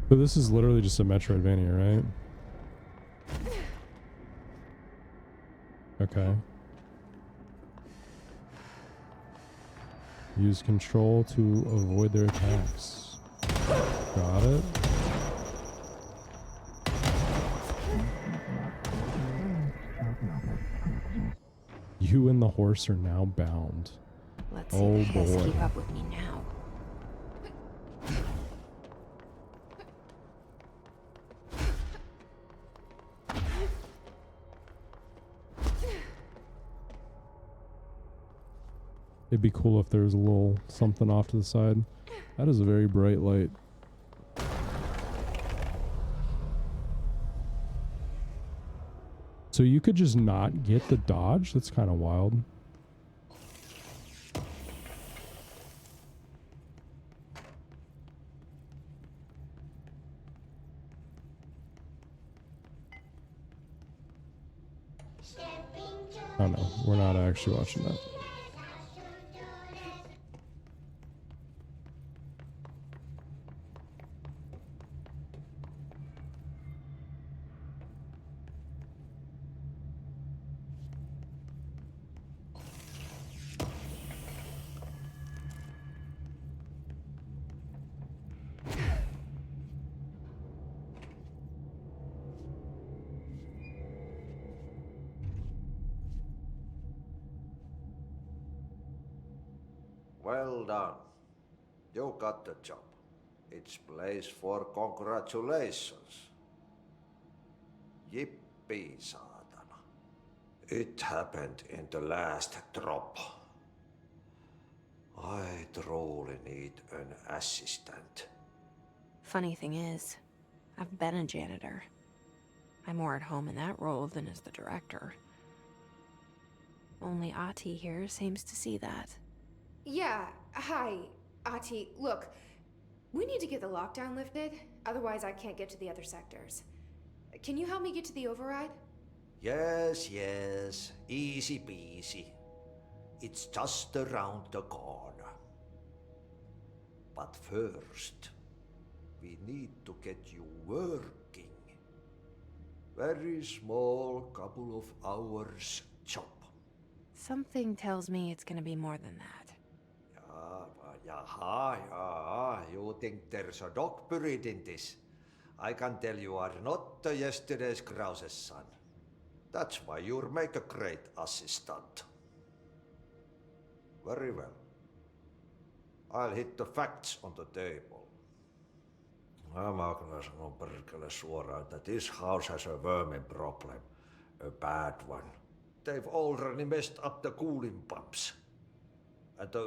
So this is literally just a Metroidvania, right? Okay. Use control to avoid their attacks. Got it. You and the horse are now bound. Let's see Oh if Hess boy. keep up with me now. It'd be cool if there was a little something off to the side. That is a very bright light. So you could just not get the dodge? That's kind of wild. Oh no, we're not actually watching that. Well done. You got the job. It's place for congratulations. Yippee, saatana. It happened in the last drop. I truly need an assistant. Funny thing is, I've been a janitor. I'm more at home in that role than as the director. Only Ahti here seems to see that. Yeah, hi, Ahti. Look, we need to get the lockdown lifted, otherwise I can't get to the other sectors. Can you help me get to the override? Yes, yes. Easy peasy. It's just around the corner. But first, we need to get you working. Very small, couple of hours job. Something tells me it's gonna be more than that. Jaha, you think there's a dog buried in this? I can tell you are not yesterday's Krause's son. That's why you'll make a great assistant. Very well. I'll hit the facts on the table. Mä kyllä sanon perkele suoraan, että this house has a vermin problem. A bad one. They've already messed up the cooling pumps. And the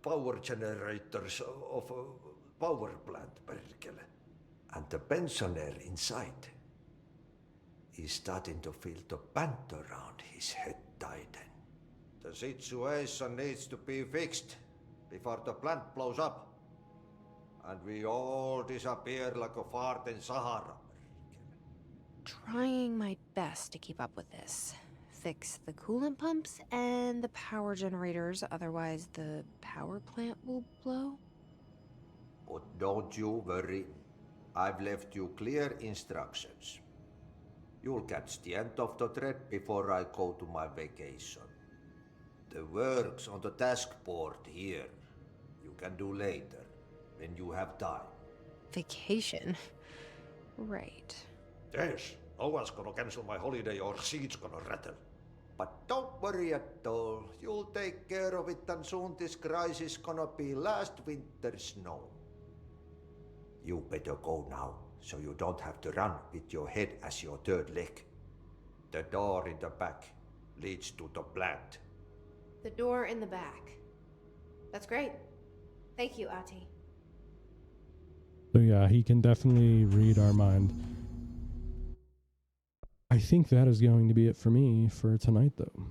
power generators of a power plant, perkele. And the pensioner inside is starting to feel the band around his head tighten. The situation needs to be fixed before the plant blows up. And we all disappear like a fart in Sahara. Trying my best to keep up with this. Fix the coolant pumps and the power generators, otherwise the power plant will blow. But don't you worry. I've left you clear instructions. You'll catch the end of the thread before I go to my vacation. The work's on the task board here. You can do later, when you have time. Vacation? Right. Yes, no one's gonna cancel my holiday or seat's gonna rattle. But don't worry at all. You'll take care of it and soon this crisis gonna be last winter's snow. You better go now, so you don't have to run with your head as your third leg. The door in the back leads to the plant. The door in the back. That's great. Thank you, Ahti. So yeah, he can definitely read our mind. I think that is going to be it for me for tonight, though.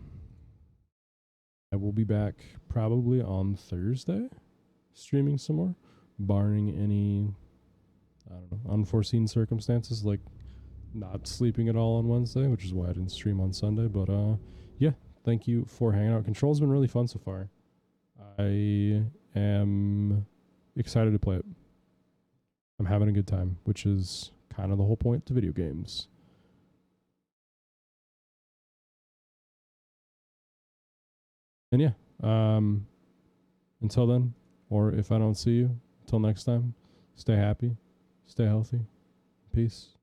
I will be back probably on Thursday, streaming some more, barring any, I don't know, unforeseen circumstances, like not sleeping at all on Wednesday, which is why I didn't stream on Sunday. But yeah, thank you for hanging out. Control's been really fun so far. I am excited to play it. I'm having a good time, which is kind of the whole point to video games. And yeah, until then, or if I don't see you, until next time, stay happy, stay healthy, peace.